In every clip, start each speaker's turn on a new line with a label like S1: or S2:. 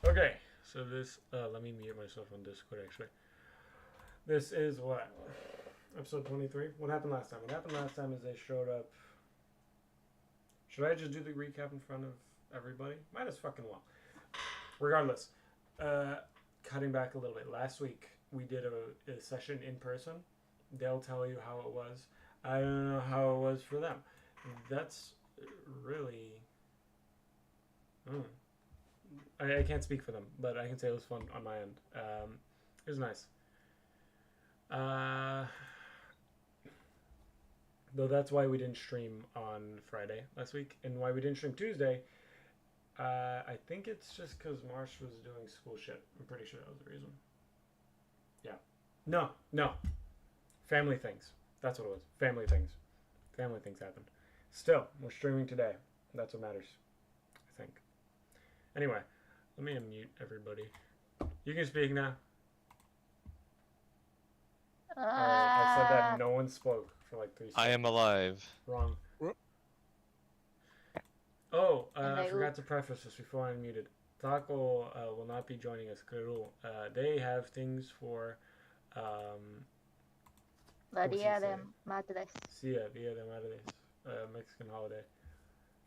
S1: Okay, so this, let me mute myself on Discord actually. This is what? Episode 23? What happened last time? What happened last time is they showed up. Should I just do the recap in front of everybody? Might as fucking well. Regardless, cutting back a little bit. Last week we did a session in person. They'll tell you how it was. I don't know how it was for them. That's really. I can't speak for them, but I can say it was fun on my end. It was nice. Though that's why we didn't stream on Friday last week, and why we didn't stream Tuesday. I think it's just because Marsh was doing school shit. I'm pretty sure that was the reason. Yeah. No. Family things. That's what it was. Family things. Family things happened. Still, we're streaming today. That's what matters. I think. Anyway, let me unmute everybody. You can speak now. Alright, I said that no one spoke for like 3 seconds.
S2: I am alive.
S1: Wrong. Oh, I forgot to preface this before I unmuted. Taco will not be joining us. They have things for
S3: La Dia de Madres.
S1: Dia de Madres, Mexican holiday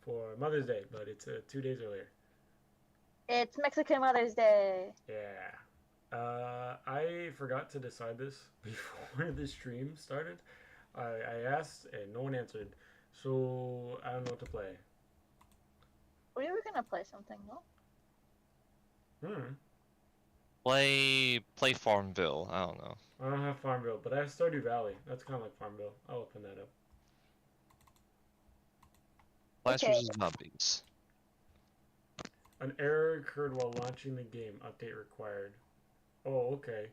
S1: for Mother's Day, but it's 2 days earlier.
S3: It's Mexican Mother's Day.
S1: Yeah. I forgot to decide this before the stream started. I asked and no one answered, so I don't know what to play.
S3: We were gonna play something, no?
S2: Play Farmville. I don't know.
S1: I don't have Farmville, but I have Stardew Valley. That's kind of like Farmville. I'll open that up.
S2: Plants vs. Zombies.
S1: An error occurred while launching the game. Update required. Oh, okay.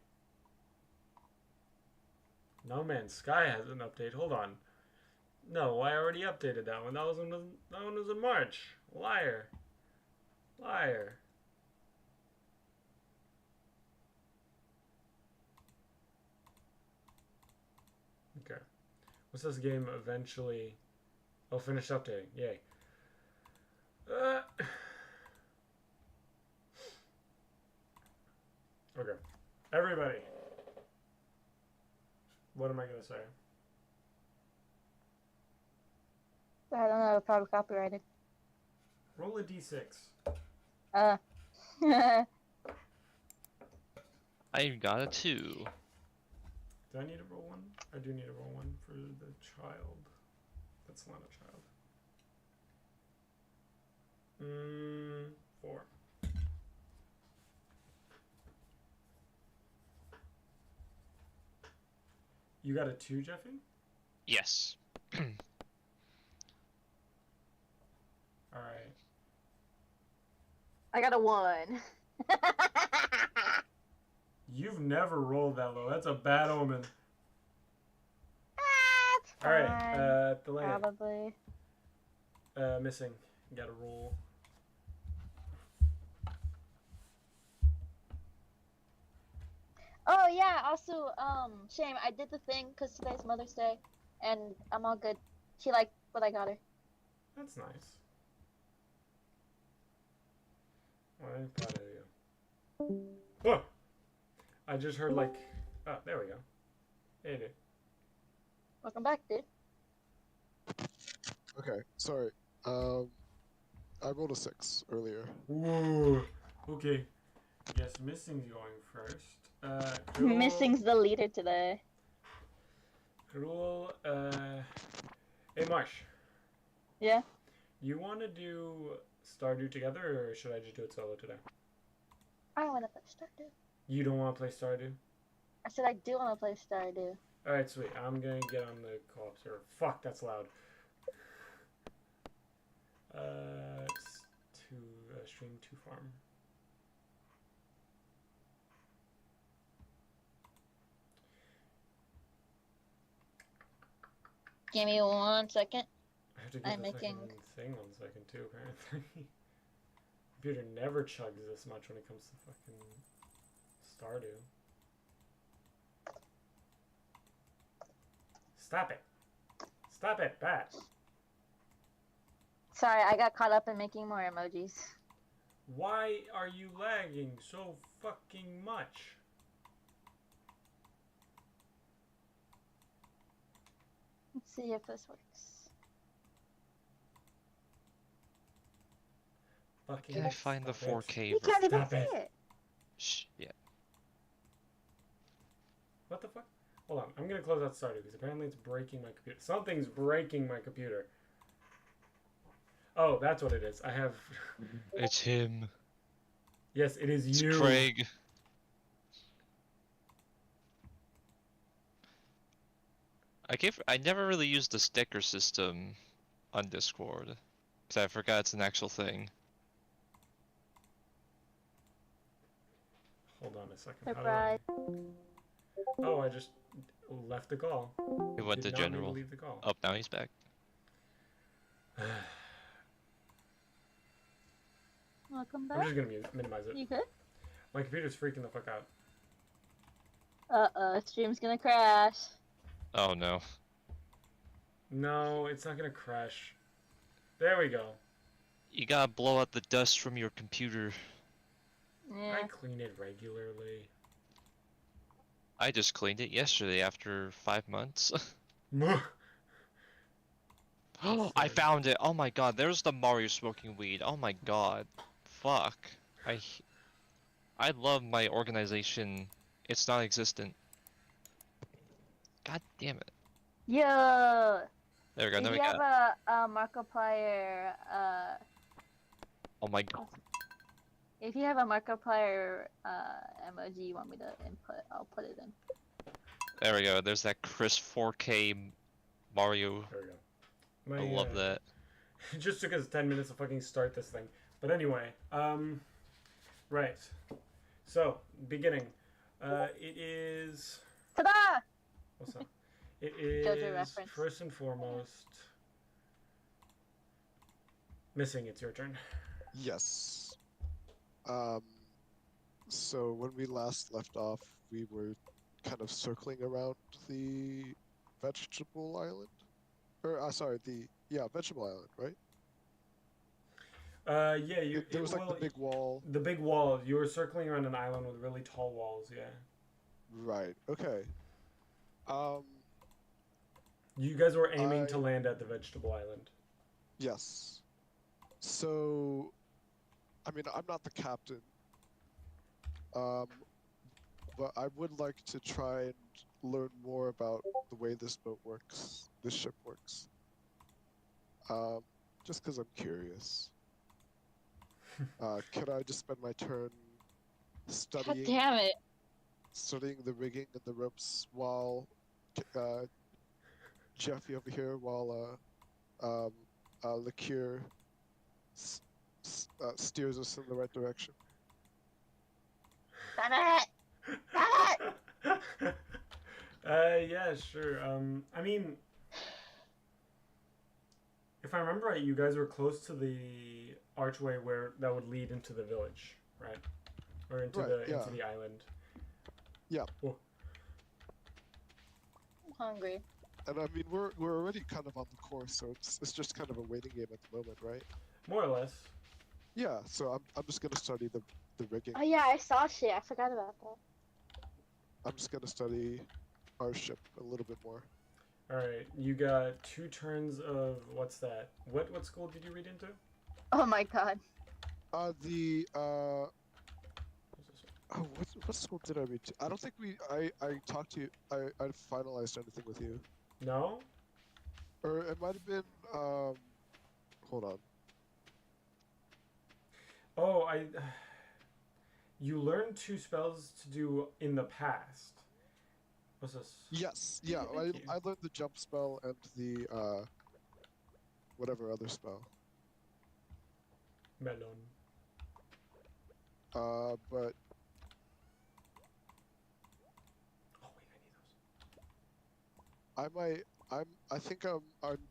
S1: No Man's Sky has an update. Hold on. No, I already updated that one. That one was in March. Liar. Liar. Okay. What's this game eventually? Oh, finished updating. Yay. Okay. Everybody. What am I going to say?
S3: I don't know, probably copyrighted.
S1: Roll a d6.
S2: I got a 2.
S1: Do I need to roll one? I do need to roll one for the child. That's not a child. 4. You got a 2, Jeffy?
S2: Yes.
S1: Alright.
S3: I got a 1.
S1: You've never rolled that low. That's a bad omen. Alright, Delaney.
S3: Probably.
S1: Missing. You gotta roll.
S3: Oh yeah, also, Shame, I did the thing because today's Mother's Day, and I'm all good. She liked what I got her.
S1: That's nice. I'm proud of you. Oh! I just heard like... Oh, there we go. Hey, dude.
S3: Welcome back, dude.
S4: Okay, sorry. I rolled a 6 earlier.
S1: Ooh. Okay. Guess Missing's going first. Cruel,
S3: Missing's the leader today.
S1: Cruel, Hey, Marsh.
S3: Yeah?
S1: You want to do Stardew together, or should I just do it solo today?
S3: I want to play Stardew.
S1: You don't want to play Stardew?
S3: I said I do want to play Stardew.
S1: Alright, sweet. I'm gonna get on the co-op server. Fuck, that's loud. It's to stream to farm.
S3: Give me 1 second.
S1: I have to get the fucking thing 1 second too, apparently. Computer never chugs this much when it comes to fucking Stardew. Stop it. Stop it, Bat.
S3: Sorry, I got caught up in making more emojis.
S1: Why are you lagging so fucking much?
S3: Let's see if this works.
S1: Fucking
S2: Can I find the
S1: stop it.
S2: 4K
S3: You can't even
S1: Stop
S3: see
S1: it.
S3: it.
S2: Yeah.
S1: What the fuck? Hold on, I'm gonna close out Stardew because apparently it's breaking my computer. Something's breaking my computer. Oh, that's what it is. I have.
S2: It's him.
S1: Yes, it is
S2: It's
S1: you.
S2: Craig. I never really used the sticker system on Discord because I forgot it's an actual thing.
S1: Hold on a second. How do
S3: Surprise.
S1: Oh, I just left the call.
S2: He went
S1: Did
S2: to
S1: not mean
S2: general.
S1: leave the call.
S2: Oh, now he's back.
S3: Welcome
S1: I'm
S3: back.
S1: just gonna minimize it.
S3: You good?
S1: My computer's freaking the fuck out.
S3: Stream's gonna crash.
S2: Oh no.
S1: No, it's not gonna crash. There we go.
S2: You gotta blow out the dust from your computer.
S3: Yeah.
S1: I clean it regularly.
S2: I just cleaned it yesterday after 5 months. I found it. Oh my god, there's the Mario smoking weed. Oh my god. Fuck. I love my organization. It's not existent. God damn it.
S3: Yo.
S2: There we go.
S3: If
S2: Now we
S3: you
S2: got.
S3: have a Markiplier,
S2: Oh my god.
S3: if you have a Markiplier emoji you want me to input, I'll put it in.
S2: There we go. There's that crisp 4K Mario.
S1: There we go.
S2: I love that.
S1: It just took us 10 minutes to fucking start this thing. But anyway, right. So, beginning. It is...
S3: Ta-da!
S1: What's up? It
S3: JoJo
S1: is,
S3: reference.
S1: first and foremost... Missing, it's your turn.
S4: Yes. So when we last left off, we were kind of circling around the vegetable island. Or, sorry, vegetable island, right?
S1: Yeah,
S4: There was like the big wall.
S1: The big wall. You were circling around an island with really tall walls, yeah.
S4: Right, okay.
S1: You guys were aiming to land at the vegetable island.
S4: Yes. So, I mean, I'm not the captain. But I would like to try and learn more about the way this boat works, this ship works. Just because I'm curious. Could I just spend my turn
S3: God
S4: studying
S3: damn it.
S4: the rigging and the ropes while Jeffy over here, while Liqueur steers us in the right direction?
S3: Damn it! Damn it!
S1: Yeah, sure. I mean, if I remember right, you guys were close to the archway that would lead into the village, right? Or into into the island.
S4: Yeah.
S1: Oh.
S3: I'm hungry.
S4: And I mean, we're already kind of on the course, so it's just kind of a waiting game at the moment, right?
S1: More or less.
S4: Yeah. So I'm just gonna study the rigging.
S3: Oh yeah, I saw shit. I forgot about that.
S4: I'm just gonna study our ship a little bit more.
S1: All right, you got 2 turns of what's that? What school did you read into?
S3: Oh my god.
S1: What's this one?
S4: Oh, what school did I read to? I don't think I talked to you. I finalized anything with you.
S1: No.
S4: Or it might have been. Hold on.
S1: Oh, you learned 2 spells to do in the past. What's this?
S4: Yes. Yeah.
S1: Thank you.
S4: I learned the jump spell and the whatever other spell.
S1: Melon.
S4: But
S1: Oh wait, I need those.
S4: I think I'm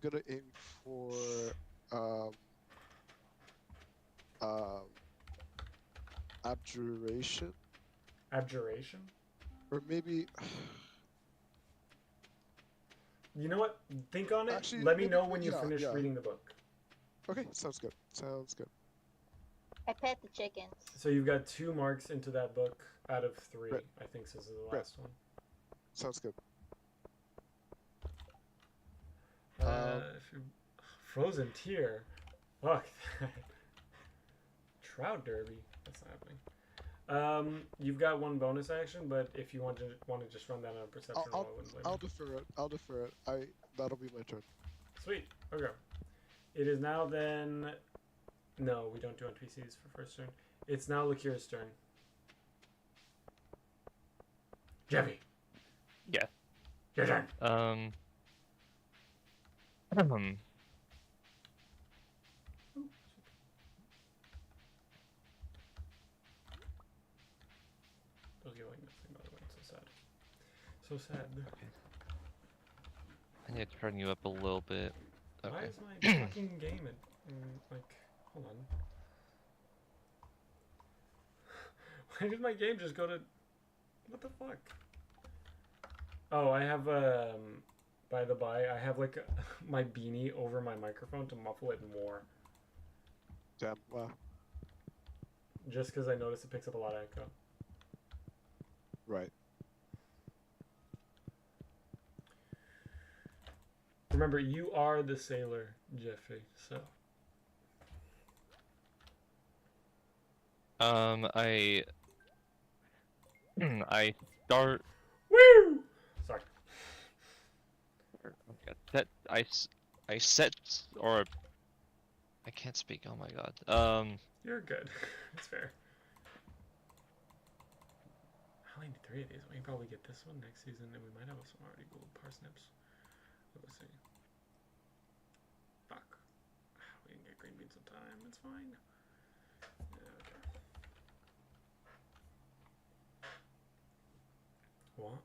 S4: gonna aim for abjuration,
S1: Abjuration?
S4: or maybe
S1: You know what? Think on it.
S4: Actually,
S1: Let me
S4: maybe-
S1: know when you
S4: yeah,
S1: finish
S4: yeah.
S1: reading the book.
S4: Okay, sounds good. Sounds good.
S3: I pet the chickens.
S1: So you've got 2 marks into that book out of 3.
S4: Right.
S1: I think this is the
S4: Right.
S1: last one.
S4: Sounds good.
S1: If you- Frozen Tear. Fuck that. Trout Derby. That's not happening. You've got 1 bonus action, but if you want to just run that on a perception roll, I wouldn't blame
S4: I'll
S1: you.
S4: defer it. I'll defer it. That'll be my turn.
S1: Sweet. Okay. It is now then. No, we don't do NPCs for first turn. It's now Lakira's turn. Jeffy.
S2: Yeah.
S1: Your turn. Those get like nothing, by the way. It's so sad. So sad.
S2: I need to turn you up a little bit.
S1: Why
S2: Okay.
S1: is my fucking game like, hold on. Why did my game just go to, what the fuck? Oh, I have, by the by, I have like my beanie over my microphone to muffle it more.
S4: Damn. Wow.
S1: Just because I noticed it picks up a lot of echo.
S4: Right.
S1: Remember, you are the sailor, Jeffy, so.
S2: I start.
S1: Woo! Sorry.
S2: I set or I can't speak. Oh my god.
S1: You're good. It's fair. I only need 3 of these. We can probably get this one next season, and we might have some already gold parsnips. Let's see. Fuck. We can get green beans in time. It's fine. Yeah, okay. What?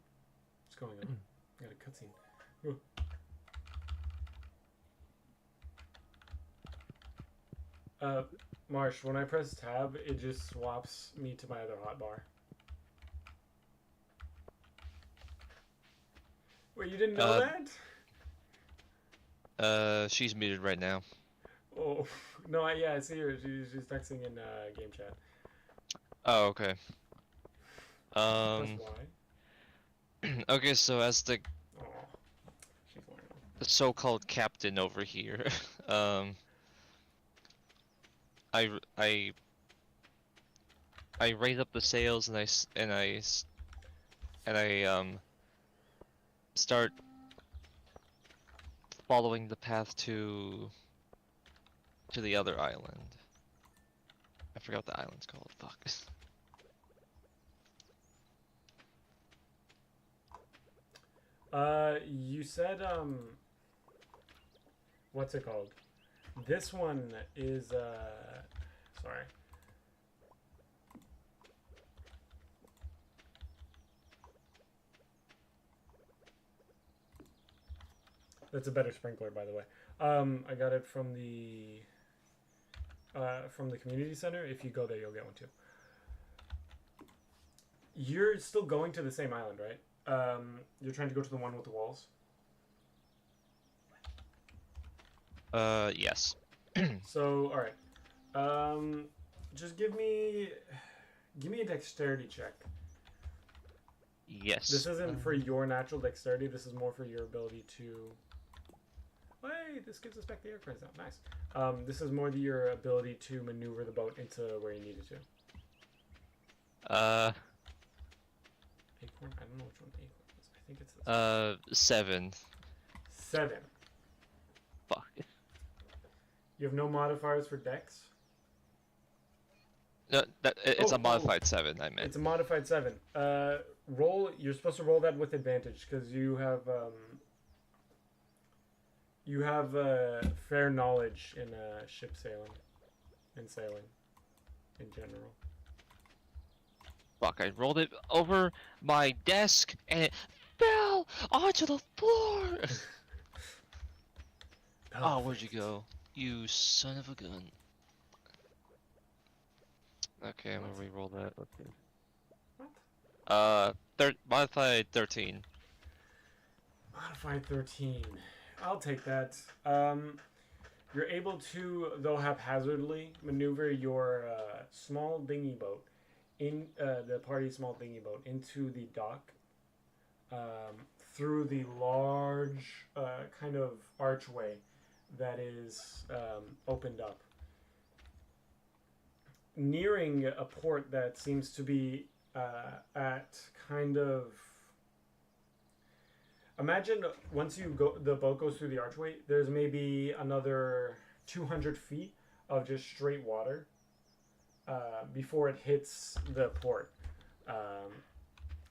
S1: What's going on? I got a cutscene. Ooh. Marsh, when I press tab, it just swaps me to my other hotbar. Wait, you didn't know that?
S2: She's muted right now.
S1: Oh, no, I see her. She's texting in game chat.
S2: Oh, okay.
S1: That's why.
S2: Okay, so as the
S1: Oh, she's learning.
S2: so-called captain over here, I raise up the sails and I start following the path to the other island. I forgot what the island's called. Fuck.
S1: You said, what's it called? This one is, sorry. That's a better sprinkler, by the way. I got it from the community center. If you go there, you'll get one too. You're still going to the same island, right? You're trying to go to the one with the walls.
S2: Yes.
S1: So, all right. Just give me a dexterity check.
S2: Yes.
S1: This isn't for your natural dexterity. This is more for your ability to. Hey, this gives us back the air cranes now. Nice. This is more your ability to maneuver the boat into where you need it to. Acorn? I don't know which one acorn is. I think it's this one.
S2: 7.
S1: 7.
S2: Fuck.
S1: You have no modifiers for dex?
S2: No, it's
S1: Oh,
S2: a modified 7. I meant.
S1: It's a modified 7. Roll. You're supposed to roll that with advantage because you have fair knowledge in ship sailing, and sailing, in general.
S2: Fuck! I rolled it over my desk and it fell onto the floor. Oh, where'd you go? You son of a gun. Okay, I'm gonna re-roll that. Let's see.
S1: What?
S2: Modified 13.
S1: Modified 13. I'll take that. You're able to, though haphazardly, maneuver your small dinghy boat in the party's small dinghy boat into the dock through the large kind of archway that is opened up, nearing a port that seems to be at kind of. Imagine once the boat goes through the archway, there's maybe another 200 feet of just straight water before it hits the port,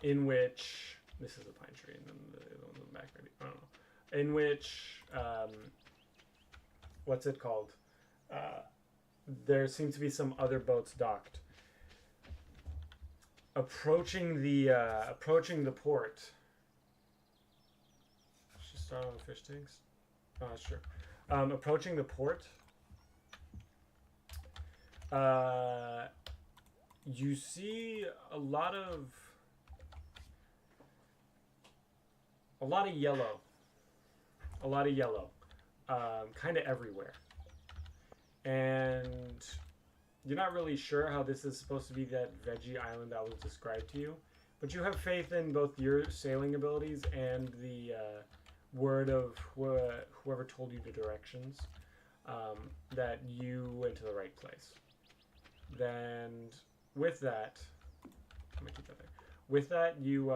S1: in which this is a pine tree, and then the one in the back, maybe, I don't know. In which, what's it called? There seem to be some other boats docked. Approaching the port. Should start on the fish tanks. Oh, that's true. Approaching the port. You see a lot of yellow. A lot of yellow. Kind of everywhere. And you're not really sure how this is supposed to be that veggie island that was described to you. But you have faith in both your sailing abilities and the word of whoever told you the directions, that you went to the right place. Then, with that, I'm gonna keep that there. With that, you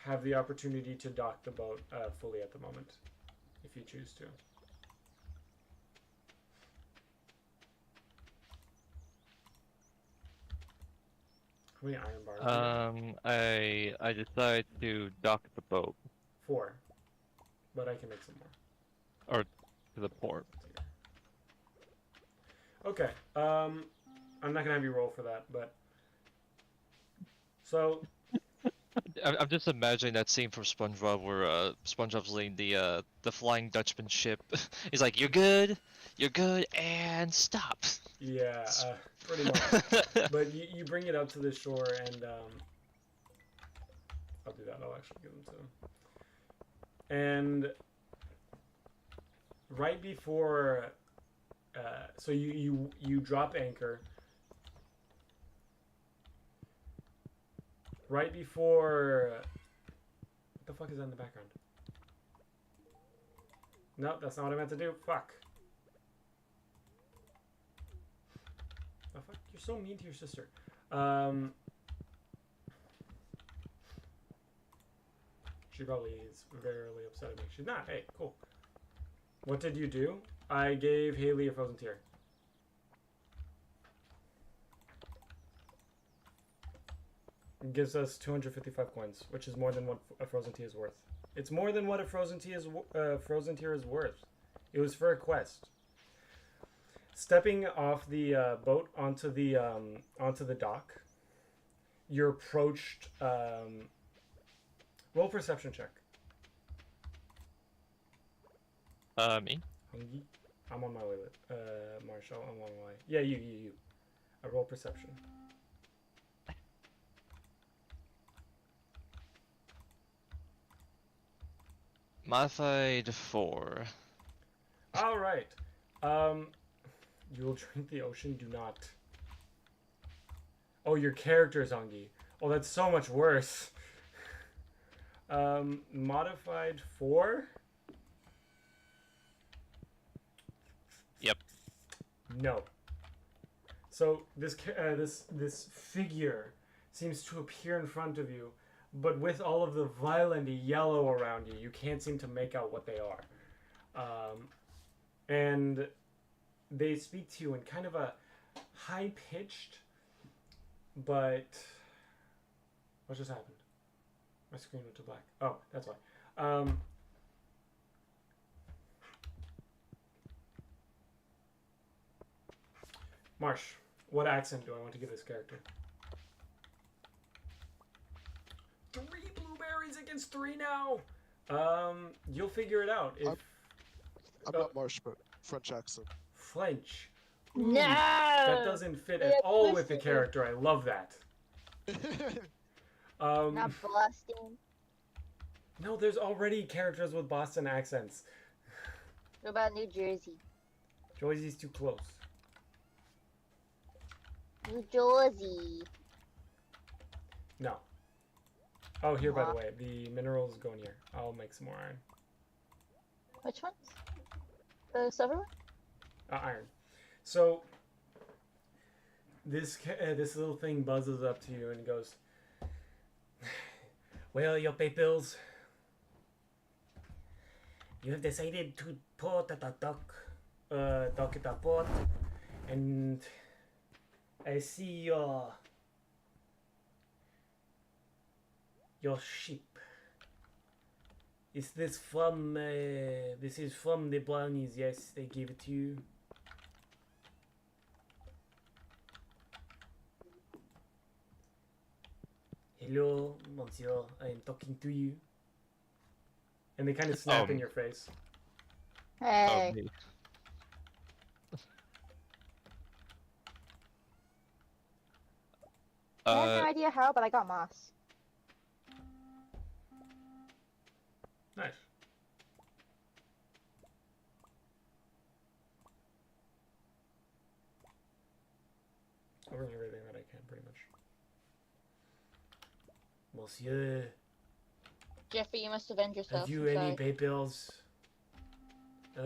S1: have the opportunity to dock the boat fully at the moment, if you choose to. How many iron bars?
S2: I decide to dock the boat
S1: 4, but I can make some more.
S2: or to the port.
S1: Okay. I'm not gonna have you roll for that, but so
S2: I'm just imagining that scene from SpongeBob where SpongeBob's leading the Flying Dutchman ship. He's like, "You're good, and stop."
S1: yeah, pretty much. But you bring it up to the shore, and I'll do that. I'll actually give them to him. And right before, so you drop anchor. Right before, what the fuck is that in the background? No, that's not what I meant to do. Fuck. Oh, fuck. You're so mean to your sister. She probably is very upset at me. She's not. Hey, cool. What did you do? I gave Haley a frozen tear. It gives us 255 coins, which is more than what a frozen tea is worth. It's more than what a frozen tea is worth. It was for a quest. Stepping off the boat onto the dock, you're approached. Roll perception check.
S2: Me?
S1: Hungy? I'm on my way. Marshall, I'm on my way. Yeah, you. I roll perception.
S2: Modified 4.
S1: All right. You will drink the ocean. Do not. Oh, your character is Angi. Oh, that's so much worse. Modified 4.
S2: Yep.
S1: No. So this figure seems to appear in front of you, but with all of the violent yellow around you, you can't seem to make out what they are. And they speak to you in kind of a high-pitched, but what just happened? My screen went to black. Oh, that's why. Marsh, what accent do I want to give this character? 3 blueberries against 3 now. You'll figure it out. If
S4: I'm not Marsh, but French accent.
S1: French.
S3: No!
S1: That doesn't fit at all with the character. I love that.
S3: Not Boston.
S1: No, there's already characters with Boston accents.
S3: What about New Jersey?
S1: Jersey's too close.
S3: New Jersey.
S1: No. Oh, here, by the
S3: What?
S1: way, the minerals go in here. I'll make some more iron.
S3: Which ones? The silver one?
S1: Iron. So, this little thing buzzes up to you and goes, well, your papers, you have decided to port at a dock at a port, and I see your ship. Is this from, this is from the brownies, yes, they gave it to you. Hello, monsieur, I am talking to you. And they kind of snap in your face.
S3: Hey.
S2: me.
S3: I have no idea how, but I got moss.
S1: Nice. Covering everything that I can, pretty much. Monsieur,
S3: Jeffrey, you must avenge yourself.
S1: have you
S3: I'm
S1: any
S3: sorry.
S1: papers? I'm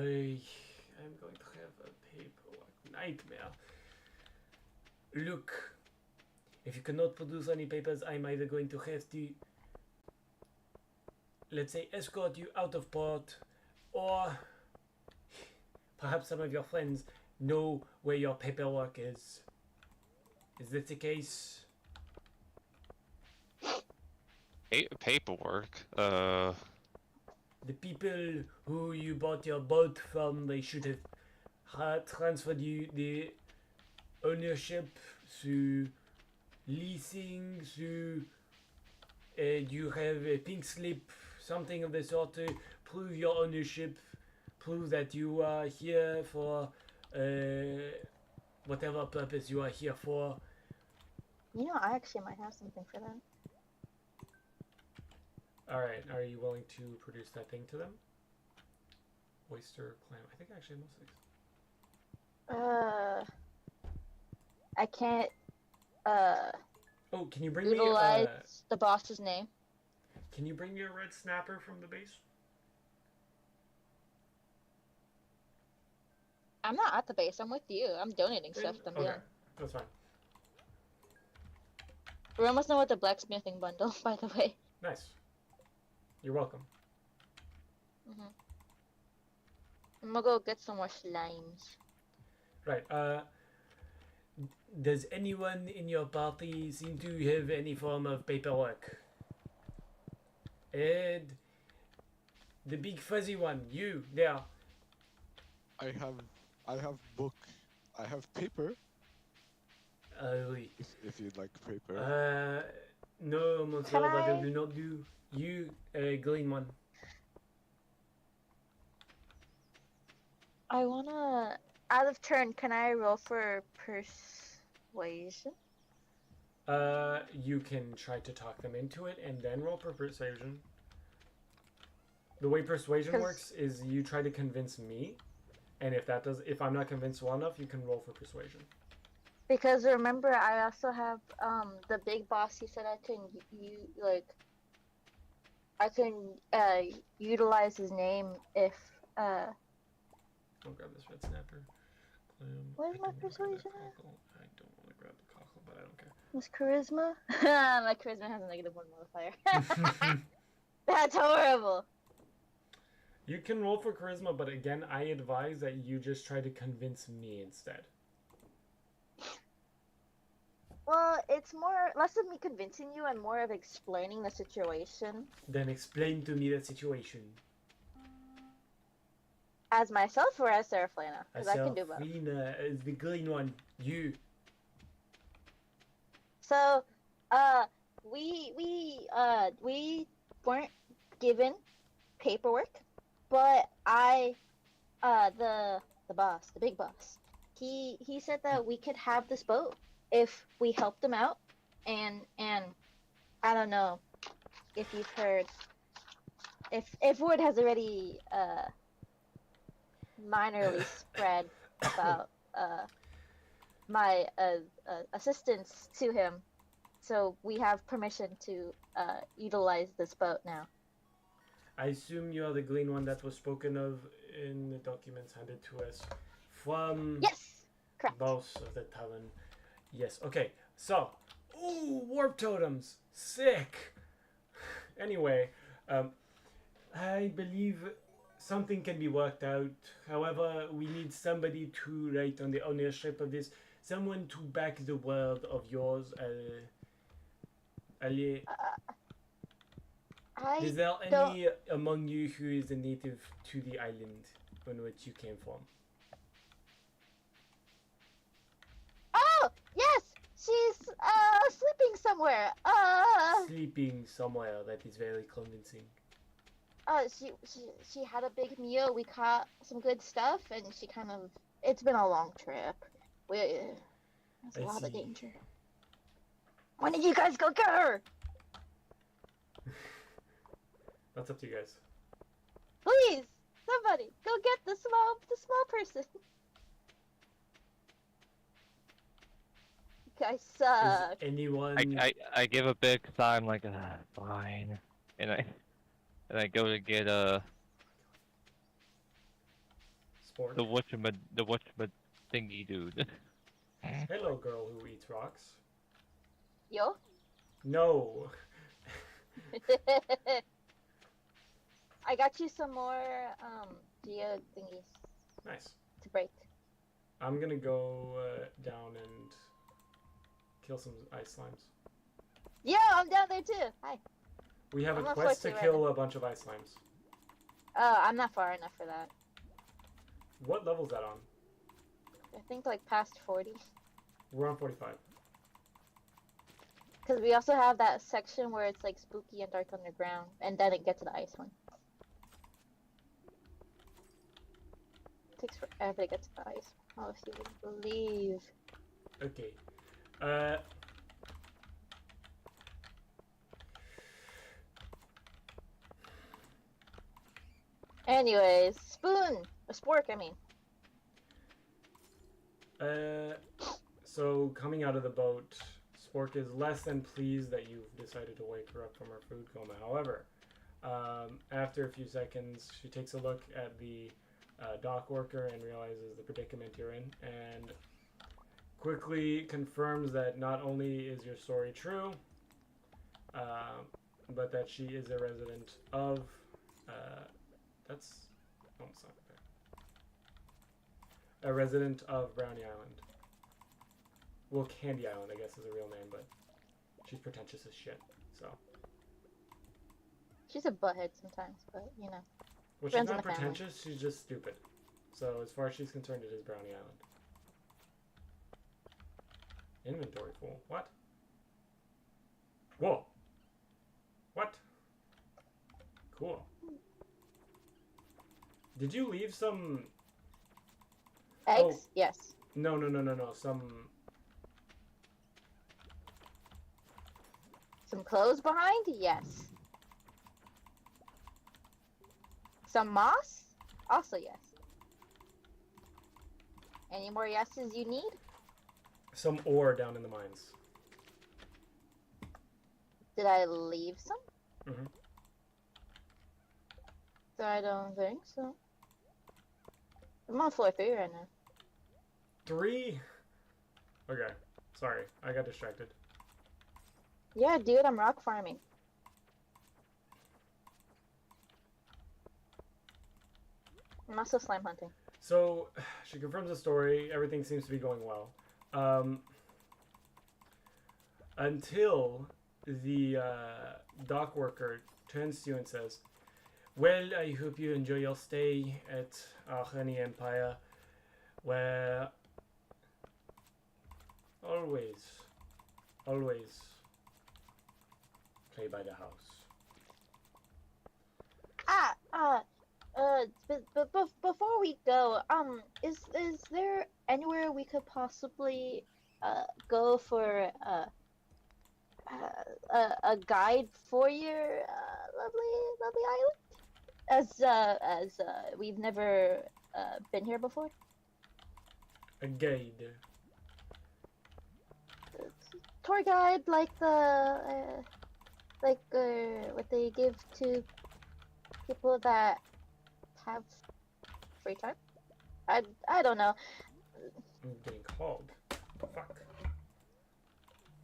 S1: going to have a paperwork nightmare. Look, if you cannot produce any papers, I'm either going to have to, let's say, escort you out of port, or perhaps some of your friends know where your paperwork is. Is that the case?
S2: Paperwork.
S1: The people who you bought your boat from, they should have transferred you the ownership through leasing, through you have a pink slip, something of the sort to prove your ownership, prove that you are here for whatever purpose you are here for.
S3: You know, I actually might have something for that.
S1: Alright, are you willing to produce that thing to them? Oyster, clam. I think actually most of these.
S3: I can't,
S1: Oh, can you bring me
S3: utilize the boss's name.
S1: can you bring me a red snapper from the base?
S3: I'm not at the base. I'm with you. I'm donating stuff. I'm
S1: Okay,
S3: doing.
S1: that's fine.
S3: We're almost done with the blacksmithing bundle, by the way.
S1: Nice. You're welcome.
S3: I'm gonna go get some more slimes.
S1: Right. Does anyone in your party seem to have any form of paperwork? Ed, the big fuzzy one, you there.
S4: I have book. I have paper.
S1: Oui.
S4: If you'd like paper.
S1: No, monsieur,
S3: Can
S1: but
S3: I-
S1: it will not do. You, green one.
S3: I wanna. Out of turn, can I roll for persuasion?
S1: You can try to talk them into it and then roll for persuasion. The way persuasion
S3: 'Cause-
S1: works is you try to convince me, and if I'm not convinced well enough, you can roll for persuasion.
S3: Because remember, I also have the big boss. He said I can utilize his name if
S1: I'll grab this red snapper. Clam.
S3: Where's
S1: I
S3: my
S1: don't wanna grab that
S3: persuasion at?
S1: cockle. I don't want to grab the cockle, but I don't care.
S3: was charisma. My charisma has a -1 modifier. That's horrible.
S1: You can roll for charisma, but again, I advise that you just try to convince me instead.
S3: Well, it's less of me convincing you and more of explaining the situation
S1: Then explain to me the situation.
S3: as myself or as Seraflana, because I can do both.
S1: Serafina is the green one. You.
S3: So, we weren't given paperwork, but the boss, the big boss, he said that we could have this boat if we helped him out, and I don't know if you've heard, if Wood has already minorly spread about my assistance to him. So we have permission to utilize this boat now.
S1: I assume you are the green one that was spoken of in the documents handed to us from
S3: Yes, correct.
S1: both of the Talon. Yes, okay. So, ooh, warp totems. Sick. Anyway, I believe something can be worked out. However, we need somebody to write on the ownership of this. Someone to back the word of yours. Allez. Is there any among you who is a native to the island on which you came from?
S3: Oh, yes! She's sleeping somewhere.
S1: Sleeping somewhere. That is very convincing.
S3: She had a big meal. We caught some good stuff, and she kind of. It's been a long trip. There's a lot of danger. When did you guys go get her?
S1: That's up to you guys.
S3: Please, somebody, go get the small person. You guys suck.
S1: Is anyone?
S2: I give a big sigh. I'm like, fine, and I go to get
S1: Sport.
S2: the whatchamit thingy dude.
S1: Hello, girl who eats rocks.
S3: Yo.
S1: No.
S3: I got you some more geo thingies
S1: Nice.
S3: to break.
S1: I'm gonna go down and kill some ice slimes.
S3: Yeah, I'm down there too. Hi.
S1: We have
S3: I'm
S1: a
S3: not
S1: quest to
S3: forcing
S1: kill a bunch of ice slimes.
S3: Oh, I'm not far enough for that.
S1: What level's that on?
S3: I think like past 40.
S1: We're on 45.
S3: Because we also have that section where it's like spooky and dark underground, and then it gets to the ice one. It takes forever to get to the ice. Oh, if you would believe.
S1: Okay.
S3: Anyways, spoon! A spork, I mean.
S1: So coming out of the boat, Spork is less than pleased that you've decided to wake her up from her food coma. However, after a few seconds, she takes a look at the dock worker and realizes the predicament you're in, and quickly confirms that not only is your story true, but that she is a resident of. That's almost not there. A resident of Brownie Island. Well, Candy Island, I guess, is a real name, but she's pretentious as shit, so.
S3: She's a butthead sometimes, but you know.
S1: Well, she's
S3: Friends in
S1: not
S3: the family.
S1: pretentious, she's just stupid. So, as far as she's concerned, it is Brownie Island. Inventory full. What? Whoa. What? Cool. Did you leave some...
S3: Eggs?
S1: Oh.
S3: Yes.
S1: No. Some
S3: clothes behind? Yes. Some moss? Also yes. Any more yeses you need?
S1: some ore down in the mines.
S3: Did I leave some?
S1: Mhm.
S3: I don't think so. I'm on floor 3 right now.
S1: 3? Okay. Sorry, I got distracted.
S3: Yeah, dude, I'm rock farming. I'm also slime hunting.
S1: So, she confirms the story. Everything seems to be going well. Until the dock worker turns to you and says, "Well, I hope you enjoy your stay at our honey empire, where always play by the house."
S3: But before we go, is there anywhere we could possibly go for a guide for your lovely island? As we've never been here before?
S1: A guide.
S3: Tour guide, like what they give to people that have free time. I don't know.
S1: I'm getting called. Fuck.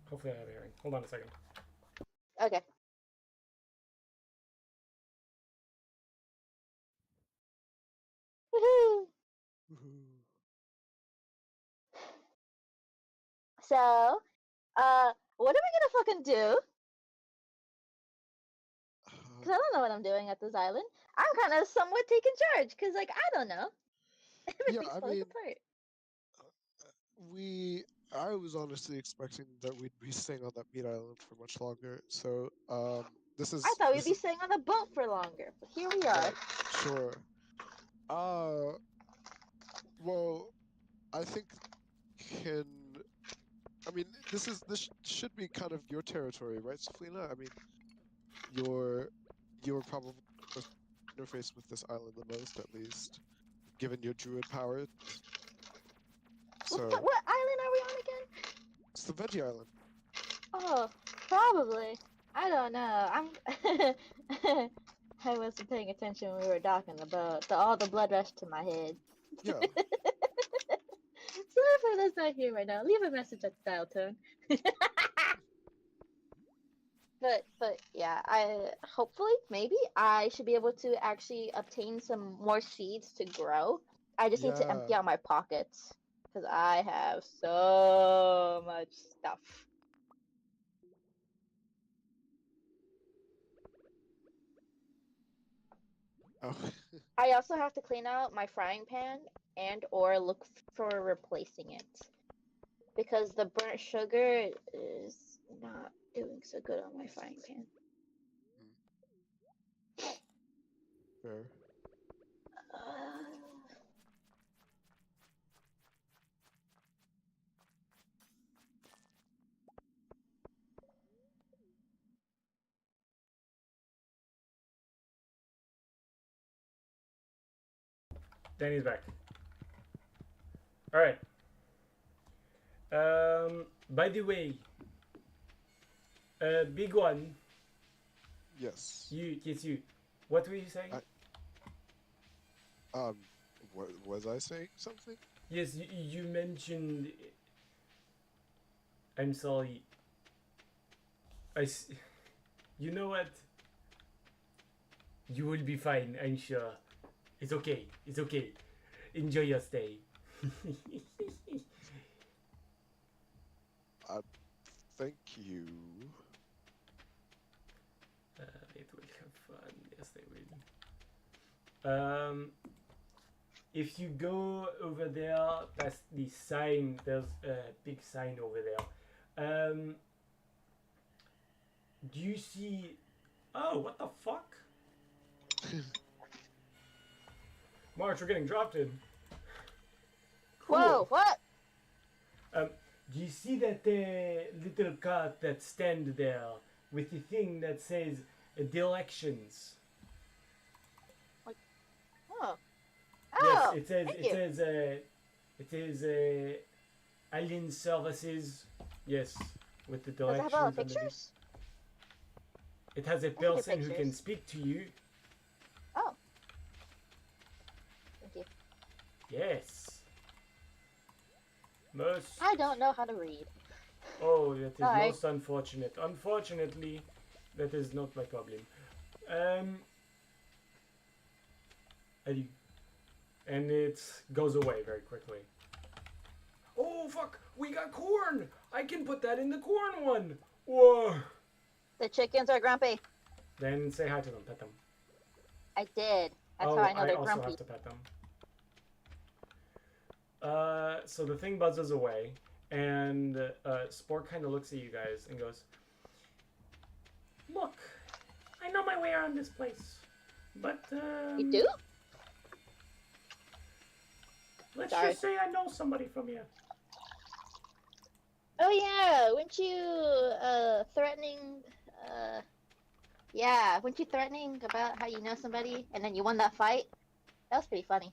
S1: Hopefully I have a hearing. Hold on a second.
S3: Okay. Woohoo!
S4: Woohoo.
S3: So, what are we gonna fucking do? Cause I don't know what I'm doing at this island. I'm kind of somewhat taking charge, cause like I don't know. Everything's
S4: I
S3: falling
S4: mean,
S3: apart.
S4: I was honestly expecting that we'd be staying on that meat island for much longer. So, this is
S3: I thought we'd
S4: this
S3: be
S4: is
S3: staying on the boat for longer, but here we are.
S4: right, sure. Well, I think can I mean this should be kind of your territory, right, Saflina? I mean, you're probably the interface with this island the most, at least, given your druid powers. So
S3: What island are we on again?
S4: it's the veggie island.
S3: Oh, probably. I don't know. I wasn't paying attention when we were talking about all the blood rush to my head.
S4: Yeah.
S3: Sorry for those not here right now. Leave a message at the dial tone. But yeah, I hopefully maybe I should be able to actually obtain some more seeds to grow. I just need to
S4: Yeah.
S3: empty out my pockets because I have so much stuff.
S4: Oh.
S3: I also have to clean out my frying pan and or look for replacing it because the burnt sugar is not doing so good on my frying pan.
S4: Fair.
S1: Danny's back. Alright. By the way, big one.
S4: Yes.
S1: You. What were you saying?
S4: Was I saying something?
S1: Yes, you mentioned. I'm sorry. You know what? You will be fine, I'm sure. It's okay. It's okay. Enjoy your stay.
S4: Thank you.
S1: It will have fun. Yes, they will. If you go over there past the sign, there's a big sign over there. Do you see? Oh, what the fuck? March, we're getting dropped in. Cool.
S3: Whoa! What?
S1: Do you see that little cart that stand there with the thing that says directions?
S3: Oh.
S1: Yes, it says
S3: thank you.
S1: it says alien services. Yes, with the
S3: Does it
S1: directions.
S3: have all the
S1: underneath.
S3: pictures?
S1: It has a
S3: Look at your
S1: person who can
S3: pictures.
S1: speak to you.
S3: Oh. Thank you.
S1: Yes. Most.
S3: I don't know how to read.
S1: Oh, that is
S3: Sorry.
S1: most unfortunate. Unfortunately, that is not my problem. I- And it goes away very quickly. Oh fuck! We got corn! I can put that in the corn one! Whoa!
S3: The chickens are grumpy.
S1: Then say hi to them, pet them.
S3: I did. That's
S1: Oh,
S3: how I know they're
S1: also
S3: grumpy.
S1: have to pet them. So the thing buzzes away, and Sport kind of looks at you guys and goes, "Look, I know my way around this place, but
S3: You do?
S1: let's
S3: Sorry.
S1: just say I know somebody from here."
S3: Oh yeah, weren't you threatening? Yeah, weren't you threatening about how you know somebody and then you won that fight? That was pretty funny.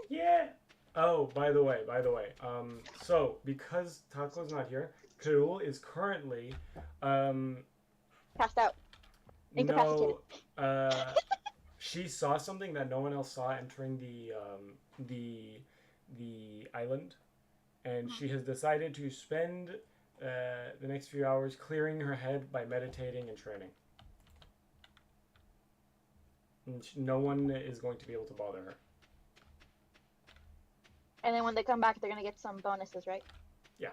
S1: Yeah. Oh, by the way. So because Taco's not here, Karul is currently,
S3: Passed out. Incapacitated.
S1: no, she saw something that no one else saw entering the island, and she has decided to spend the next few hours clearing her head by meditating and training. And no one is going to be able to bother her.
S3: And then when they come back, they're gonna get some bonuses, right?
S1: Yeah.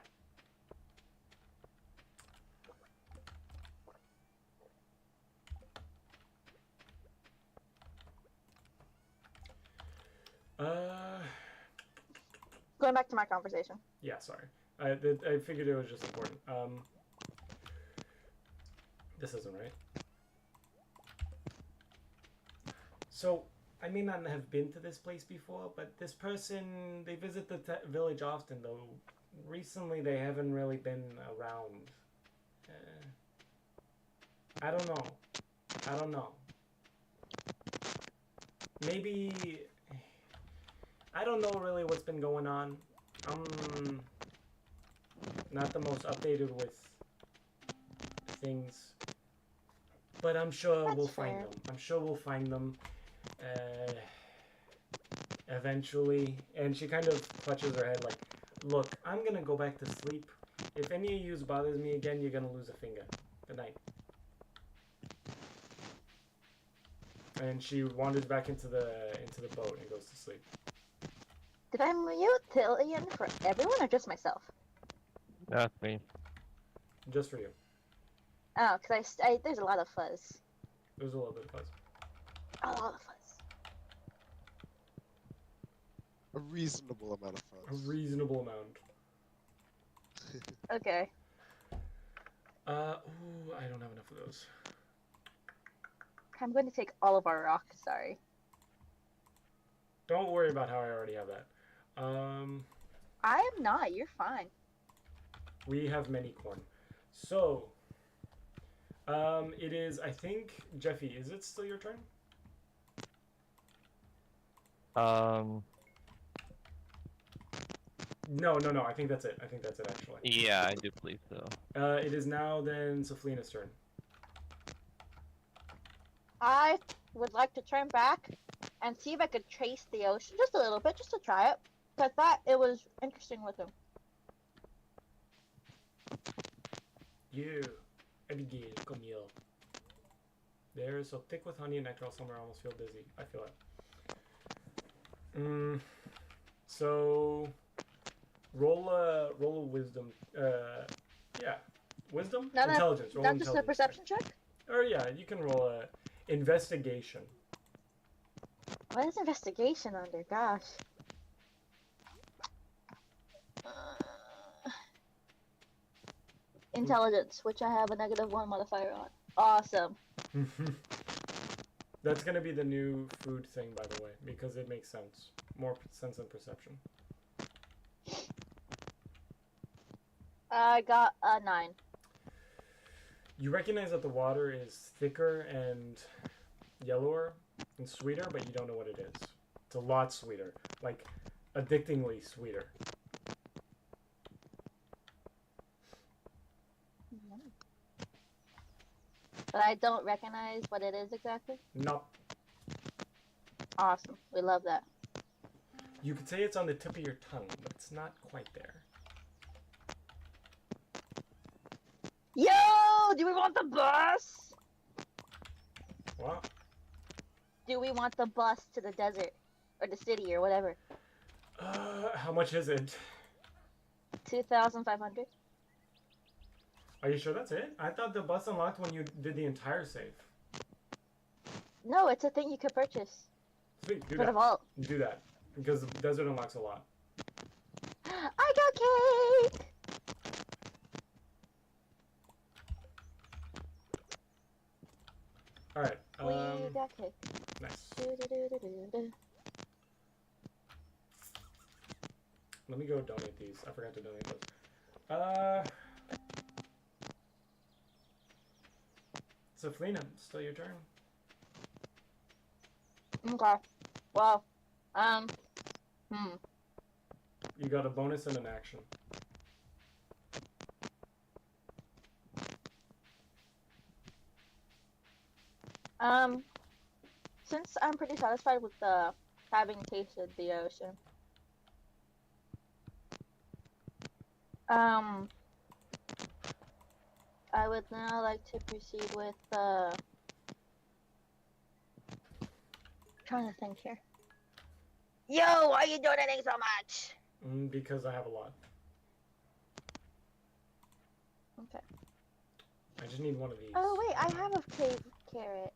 S3: Going back to my conversation.
S1: Yeah, sorry. I figured it was just important. This isn't right. So, I may not have been to this place before, but this person, they visit the village often, though recently they haven't really been around. I don't know. Maybe... I don't know really what's been going on. I'm not the most updated with things. But I'm sure
S3: That's
S1: we'll
S3: fair.
S1: find them. I'm sure we'll find them eventually. And she kind of clutches her head like, look, I'm gonna go back to sleep. If any of you bothers me again, you're gonna lose a finger. Good night. And she wanders back into the boat and goes to sleep.
S3: Did I mute Tillian for everyone or just myself?
S2: That's me.
S1: Just for you.
S3: Oh, because I there's a lot of fuzz.
S1: There's a little bit of fuzz.
S3: A lot of fuzz.
S4: A reasonable amount of
S1: A
S4: fuzz.
S1: reasonable amount.
S3: Okay.
S1: Ooh, I don't have enough of those.
S3: I'm going to take all of our rock, sorry.
S1: Don't worry about how I already have that.
S3: I am not, you're fine.
S1: We have many corn. So, it is, I think, Jeffy, is it still your turn? No, I think that's it. Actually.
S2: Yeah, I do believe so.
S1: It is now then Saflina's turn.
S3: I would like to turn back and see if I could trace the ocean just a little bit, just to try it. Because I thought it was interesting with him.
S1: You, Abigail, come here. They're so thick with honey and nectar all summer, I almost feel dizzy. I feel it. So, roll a wisdom. Yeah, wisdom,
S3: No,
S1: intelligence. Roll
S3: Not just a
S1: intelligence
S3: perception check?
S1: Or yeah, you can roll a investigation.
S3: What is investigation under? Gosh. Intelligence, which I have a -1 modifier on. Awesome.
S1: That's gonna be the new food thing, by the way, because it makes sense. More sense than perception.
S3: I got a 9.
S1: You recognize that the water is thicker and yellower and sweeter, but you don't know what it is. It's a lot sweeter, like addictingly sweeter.
S3: But I don't recognize what it is exactly.
S1: Nope.
S3: Awesome. We love that.
S1: You could say it's on the tip of your tongue, but it's not quite there.
S3: Yo! Do we want the bus?
S1: What?
S3: Do we want the bus to the desert? Or the city or whatever?
S1: How much is it?
S3: 2,500.
S1: Are you sure that's it? I thought the bus unlocked when you did the entire save.
S3: No, it's a thing you could purchase.
S1: Sweet, do
S3: For the
S1: that.
S3: vault.
S1: Do that. Because the desert unlocks a lot.
S3: I got cake!
S1: Alright,
S3: We got cake.
S1: nice.
S3: Do-do-do-do-do-do.
S1: Let me go donate these. I forgot to donate those. Saflina, still your turn.
S3: Okay. Well,
S1: You got a bonus and an action.
S3: Since I'm pretty satisfied with the having tasted the ocean, I would now like to proceed with trying to think here. Yo, why are you donating so much?
S1: Because I have a lot.
S3: Okay.
S1: I just need one of these.
S3: Oh wait, I have a carrot.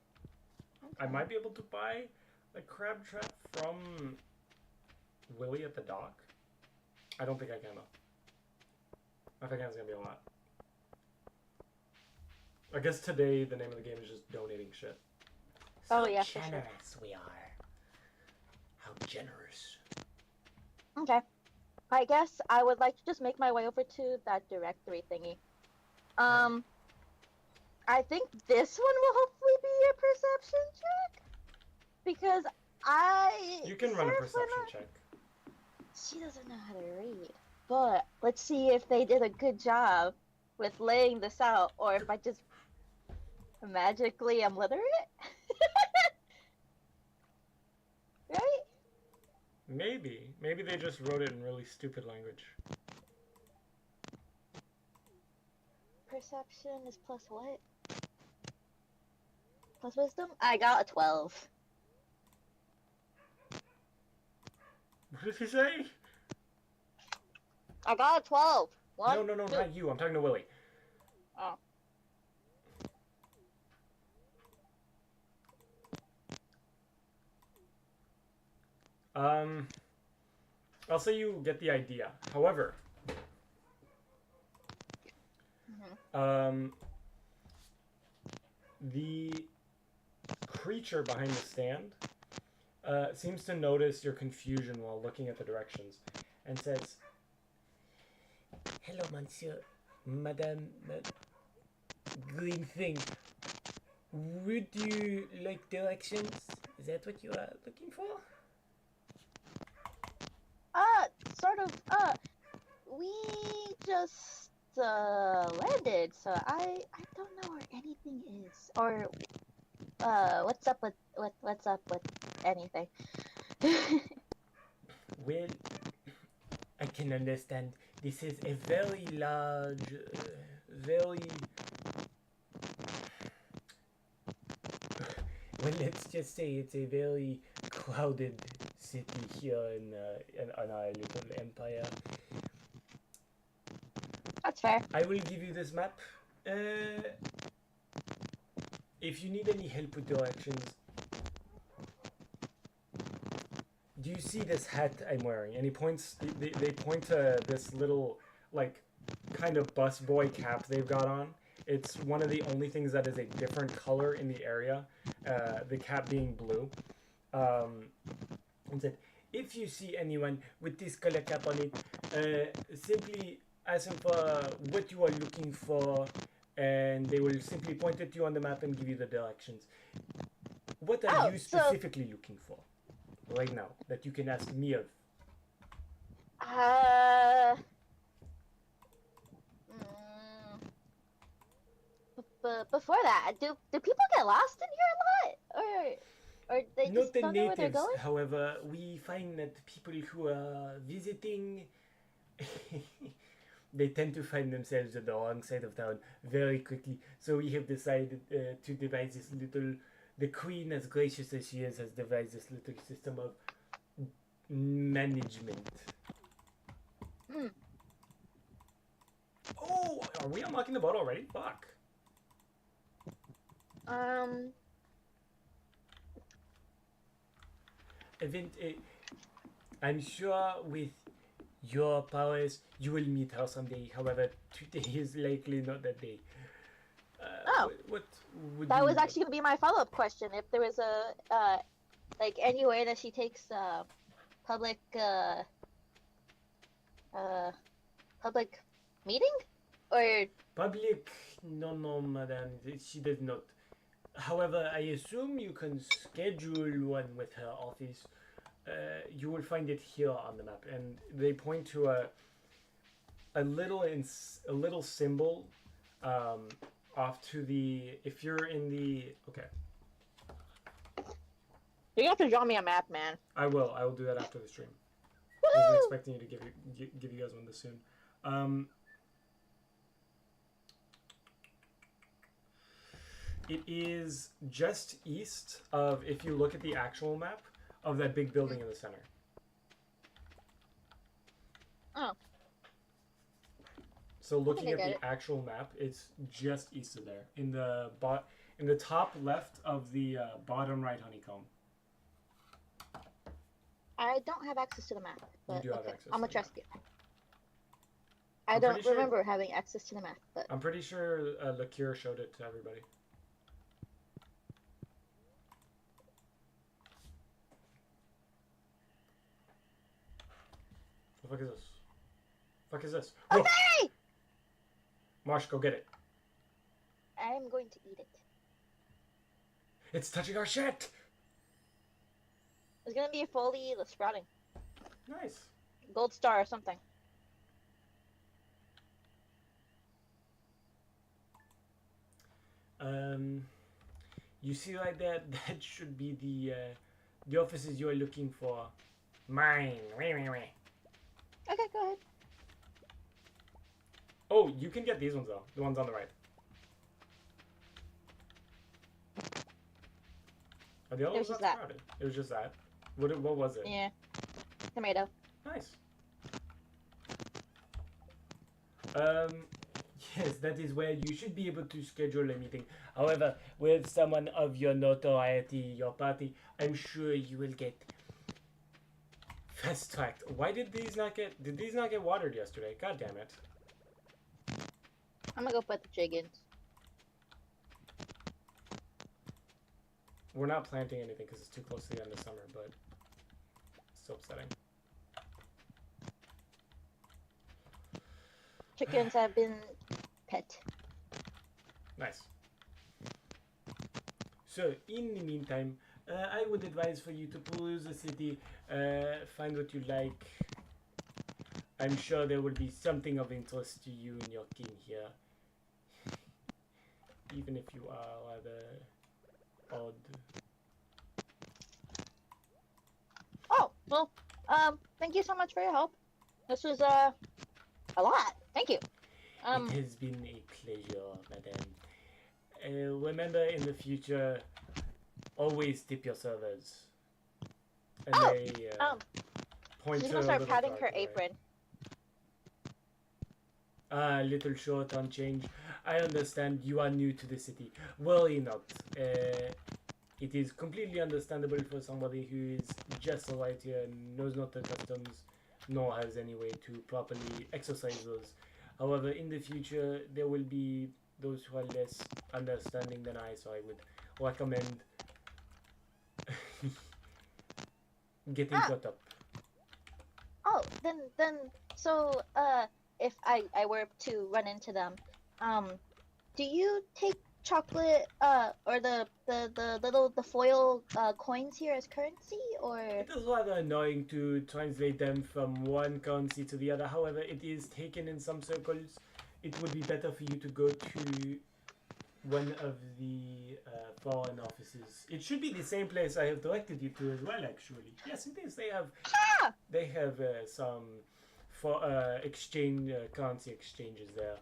S1: I might be able to buy a crab trap from Willie at the dock. I don't think I can though. I think that's gonna be a lot. I guess today the name of the game is just donating shit.
S3: Oh yeah, for sure.
S1: Generous we are. How generous.
S3: Okay. I guess I would like to just make my way over to that directory thingy. I think this one will hopefully be a perception check. Because
S1: You can run a perception check.
S3: She doesn't know how to read. But let's see if they did a good job with laying this out, or if I just magically am literate. Right?
S1: Maybe. Maybe they just wrote it in really stupid language.
S3: Perception is plus what? Plus wisdom? I got a 12.
S1: What did he say?
S3: I got a 12. One,
S1: No,
S3: two.
S1: not you. I'm talking to Willie.
S3: Oh.
S1: I'll say you get the idea. However, the creature behind the stand seems to notice your confusion while looking at the directions and says, "Hello, monsieur, madame, green thing. Would you like directions? Is that what you are looking for?"
S3: Sort of, we just, landed, so I don't know where anything is, or, what's up with anything.
S1: Well, I can understand. This is a very large, very... Well, let's just say it's a very crowded city here in our little empire.
S3: That's fair.
S1: I will give you this map. If you need any help with directions... Do you see this hat I'm wearing? And he points, they point to this little, like, kind of busboy cap they've got on. It's one of the only things that is a different color in the area, the cap being blue. And said, if you see anyone with this color cap on it, simply ask them for what you are looking for, and they will simply point it to you on the map and give you the directions. What are you specifically looking for right now that you can ask me of?
S3: Before that, do people get lost in here a lot, or they just don't know where they're going?
S1: However, we find that people who are visiting, they tend to find themselves at the wrong side of town very quickly. So we have decided to devise this little. The queen, as gracious as she is, has devised this little system of management. Oh, are we unlocking the boat already? Fuck. I'm sure with your powers you will meet her someday. However, today is likely not that day. What would
S3: that
S1: you...
S3: was actually gonna be my follow-up question. If there was a like any way that she takes public public meeting or
S1: public? No, madam, she does not. However, I assume you can schedule one with her office. you will find it here on the map, and they point to a little symbol off to the. If you're in the
S3: You have to draw me a map, man.
S1: I will do that after the stream. I
S3: Woo!
S1: wasn't expecting you to give you guys one this soon. It is just east of, if you look at the actual map, of that big building in the center.
S3: Oh.
S1: So looking at the actual map, it's just east of there, in the top left of the bottom right honeycomb.
S3: I don't have access to the map. But
S1: You do have access.
S3: I'm gonna
S1: to the
S3: trust
S1: map.
S3: you. I don't remember having access to the map, but
S1: I'm pretty sure Lakir showed it to everybody. What the fuck is this? Fuck is this? Go!
S3: okay!
S1: Marsh, go get it.
S3: I'm going to eat it.
S1: It's touching our shit!
S3: It's gonna be fully sprouting.
S1: Nice.
S3: Gold star or something.
S1: You see like that? That should be the offices you are looking for. Mine.
S3: Okay, go ahead.
S1: Oh, you can get these ones though. The ones on the right. Oh, the other
S3: It was
S1: one's
S3: just
S1: not
S3: that.
S1: sprouted. It was just that. What was it?
S3: Yeah. Tomato.
S1: Nice. Yes, that is where you should be able to schedule a meeting. However, with someone of your notoriety, your party, I'm sure you will get fast-tracked. Why did these not get watered yesterday? God damn it.
S3: I'm gonna go put the chickens.
S1: We're not planting anything because it's too close to the end of summer, but it's still upsetting.
S3: Chickens have been pet.
S1: Nice. So, in the meantime, I would advise for you to peruse the city, find what you like. I'm sure there will be something of interest to you and your kin here. Even if you are rather odd.
S3: Oh, well, thank you so much for your help. This was, a lot. Thank you.
S1: It has been a pleasure, madam. Remember in the future, always tip your servers. And they point
S3: she's
S1: to
S3: gonna
S1: a
S3: start
S1: little
S3: patting
S1: card
S3: her
S1: to the right.
S3: apron.
S1: A little short on change. I understand you are new to the city. Worry not. It is completely understandable for somebody who is just arrived here and knows not the customs, nor has any way to properly exercise those. However, in the future, there will be those who are less understanding than I, so I would recommend getting caught up.
S3: Oh, then, so, if I were to run into them, do you take chocolate, or the foil, coins here as currency, or?
S1: It is rather annoying to translate them from one currency to the other. However, it is taken in some circles. It would be better for you to go to one of the foreign offices. It should be the same place I have directed you to as well, actually. Yes, it is. They have some exchange currency exchanges there.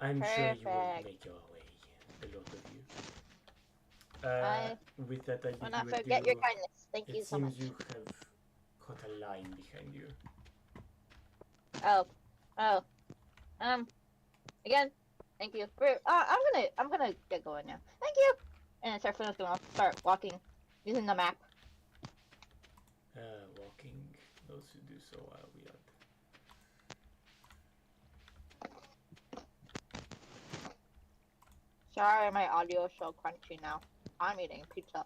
S1: I'm sure you will make your way, the lot of you. With that, I
S3: Will not
S1: bid you
S3: forget
S1: adieu.
S3: your kindness. Thank you
S1: It
S3: so much.
S1: seems you have caught a line behind you.
S3: Oh, again, thank you. I'm gonna get going now. Thank you. And Sarfina's gonna start walking using the map.
S1: Walking. Those who do so are weird.
S3: Sorry, my audio is so crunchy now. I'm eating pizza.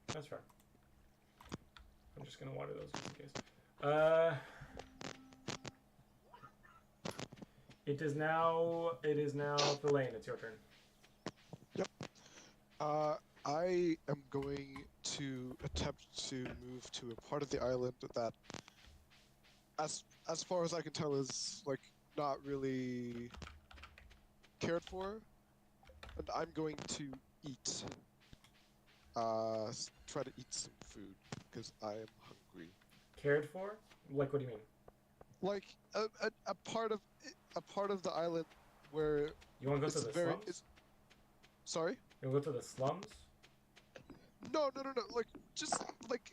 S1: That's fair. I'm just gonna water those just in case. It is now Verlaine, it's your turn.
S4: Yep. I am going to attempt to move to a part of the island that, as far as I can tell, is like not really cared for, and I'm going to eat. Try to eat some food because I am hungry.
S1: Cared for? Like, what do you mean?
S4: Like a part of the island where
S1: You want to go to
S4: it's
S1: the
S4: very
S1: slums?
S4: it's sorry.
S1: You want to go to the slums?
S4: No. Like just like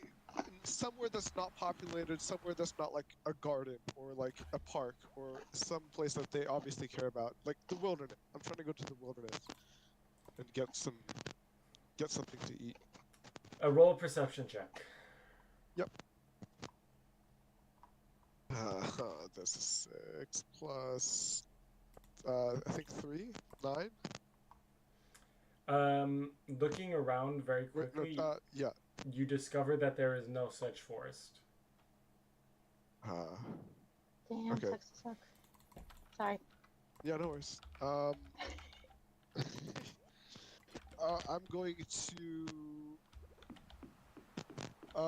S4: somewhere that's not populated, somewhere that's not like a garden or like a park or some place that they obviously care about, like the wilderness. I'm trying to go to the wilderness and get something to eat.
S1: A roll perception check.
S4: Yep. This is 6 plus I think 3, 9.
S1: Looking around very
S4: Wait,
S1: quickly,
S4: no, yeah.
S1: you discover that there is no such forest.
S3: Damn,
S4: Okay.
S3: sucks. Sorry.
S4: Yeah, no worries. I'm going to
S1: I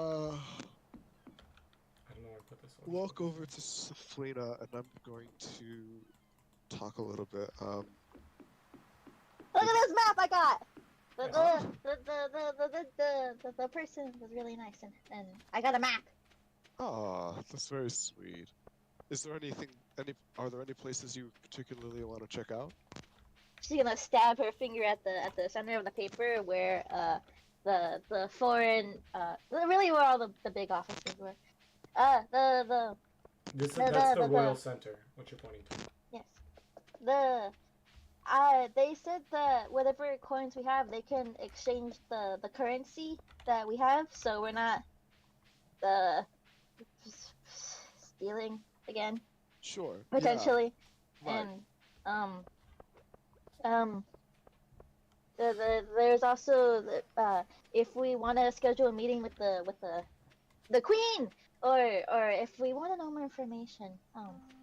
S1: don't know where to put this one.
S4: walk over to Saflina and I'm going to talk a little bit.
S3: Look at this map I got.
S1: Huh?
S3: The person was really nice, and I got a map.
S4: Ah, that's very sweet. Is there are there any places you particularly want to check out?
S3: She's gonna stab her finger at the center of the paper where the foreign really where all the big offices were.
S1: That's
S3: the
S1: the royal center. What you're pointing to.
S3: Yes. They said that whatever coins we have, they can exchange the currency that we have, so we're not stealing again,
S4: Sure.
S3: potentially.
S4: Yeah, right.
S3: And there's also if we want to schedule a meeting with the queen, or if we want to know more information,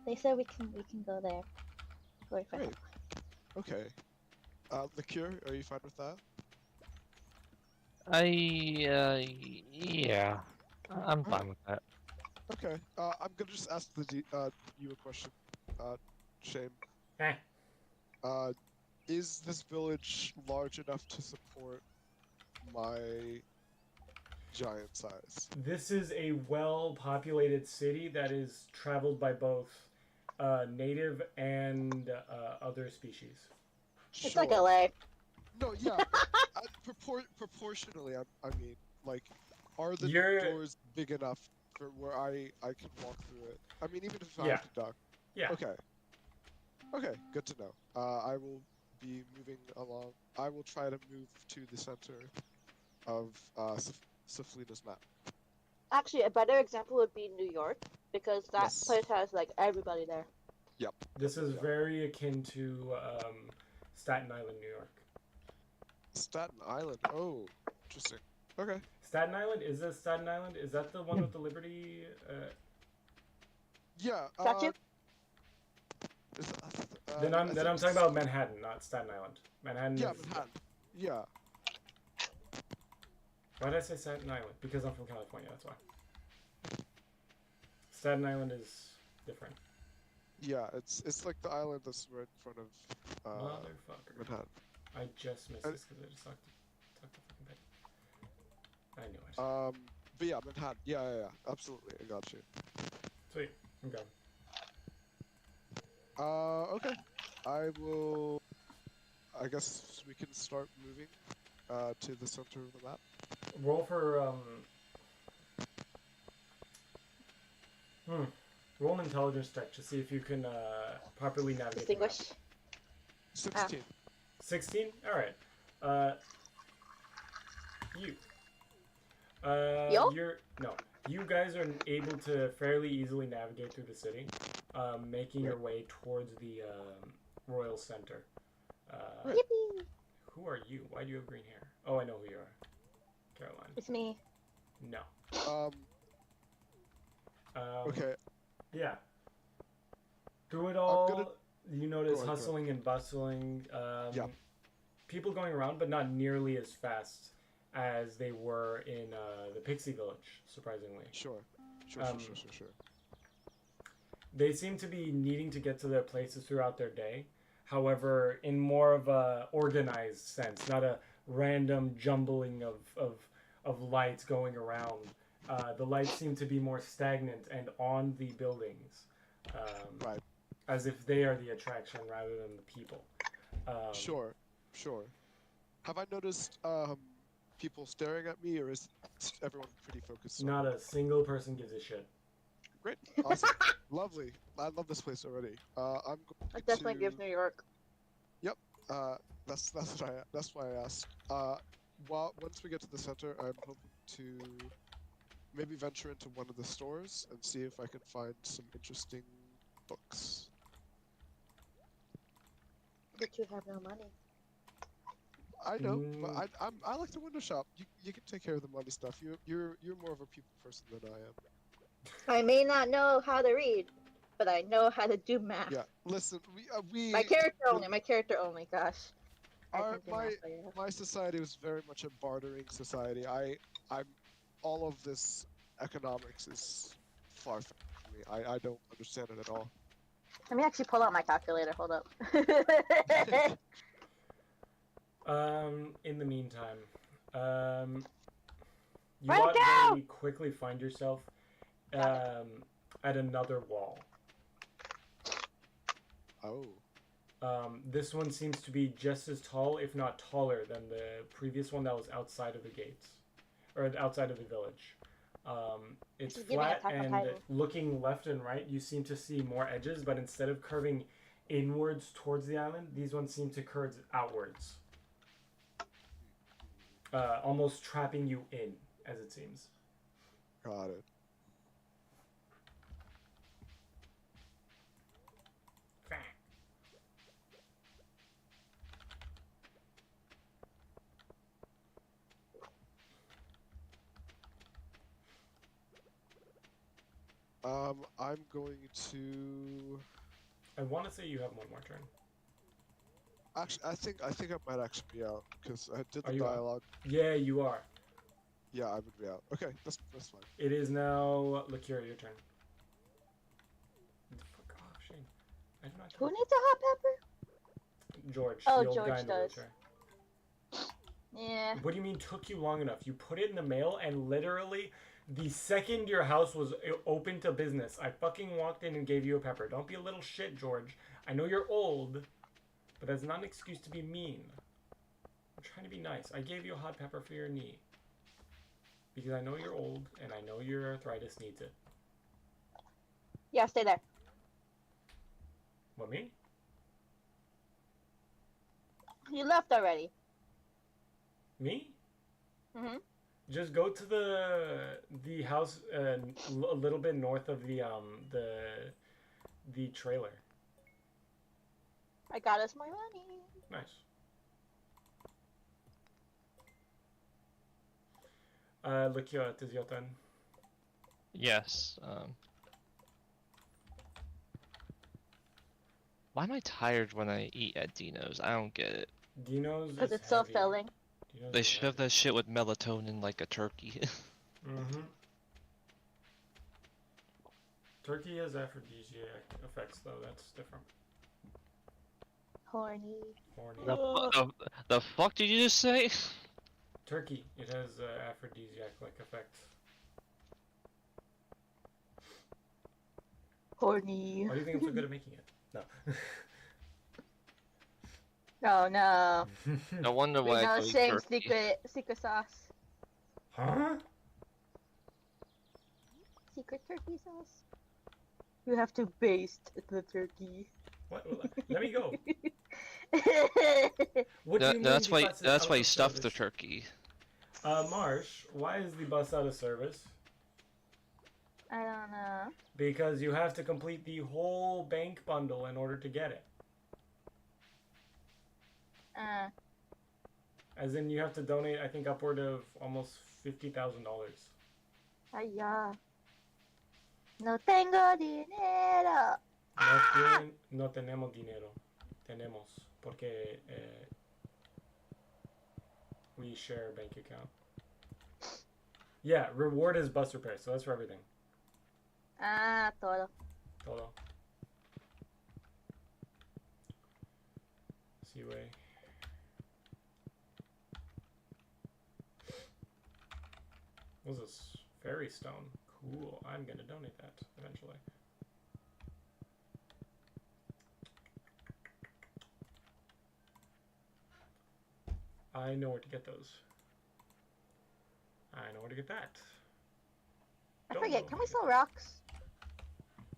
S3: they said we can go there.
S4: Great. Okay. The cure, are you fine with that?
S2: Yeah, I'm fine with that.
S4: Okay. I'm gonna just ask you a question, Shane.
S1: Eh.
S4: Is this village large enough to support my giant size?
S1: This is a well-populated city that is traveled by both native and other species.
S3: It's
S4: Sure.
S3: like LA.
S4: No, yeah. Proportionally, I mean, like, are the doors big enough for where I can walk through it? I mean, even if I have to duck.
S1: Yeah.
S4: Okay. Okay, good to know. I will be moving along. I will try to move to the center of Saflina's map.
S3: Actually, a better example would be New York, because that
S4: Yes.
S3: place has like everybody there.
S4: Yep.
S1: This is very akin to Staten Island, New York.
S4: Staten Island. Oh, interesting. Okay.
S1: Staten Island? Is this Staten Island? Is that the one with the Liberty?
S4: Yeah.
S3: Statue?
S1: Then I'm talking about Manhattan, not Staten Island. Manhattan.
S4: Yeah,
S1: is,
S4: Manhattan. Yeah.
S1: Why did I say Staten Island? Because I'm from California. That's why. Staten Island is different.
S4: Yeah, it's like the island that's right in front of
S1: Motherfucker.
S4: Manhattan.
S1: I just missed this because I just sucked the fucking bit. I knew it.
S4: But yeah, Manhattan. Yeah. Absolutely, I got you.
S1: Sweet. Okay.
S4: Okay. I guess we can start moving to the center of the map.
S1: Roll for roll an intelligence check to see if you can properly navigate the map.
S3: Distinguish.
S4: 16.
S1: 16? Alright. You guys are able to fairly easily navigate through the city, making your way towards the royal center.
S3: Yippee!
S1: Who are you? Why do you have green hair? Oh, I know who you are. Caroline.
S3: It's me.
S1: No.
S4: Okay.
S1: Yeah. Through it all, you notice hustling and bustling.
S4: Yeah.
S1: people going around, but not nearly as fast as they were in the Pixie Village, surprisingly.
S4: Sure. Sure.
S1: They seem to be needing to get to their places throughout their day. However, in more of a organized sense, not a random jumbling of lights going around. The lights seem to be more stagnant and on the buildings.
S4: Right.
S1: As if they are the attraction rather than the people.
S4: Sure. Have I noticed people staring at me, or is everyone pretty focused on
S1: Not a single person gives a shit.
S4: Great. Awesome. Lovely. I love this place already. I'm going
S3: It definitely
S4: to...
S3: gives New York.
S4: That's why I asked. Once we get to the center, I'm hoping to maybe venture into one of the stores and see if I can find some interesting books.
S3: But you have no money.
S4: I know, but I like to window shop. You can take care of the money stuff. You're more of a people person than I am.
S3: I may not know how to read, but I know how to do math.
S4: Yeah. Listen, we
S3: My character only. Gosh. I
S4: Our,
S3: can do math for you.
S4: my society was very much a bartering society. I'm all of this economics is far from me. I don't understand it at all.
S3: Let me actually pull out my calculator. Hold up.
S1: In the meantime, you
S3: Where'd it
S1: ought
S3: go?
S1: very quickly find yourself at another wall.
S4: Oh.
S1: This one seems to be just as tall, if not taller, than the previous one that was outside of the gates, or outside of the village. It's
S3: She's giving
S1: flat,
S3: Attack on
S1: and
S3: Titan.
S1: looking left and right, you seem to see more edges, but instead of curving inwards towards the island, these ones seem to curve outwards. Almost trapping you in, as it seems.
S4: Got it. I'm going to.
S1: I want to say you have one more turn.
S4: Actually, I think I might actually be out because I did
S1: Are
S4: the
S1: you out?
S4: dialogue.
S1: Yeah, you are.
S4: Yeah, I would be out. Okay, that's fine.
S1: It is now Lakira, your turn. Fuck off, Shane. I do not.
S3: Who needs a hot pepper?
S1: George.
S3: Oh,
S1: the old
S3: George
S1: guy in the
S3: does.
S1: wheelchair.
S3: Yeah.
S1: What do you mean took you long enough? You put it in the mail, and literally, the second your house was open to business, I fucking walked in and gave you a pepper. Don't be a little shit, George. I know you're old, but that's not an excuse to be mean. I'm trying to be nice. I gave you a hot pepper for your knee. Because I know you're old, and I know your arthritis needs it.
S3: Yeah, stay there.
S1: What, me?
S3: You left already.
S1: Me?
S3: Mm-hmm.
S1: Just go to the house a little bit north of the trailer.
S3: I got us more money.
S1: Nice. Lucia, it is your turn.
S2: Yes. Why am I tired when I eat at Dino's? I don't get it.
S1: Dino's
S3: Because
S1: is
S3: it's so
S1: heavy.
S3: filling.
S1: Dino's
S2: They
S1: is
S2: shove
S1: heavy.
S2: that shit with melatonin like a turkey.
S1: Mm-hmm. Turkey has aphrodisiac effects, though. That's different.
S3: Horny.
S1: Horny.
S2: the fuck did you just say?
S1: Turkey. It has aphrodisiac-like effects.
S3: Horny.
S1: Why do you think I'm so good at making it? No.
S3: Oh no.
S2: No wonder
S3: We
S2: why I
S3: know
S2: go eat
S3: Shane's
S2: turkey.
S3: secret sauce.
S1: Huh?
S3: Secret turkey sauce. You have to baste the turkey.
S1: What? Let me go. What do you mean
S2: That's
S1: the
S2: why.
S1: bus is
S2: That's
S1: out
S2: why
S1: of
S2: you stuffed the
S1: service?
S2: turkey.
S1: Marsh, why is the bus out of service?
S3: I don't know.
S1: Because you have to complete the whole bank bundle in order to get it. As in, you have to donate, I think, upward of almost $50,000.
S3: Ay-ya. No tengo dinero.
S1: No tenemos dinero. Tenemos. Porque share bank account. Yeah, reward is bus repair, so that's for everything.
S3: Ah, todo.
S1: Todo. Seaway. What's this? Fairy stone. Cool. I'm gonna donate that eventually. I know where to get those. I know where to get that.
S3: I
S1: Don't
S3: forget.
S1: know
S3: Can
S1: where
S3: we
S1: to
S3: sell
S1: get that.
S3: rocks?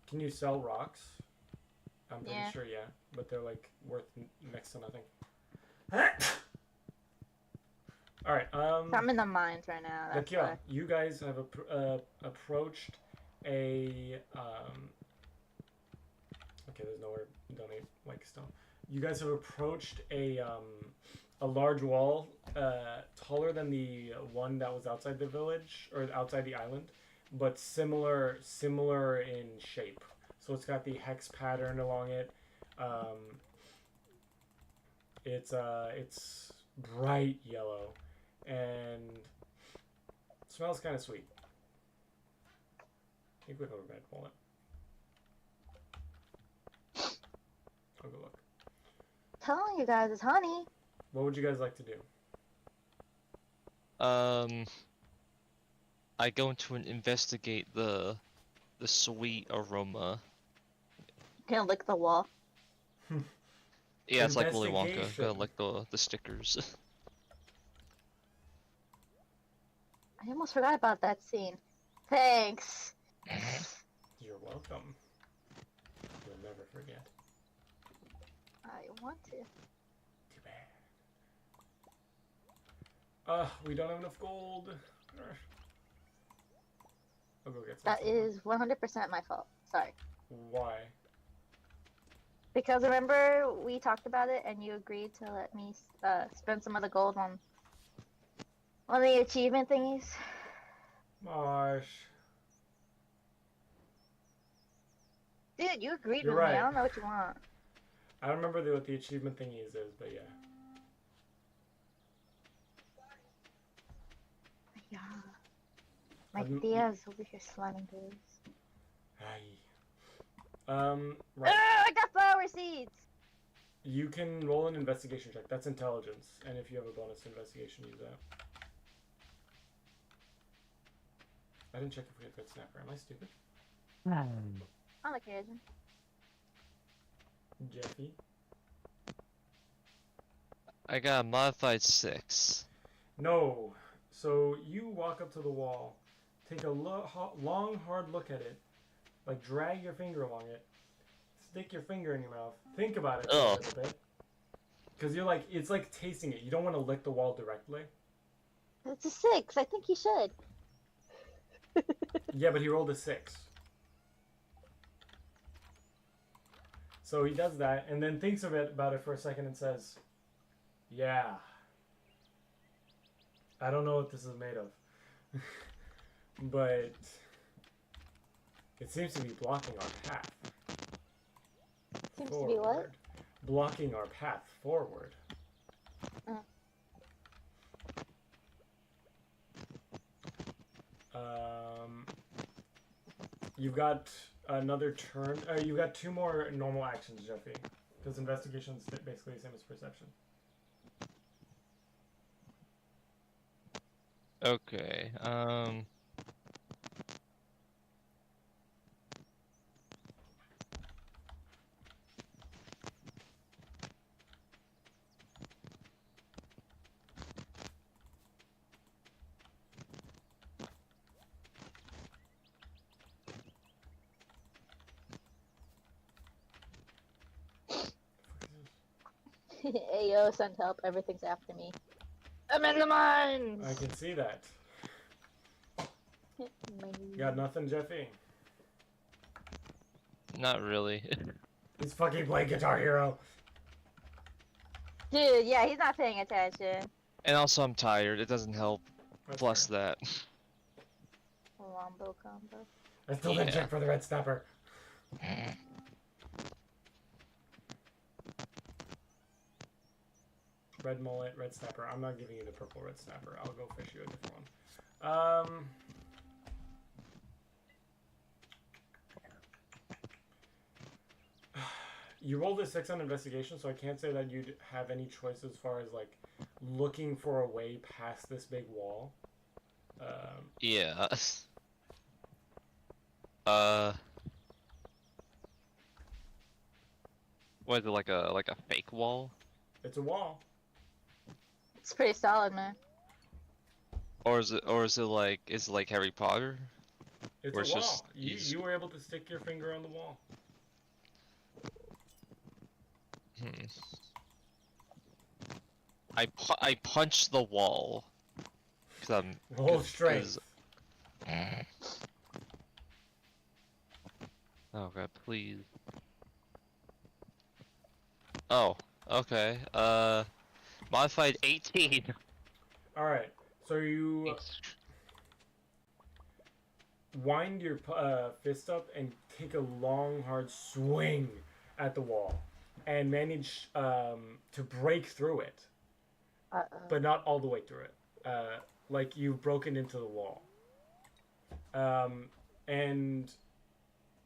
S1: Can you sell rocks? I'm pretty
S3: Yeah.
S1: sure, yeah. But they're like worth next to nothing. Alright,
S3: I'm in the mines right now. That's
S1: Lakia,
S3: why.
S1: you guys have approached a okay, there's nowhere to donate like stone. You guys have approached a large wall taller than the one that was outside the village or outside the island, but similar in shape. So it's got the hex pattern along it. It's bright yellow and smells kind of sweet. I think we have a red walnut. I'll go look.
S3: Telling you guys, it's honey.
S1: What would you guys like to do?
S2: I go to investigate the sweet aroma.
S3: Gonna lick the wall.
S2: Yeah, it's like Willy Wonka.
S1: Investigation.
S2: Gotta lick the stickers.
S3: I almost forgot about that scene. Thanks.
S1: You're welcome. You'll never forget.
S3: I want to.
S1: Too bad. We don't have enough gold. I'll go get some.
S3: That is 100% my fault. Sorry.
S1: Why?
S3: Because remember we talked about it and you agreed to let me spend some of the gold on one of the achievement thingies.
S1: Marsh.
S3: Dude, you agreed
S1: You're
S3: with me.
S1: right.
S3: I don't know what you want.
S1: I don't remember what the achievement thingy is, but yeah.
S3: Yeah. My
S1: I'm-
S3: Dia's over here slamming doors.
S1: Aye. Right.
S3: Ah, I got flower seeds!
S1: You can roll an investigation check. That's intelligence. And if you have a bonus investigation, use that. I didn't check if we had good snapper. Am I stupid?
S3: On occasion.
S1: Jeffy?
S2: I got a modified 6.
S1: No. So you walk up to the wall, take a long, hard look at it, like drag your finger along it, stick your finger in your mouth, think about it for a little bit. Because you're like, it's like tasting it. You don't want to lick the wall directly.
S3: It's a 6. I think you should.
S1: Yeah, but he rolled a 6. So he does that, and then thinks about it for a second and says, yeah. I don't know what this is made of. But it seems to be blocking our path.
S3: Seems to be what?
S1: Forward. Blocking our path forward. You've got another turn. You've got 2 more normal actions, Jeffy. Because investigation is basically the same as perception.
S2: Okay.
S3: Ayo, send help. Everything's after me. I'm in the mines!
S1: I can see that. Got nothing, Jeffy?
S2: Not really.
S1: He's fucking playing Guitar Hero.
S3: Dude, yeah, he's not paying attention.
S2: And also I'm tired. It doesn't help.
S1: That's
S2: Plus
S1: fair.
S2: that.
S3: Wombo combo.
S1: I still didn't
S2: Yeah.
S1: check for the red snapper. Red mullet, red snapper. I'm not giving you the purple red snapper. I'll go fish you a different one. You rolled a 6 on investigation, so I can't say that you'd have any choice as far as like looking for a way past this big wall.
S2: Yeah. What is it, like a fake wall?
S1: It's a wall.
S3: It's pretty solid, man.
S2: Or is it like Harry Potter?
S1: It's
S2: Or
S1: a
S2: it's
S1: wall.
S2: just
S1: You were able to stick your finger on the wall.
S2: I punched the wall. Cause I'm
S1: Roll strength.
S2: Oh god, please. Oh, okay. Modified 18.
S1: Alright, so you wind your fist up and take a long, hard swing at the wall and manage to break through it, but not all the way through it. Like you've broken into the wall. And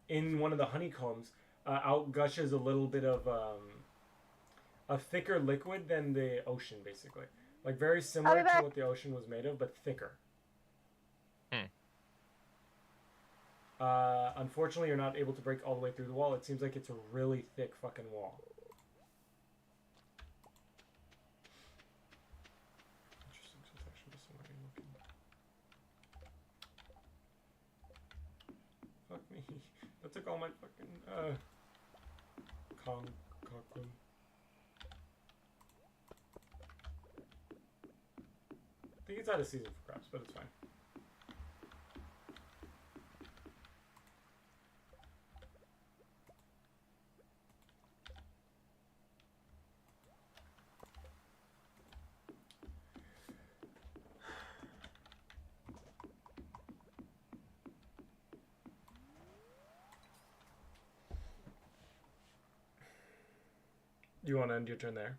S1: in one of the honeycombs, out gushes a little bit of a thicker liquid than the ocean, basically. Like very similar to what the ocean was made of, but thicker. Unfortunately, you're not able to break all the way through the wall. It seems like it's a really thick fucking wall. Interesting. So it's actually somewhere looking. Fuck me. That took all my fucking cockroach. I think it's out of season for crabs, but it's fine. You want to end your turn there?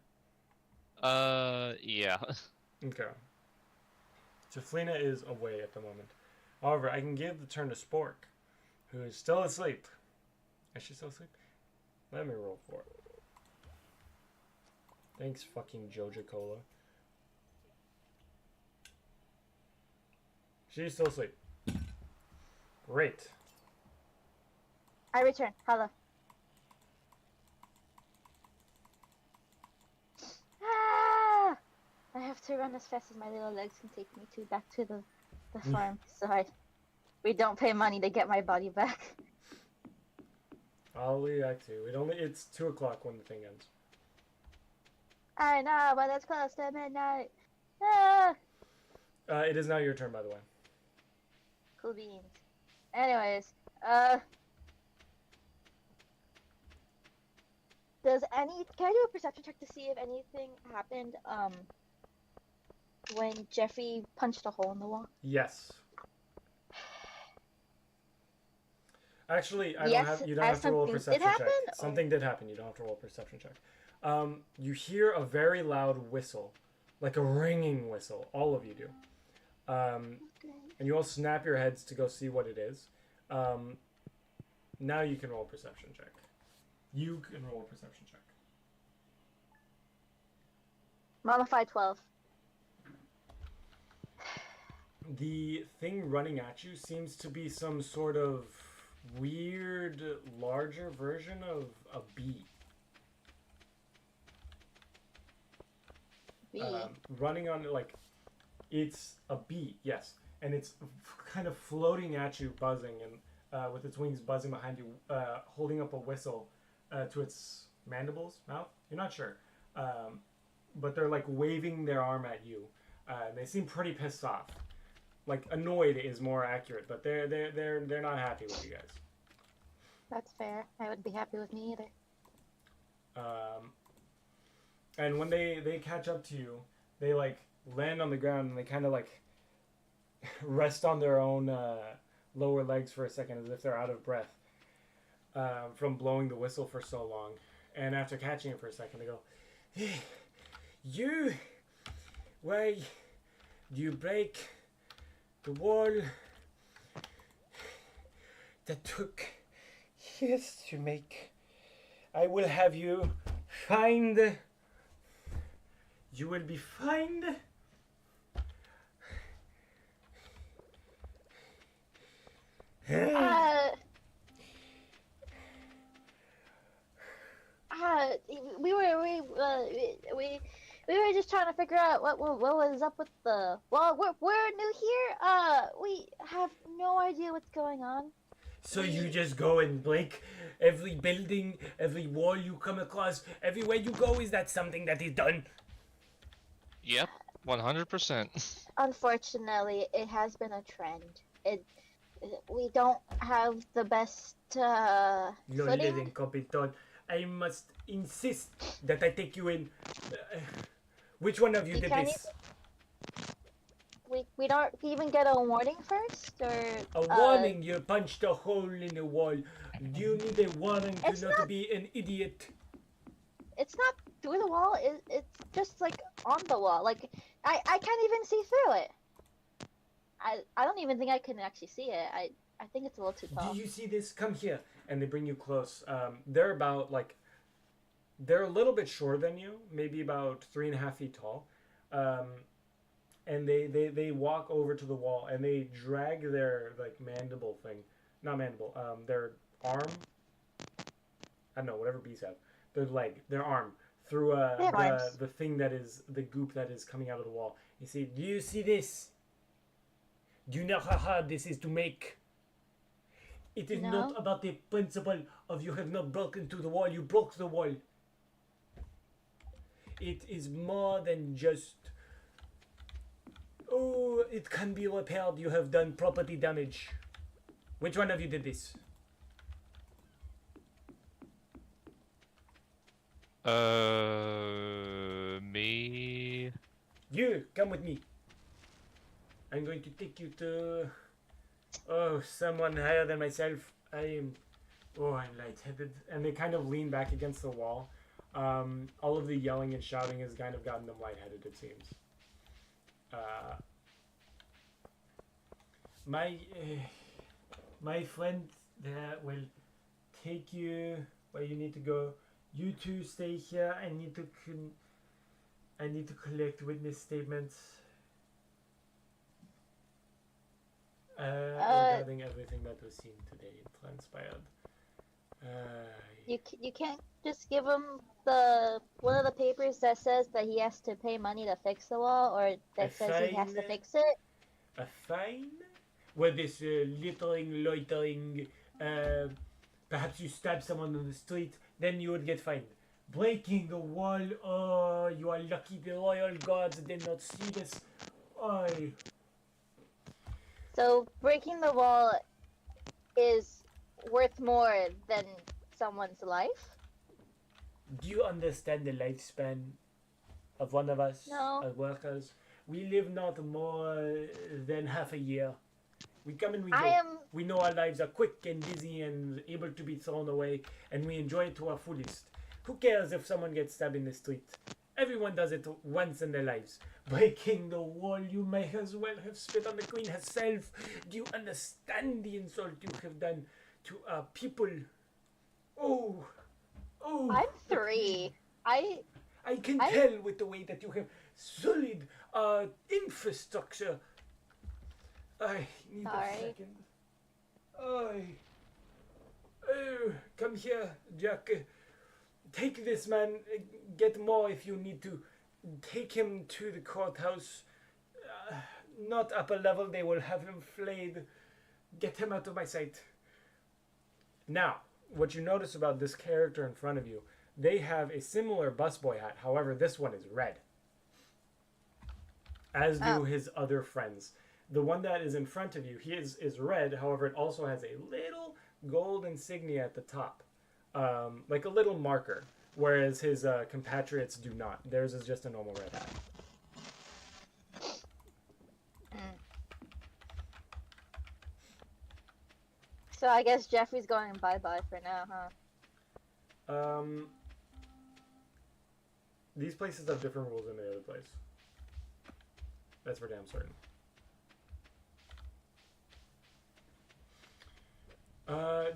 S2: Yeah.
S1: Okay. So Felina is away at the moment. However, I can give the turn to Spork, who is still asleep. Is she still asleep? Let me roll for it. Thanks, fucking Joja Cola. She's still asleep. Great.
S3: I return. Hello. Ah! I have to run as fast as my little legs can take me back to the farm, so we don't pay money to get my body back.
S1: I'll leave that too. It's 2 o'clock when the thing ends.
S3: I know, but it's close to midnight. Ah!
S1: It is now your turn, by the way.
S3: Cool beans. Anyways, can I do a perception check to see if anything happened, when Jeffrey punched a hole in the wall?
S1: Yes. Actually, you don't have to roll a perception check. Something did happen. You don't have to roll a perception check. You hear a very loud whistle, like a ringing whistle. All of you do. And you all snap your heads to go see what it is. Now you can roll a perception check. You can roll a perception check.
S3: Modified 12.
S1: The thing running at you seems to be some sort of weird, larger version of a bee. Running on, like, it's a bee, yes. And it's kind of floating at you, buzzing, and with its wings buzzing behind you, holding up a whistle to its mandibles, mouth? You're not sure. But they're, like, waving their arm at you. They seem pretty pissed off. Like, annoyed is more accurate, but they're not happy with you guys.
S3: That's fair. I wouldn't be happy with me either.
S1: And when they catch up to you, they like land on the ground and they kind of like rest on their own lower legs for a second as if they're out of breath from blowing the whistle for so long. And after catching it for a second, they go, "Hey, You, why do you break the wall that took years to make? I will have you fined. You will be fined.
S3: Uh, we were just trying to figure out what was up with the. Well, we're new here. We have no idea what's going on.
S1: So you just go and break every building, every wall you come across, everywhere you go. Is that something that is done?
S2: Yep, 100%.
S3: Unfortunately, it has been a trend. We don't have the best
S1: No,
S3: footing.
S1: incompetent. I must insist that I take you in. Which one of you
S3: You
S1: did
S3: can't
S1: this?
S3: We don't even get a warning first, or
S1: A warning, you punched a hole in the wall. Do you need a warning to
S3: It's
S1: not
S3: not-
S1: be an idiot?
S3: It's not through the wall. It's just like on the wall. Like I can't even see through it. I don't even think I can actually see it. I think it's a little too tall.
S1: Do you see this? Come here. And they bring you close. They're about like, they're a little bit shorter than you, maybe about 3.5 feet tall. And they walk over to the wall and they drag their like mandible thing, not mandible, their arm. I don't know, whatever bees have. Their leg, their arm, through
S3: They have arms.
S1: the thing that is the goop that is coming out of the wall. You see? Do you see this? Do you know how hard this is to make? It is
S3: No.
S1: not about the principle of you have not broken through the wall, you broke the wall. It is more than just, oh, it can be repaired, you have done property damage. Which one of you did this?
S2: Me.
S1: You, come with me. I'm going to take you to, oh, someone higher than myself. I'm lightheaded. And they kind of lean back against the wall. All of the yelling and shouting has kind of gotten them lightheaded, it seems. My friend there will take you where you need to go. You two stay here. I need to collect witness statements regarding everything that was seen today and transpired.
S3: You can't just give him one of the papers that says that he has to pay money to fix the wall, or that
S1: A
S3: says he has to
S1: fine?
S3: fix it.
S1: A fine? Well, this littering, loitering, perhaps you stab someone on the street, then you would get fined. Breaking the wall, oh, you are lucky the royal guards did not see this. Oh,
S3: So breaking the wall is worth more than someone's life.
S1: do you understand the lifespan of one of us,
S3: No.
S1: as workers? We live not more than half a year. We come and we go.
S3: I am
S1: We know our lives are quick and busy and able to be thrown away, and we enjoy it to our fullest. Who cares if someone gets stabbed in the street? Everyone does it once in their lives. Breaking the wall, you may as well have spit on the queen herself. Do you understand the insult you have done to our people? Oh,
S3: I'm 3.
S1: I can
S3: I-
S1: tell with the way that you have sullied our infrastructure. I need
S3: Sorry.
S1: a second. Oh, come here, Jack. Take this man. Get more if you need to. Take him to the courthouse. Not upper level. They will have him flayed. Get him out of my sight. Now, what you notice about this character in front of you, they have a similar busboy hat. However, this one is red. As do
S3: Oh.
S1: his other friends. The one that is in front of you, he is red. However, it also has a little gold insignia at the top. Like a little marker. Whereas his compatriots do not. Theirs is just a normal red hat.
S3: So I guess Jeffrey's going bye-bye for now, huh?
S1: these places have different rules than the other place. That's for damn certain.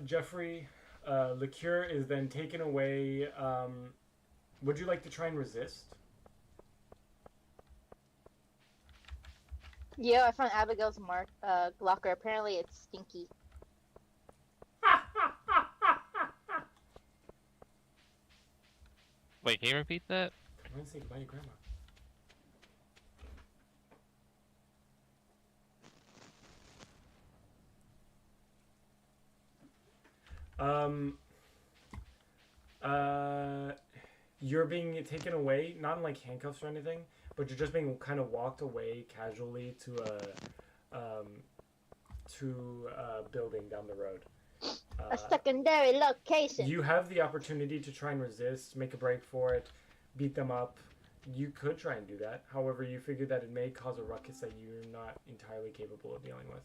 S1: Jeffrey, liqueur is then taken away. Would you like to try and resist?
S3: Yeah, I found Abigail's locker. Apparently, it's stinky.
S2: Wait, can you repeat that?
S1: I want to say goodbye to Grandma. You're being taken away, not in like handcuffs or anything, but you're just being kind of walked away casually to a building down the road.
S3: A secondary location.
S1: You have the opportunity to try and resist, make a break for it, beat them up. You could try and do that. However, you figure that it may cause a ruckus that you're not entirely capable of dealing with.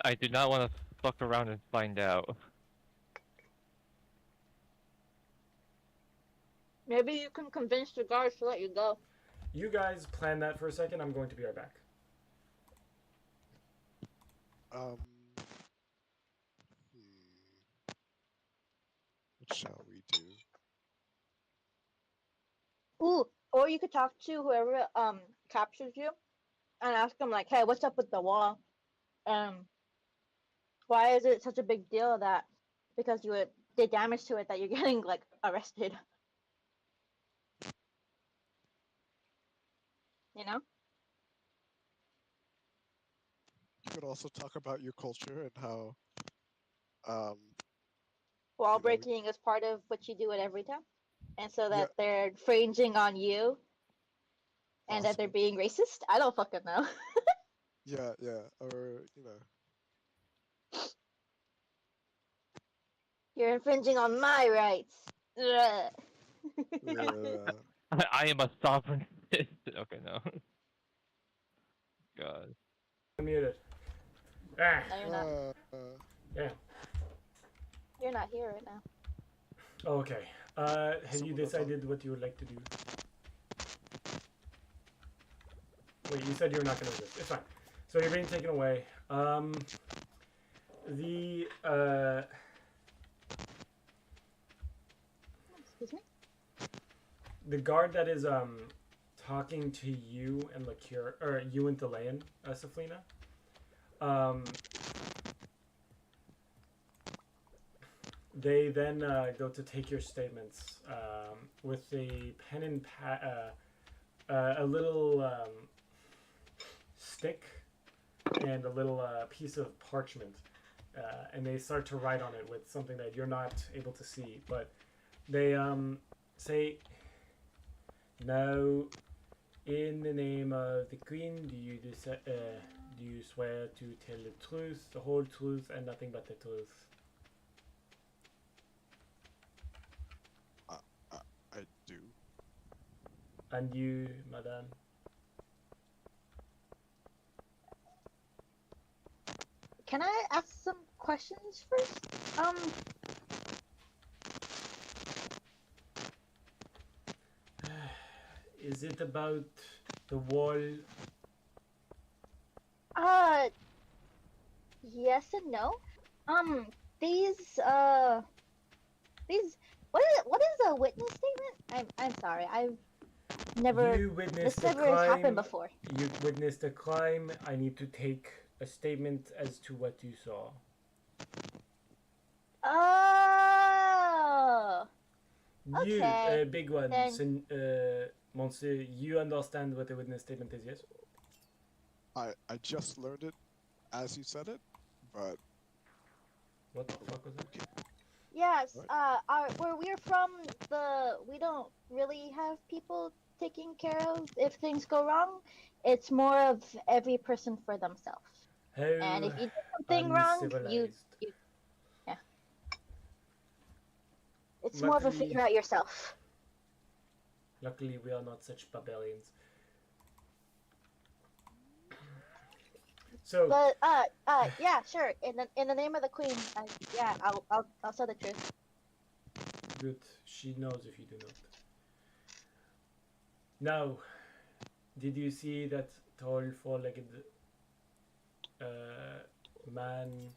S2: I do not want to fuck around and find out.
S3: Maybe you can convince the guards to let you go.
S1: You guys plan that for a second. I'm going to be right back.
S4: What shall we do?
S3: Ooh, or you could talk to whoever captures you, and ask them like, "Hey, what's up with the wall? Why is it such a big deal that because you did damage to it that you're getting like arrested?" You know?
S4: You could also talk about your culture and how,
S3: Wall
S4: you know,
S3: breaking is part of what you do at every time, and so that
S4: Yeah.
S3: they're infringing on you, and that they're
S4: Possible.
S3: being racist. I don't fucking know.
S4: yeah, or you know,
S3: You're infringing on my rights. Ugh.
S4: yeah.
S2: I am a sovereign. Okay, no. God.
S1: I'm muted. Ah,
S3: No, you're not.
S1: yeah.
S3: You're not here right now.
S1: Okay. Have you
S4: Someone else
S1: decided what you would like to do? Wait, you said you were not going to resist. It's fine. So you're being taken away.
S3: Excuse me?
S1: The guard that is talking to you and Lakir, or you and Delayan, Saflina, they then go to take your statements with a pen and a little stick and a little piece of parchment, and they start to write on it with something that you're not able to see, but they say, "Now, in the name of the Queen, do you swear to tell the truth, the whole truth, and nothing but the truth?"
S4: I do.
S1: And you, madame?
S3: Can I ask some questions first?
S1: Is it about the wall?
S3: Yes and no. These what is a witness statement? I'm sorry, I've never,
S1: You witnessed
S3: this
S1: a
S3: never has happened
S1: crime.
S3: before.
S1: You witnessed a crime. I need to take a statement as to what you saw.
S3: Oh,
S1: You,
S3: okay.
S1: big one,
S3: Then-
S1: Monsieur, you understand what a witness statement is, yes?
S4: I just learned it as you said it, but
S1: What the fuck was that?
S3: yes,
S4: Right.
S3: where we're from, we don't really have people taking care of if things go wrong. It's more of every person for themselves.
S1: How
S3: And if you do something wrong,
S1: uncivilized.
S3: yeah. It's more of a
S1: Luckily-
S3: figure out yourself.
S1: Luckily, we are not such barbarians. So,
S3: But yeah, sure. In the name of the queen, yeah, I'll tell the truth.
S1: Good. She knows if you do not. Now, did you see that tall, four-legged man,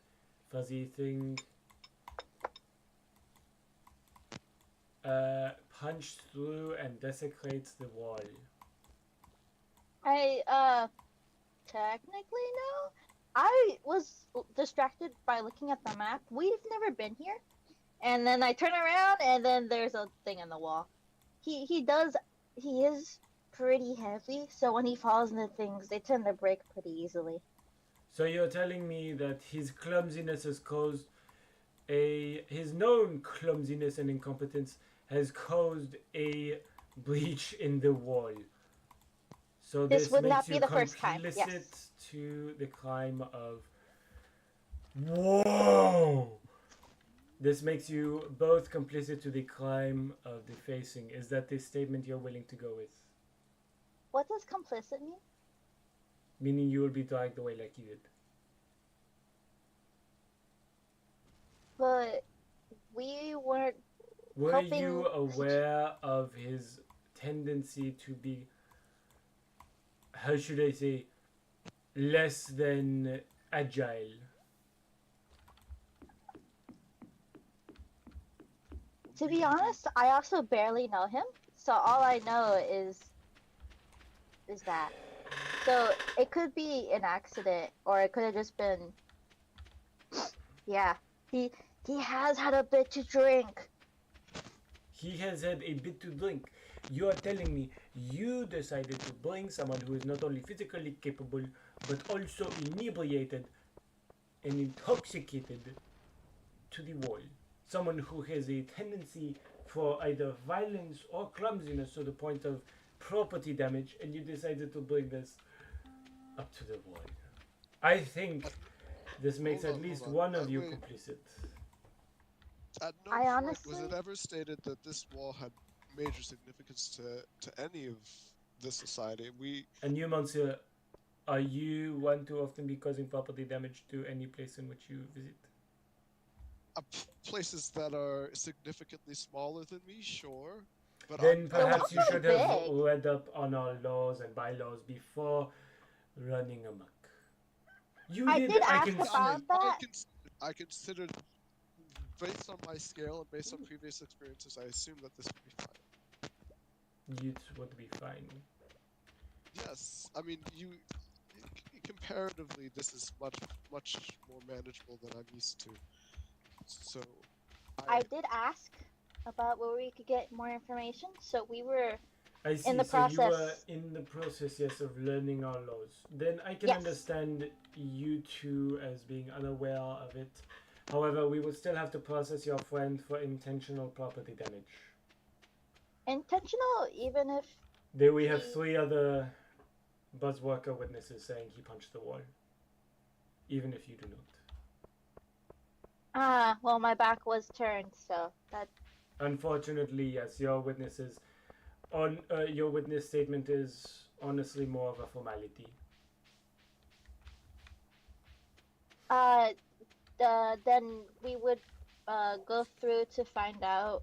S1: fuzzy thing punched through and desecrates the wall?
S3: Technically no. I was distracted by looking at the map. We've never been here. And then I turn around and then there's a thing on the wall. He is pretty heavy, so when he falls into things, they tend to break pretty easily.
S1: So you're telling me that his clumsiness has caused his known clumsiness and incompetence has caused a breach in the wall. So
S3: This would
S1: makes
S3: not be
S1: you
S3: the first time,
S1: complicit
S3: yes.
S1: to the crime of. Whoa! This makes you both complicit to the crime of defacing. Is that the statement you're willing to go with?
S3: What does complicit mean?
S1: Meaning you will be dragged away like he did.
S3: But we weren't
S1: Were
S3: helping.
S1: you aware of his tendency to be, how should I say, less than agile?
S3: To be honest, I also barely know him, so all I know is that. So it could be an accident, or it could have just been. Yeah, he has had a bit to drink.
S1: He has had a bit to drink. You are telling me you decided to bring someone who is not only physically capable, but also inebriated and intoxicated to the wall. Someone who has a tendency for either violence or clumsiness to the point of property damage, and you decided to bring this up to the wall. I think this makes at least one of you complicit.
S4: At no
S3: I
S4: point
S3: honestly-
S4: was it ever stated that this wall had major significance to any of the society.
S1: And you, Monsieur, are you one to often be causing property damage to any place in which you visit?
S4: Places that are significantly smaller than me, sure. But
S1: Then perhaps
S3: The
S1: you
S3: walls
S1: should
S3: are
S1: have
S3: big.
S1: read up on our laws and bylaws before running amok. You
S3: I
S1: did.
S3: did
S1: I
S3: ask
S1: can
S3: about
S1: see.
S3: that.
S4: I considered, based on my scale and based on previous experiences, I assume that this would be fine.
S1: You would be fine.
S4: Yes, I mean comparatively, this is much more manageable than I'm used to. So,
S3: I did ask about where we could get more information, so we were.
S1: I see.
S3: In the
S1: So you were
S3: process.
S1: in the process, yes, of learning our laws. Then I can
S3: Yes.
S1: understand you two as being unaware of it. However, we would still have to process your friend for intentional property damage.
S3: Intentional, even if.
S1: There we have 3 other buzzworker witnesses saying he punched the wall. Even if you do not.
S3: Well, my back was turned, so that.
S1: Unfortunately, yes, your witnesses your witness statement is honestly more of a formality.
S3: Then we would go through to find out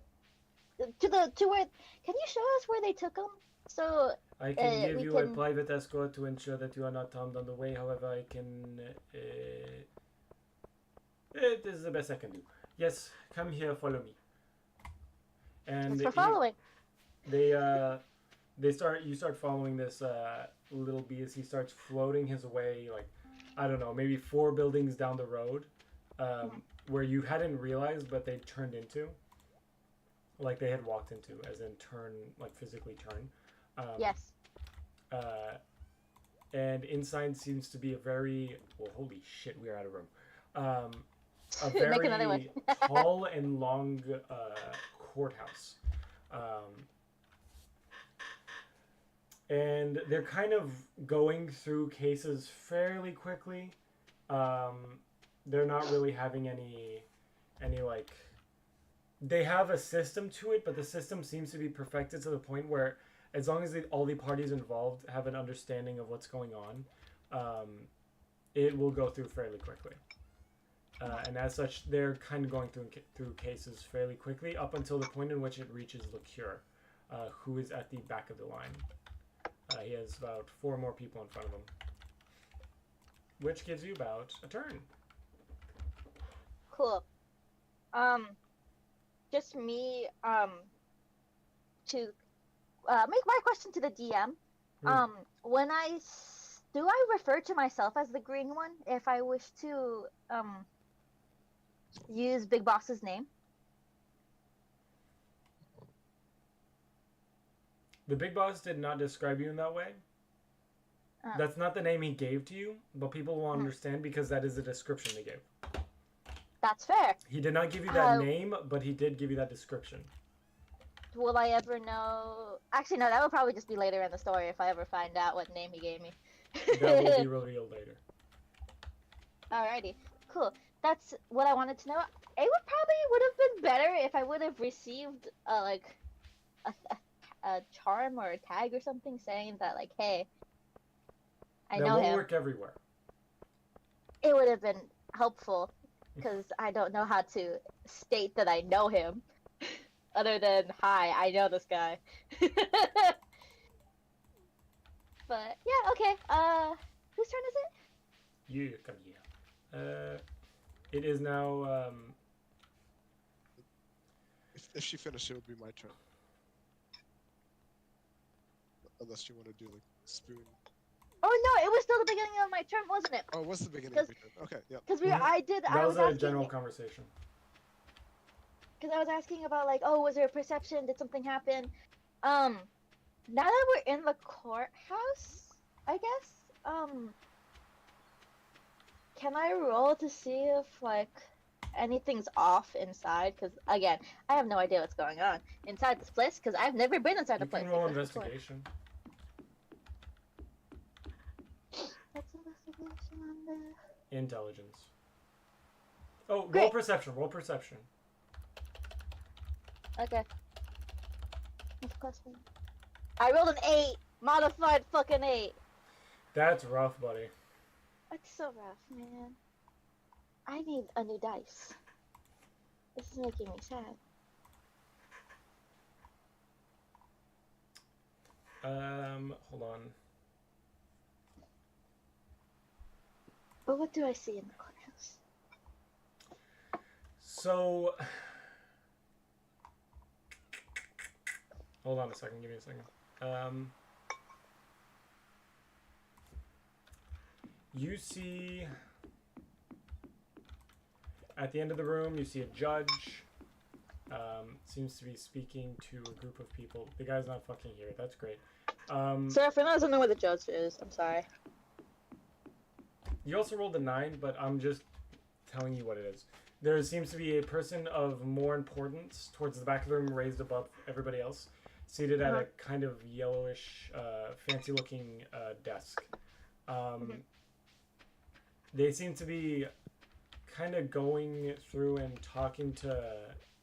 S3: to where. Can you show us where they took him? So
S1: I can give
S3: we
S1: you a
S3: can-
S1: private escort to ensure that you are not harmed on the way. However, I can. It is the best I can do. Yes, come here, follow me. And
S3: thanks for following.
S1: you start following this little bee as he starts floating his way, like, I don't know, maybe 4 buildings down the road, where you hadn't realized, but they turned into, like they had walked into, as in turn, like physically turn.
S3: Yes.
S1: And inside seems to be a very, well, holy shit, we are out of room. A
S3: Make another one.
S1: very tall and long courthouse. And they're kind of going through cases fairly quickly. They're not really having any like, they have a system to it, but the system seems to be perfected to the point where as long as all the parties involved have an understanding of what's going on, it will go through fairly quickly. And as such, they're kind of going through cases fairly quickly up until the point in which it reaches Liqueur, who is at the back of the line. He has about 4 more people in front of him, which gives you about a turn.
S3: Cool. Just me, to make my question to the DM. When do I refer to myself as the green one if I wish to use Big Boss's name?
S1: The Big Boss did not describe you in that way. That's not the name he gave to you, but people will understand because that is the description he gave.
S3: That's fair.
S1: He did not give you that name, but he did give you that description.
S3: Will I ever know? Actually, no, that will probably just be later in the story if I ever find out what name he gave me.
S1: That will be revealed later.
S3: Alrighty, cool. That's what I wanted to know. It would have been better if I would have received like a charm or a tag or something saying that, like, hey, I know him.
S1: That won't work everywhere.
S3: It would have been helpful because I don't know how to state that I know him. Other than, hi, I know this guy. But, yeah, okay. Whose turn is it?
S1: You come here. It is now,
S4: If she finished, it would be my turn. Unless you want to do, like, spoon.
S3: Oh, no, it was still the beginning of my turn, wasn't it?
S4: Oh, what's the beginning of your turn? Okay, yeah.
S3: Because
S1: that was a general conversation.
S3: Because I was asking about, like, oh, was there a perception? Did something happen? Now that we're in the courthouse, I guess, can I roll to see if, like, anything's off inside? Because, again, I have no idea what's going on inside this place, because I've never been inside the place.
S1: You can roll investigation.
S3: What's investigation on the...
S1: Intelligence. Oh,
S3: Great.
S1: roll perception, roll perception.
S3: Okay. I rolled an 8. Modified fucking 8.
S1: That's rough, buddy.
S3: That's so rough, man. I need a new dice. This is making me sad.
S1: Hold on.
S3: But what do I see in the courthouse?
S1: So... Hold on a second, give me a second. You see... At the end of the room, you see a judge. Seems to be speaking to a group of people. The guy's not fucking here. That's great.
S3: Serafina doesn't know where the judge is. I'm sorry.
S1: You also rolled a 9, but I'm just telling you what it is. There seems to be a person of more importance towards the back of the room, raised above everybody else, seated at a kind of yellowish, fancy-looking desk. They seem to be kind of going through and talking to...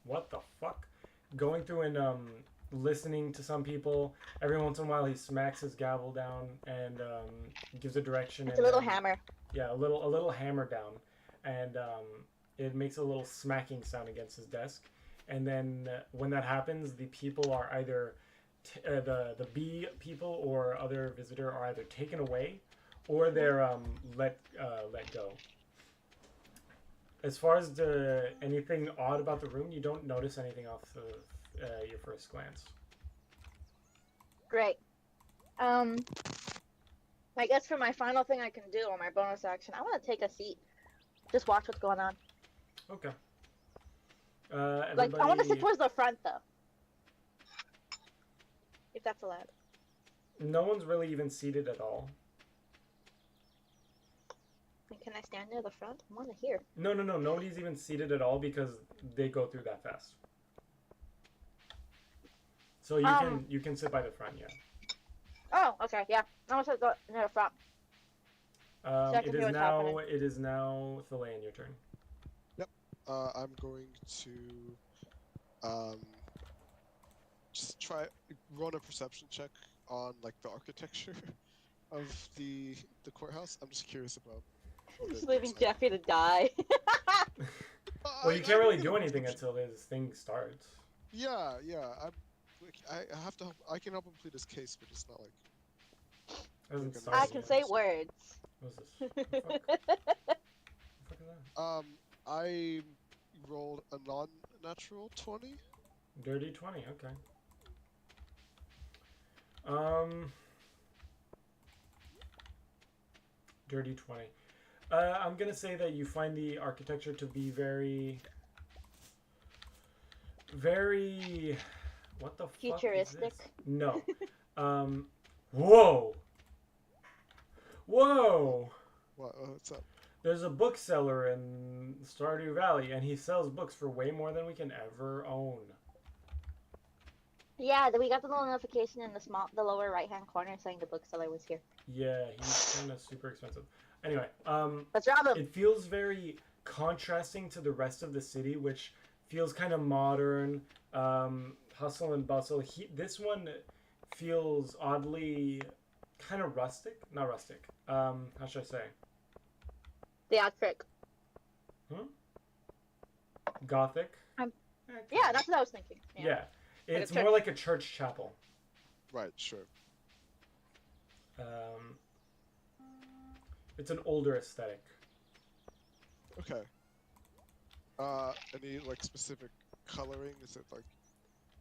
S1: What the fuck? Going through and listening to some people. Every once in a while he smacks his gavel down and gives a direction.
S3: It's a little hammer.
S1: Yeah, a little hammer down. And it makes a little smacking sound against his desk. And then when that happens, the people are either... the B people or other visitor are either taken away or they're let go. As far as anything odd about the room, you don't notice anything off of your first glance.
S3: Great. I guess for my final thing I can do on my bonus action, I want to take a seat. Just watch what's going on.
S1: Okay.
S3: Like, I want to sit towards the front, though. If that's allowed.
S1: No one's really even seated at all.
S3: Can I stand near the front? I want to hear.
S1: No. Nobody's even seated at all because they go through that fast. So you can sit by the front, yeah.
S3: Oh, okay, yeah. I want to sit near the front.
S1: It is now Thelaine, your turn.
S4: Yep. I'm going to just run a perception check on, like, the architecture of the courthouse. I'm just curious about
S3: Just leaving Jeffrey to die.
S1: Well, you can't really do anything until this thing starts.
S4: Yeah, yeah. I have to help. I can help him plead his case, but it's not like.
S1: It hasn't
S4: I
S1: started
S3: I can
S1: yet.
S3: say words.
S1: What's this? What the fuck? What the fuck is that?
S4: I rolled a non-natural 20.
S1: Dirty 20, okay. Dirty 20. I'm gonna say that you find the architecture to be very... Very... What the
S3: Futuristic.
S1: fuck is this? No. Whoa! Whoa!
S4: What's up?
S1: There's a bookseller in Stardew Valley, and he sells books for way more than we can ever own.
S3: Yeah, we got the little notification in the lower right-hand corner saying the bookseller was here.
S1: Yeah, he's kind of super expensive. Anyway,
S3: Let's rob him.
S1: it feels very contrasting to the rest of the city, which feels kind of modern, hustle and bustle. This one feels oddly kind of rustic. Not rustic. How should I say?
S3: Theatric.
S1: Gothic.
S3: Yeah, that's what I was thinking.
S1: Yeah. It's
S3: church.
S1: more like a church chapel.
S4: Right. Sure.
S1: It's an older aesthetic.
S4: Okay. Any like specific coloring? Is it like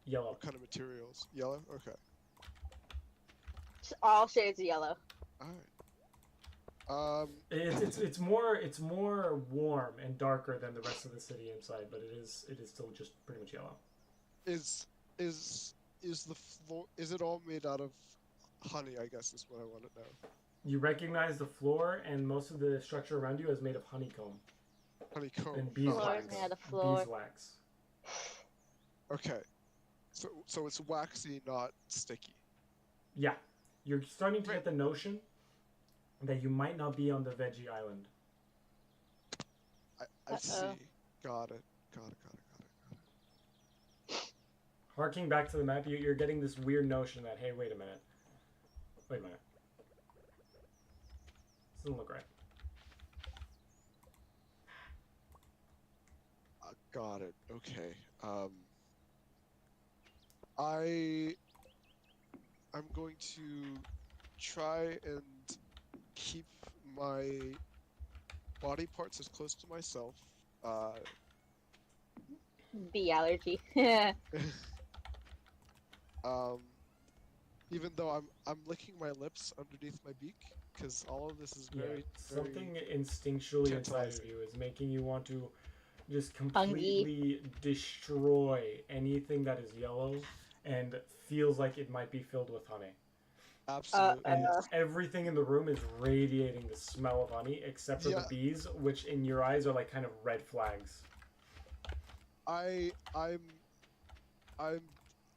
S1: Yellow.
S4: what kind of materials? Yellow. Okay.
S3: Just all shades of yellow.
S4: All right.
S1: It's more warm and darker than the rest of the city inside, but it is still just pretty much yellow.
S4: Is the floor? Is it all made out of honey? I guess is what I want to know.
S1: You recognize the floor, and most of the structure around you is made of honeycomb
S4: Honeycomb.
S1: and
S3: Floor is
S1: beeswax.
S3: made out of floor.
S1: Beeswax.
S4: Okay. So it's waxy, not sticky.
S1: Yeah, you're starting to get the notion that you might not be on the veggie island.
S4: I see. Got it.
S1: Harking back to the map, you're getting this weird notion that, hey, wait a minute. This doesn't look right.
S4: Got it. Okay. I'm going to try and keep my body parts as close to myself.
S3: Bee allergy.
S4: Even though I'm licking my lips underneath my beak, because all of this is very
S1: something instinctually inside of
S4: tantalizing.
S1: you is making you want to just completely destroy anything that is yellow and feels like it might be filled with honey.
S4: Absolutely.
S1: And everything in the room is radiating the smell of honey, except for the bees, which in your eyes are like kind of red flags.
S4: I'm
S3: We're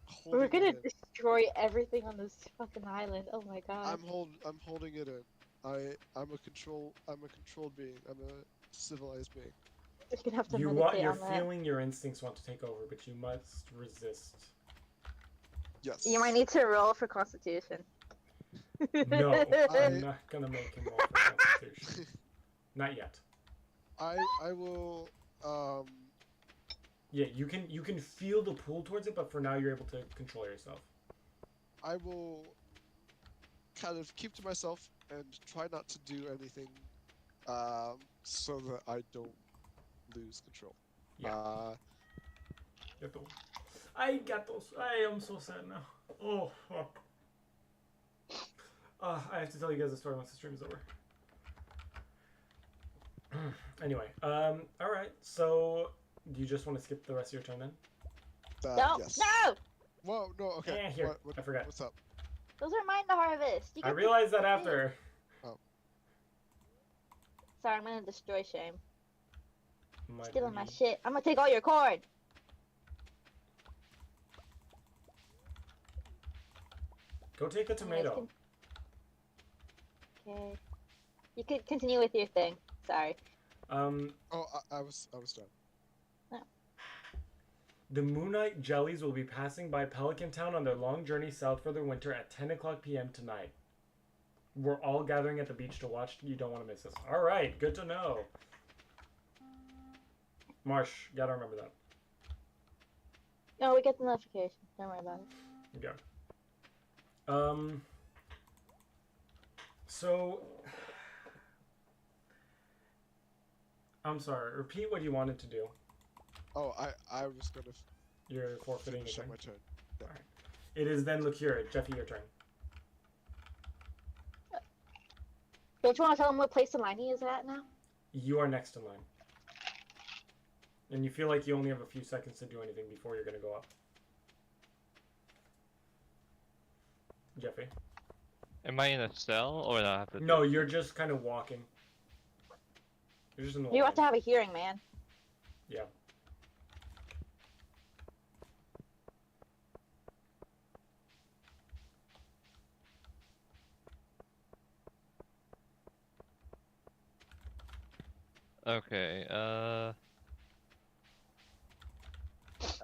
S4: holding
S3: gonna
S4: it in.
S3: destroy everything on this fucking island. Oh my god.
S4: I'm holding it in. I'm a controlled being. I'm a civilized being.
S3: You're gonna have to
S1: You're
S3: meditate on that.
S1: feeling your instincts want to take over, but you must resist.
S4: Yes.
S3: You might need to roll for Constitution.
S1: No, I'm not gonna make him roll for Constitution. Not yet.
S4: I will
S1: Yeah, you can feel the pull towards it, but for now you're able to control yourself.
S4: I will kind of keep to myself and try not to do anything so that I don't lose control.
S1: Yeah. I got those. I am so sad now. Oh, fuck. I have to tell you guys a story once the stream is over. Anyway, alright, so do you just want to skip the rest of your turn then?
S3: No!
S4: Yes.
S3: No!
S4: Whoa, no, okay.
S1: Here, I forgot.
S4: What's up?
S3: Those are mine to harvest. You
S1: I
S3: get to
S1: realized that
S3: keep
S1: after.
S4: Oh.
S3: Sorry, I'm gonna destroy Shame.
S1: My
S3: Stealing my
S1: booty.
S3: shit. I'm gonna take all your corn.
S1: Go take a tomato.
S3: Okay. You could continue with your thing. Sorry.
S4: Oh, I was done.
S1: The Moonite Jellies will be passing by Pelican Town on their long journey south for their winter at 10 o'clock p.m. tonight. we're all gathering at the beach to watch. You don't want to miss this. All right, good to know. Marsh, gotta remember that.
S3: No, we get the notification. Don't worry about it.
S1: Okay. So, I'm sorry. Repeat what you wanted to do.
S4: Oh, I was gonna
S1: You're forfeiting your
S4: finish up
S1: turn.
S4: my turn. Yeah.
S1: Alright. It is then Lucura. Jeffy, your turn.
S3: Don't you want to tell him what place in line he is at now?
S1: You are next in line. And you feel like you only have a few seconds to do anything before you're gonna go up. Jeffy?
S2: Am I in a cell or do I have to?
S1: No, you're just kind of walking. You're just in the
S3: You have to
S1: line.
S3: have a hearing, man.
S1: Yeah.
S2: Okay.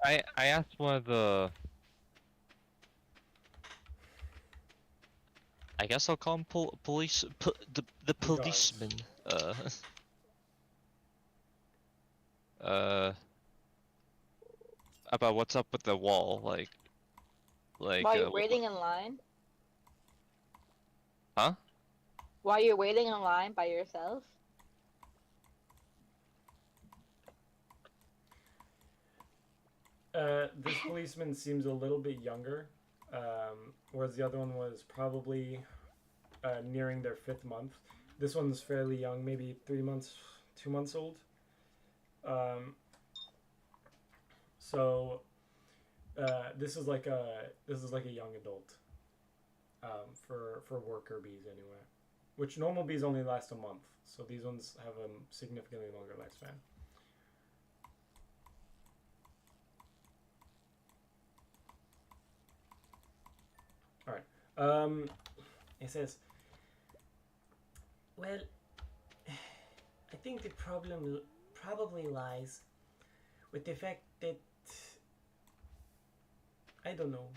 S2: I asked one of the. I guess I'll call him police. The policeman. About what's up with the wall, like.
S3: While you're waiting in line?
S2: Huh?
S3: While you're waiting in line by yourself?
S1: This policeman seems a little bit younger, whereas the other one was probably nearing their 5th month. This one's fairly young, maybe 3 months, 2 months old. So this is like a young adult for worker bees anyway, which normal bees only last a month. So these ones have a significantly longer lifespan. It says, well, I think the problem probably lies with the fact that, I don't know,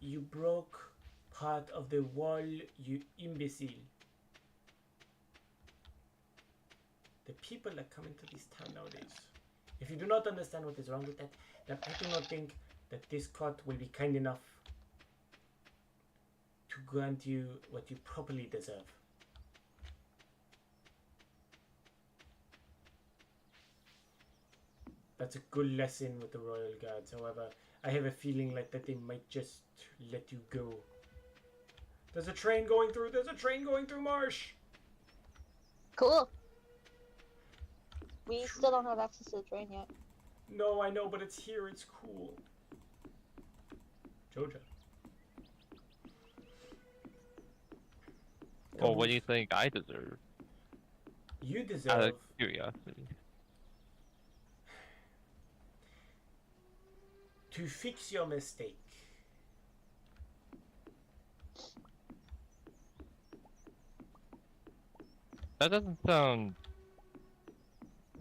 S1: you broke part of the wall, you imbecile. The people that come into this town nowadays, if you do not understand what is wrong with that, then I do not think that this court will be kind enough to grant you what you properly deserve. That's a good lesson with the Royal Guards. However, I have a feeling like that they might just let you go. There's a train going through. There's a train going through Marsh.
S3: Cool. We still don't have access to the train yet.
S1: No, I know, but it's here. It's cool. Joja.
S2: Well, what do you think I deserve?
S1: You
S2: Out
S1: deserve
S2: of curiosity.
S1: to fix your mistake.
S2: That doesn't sound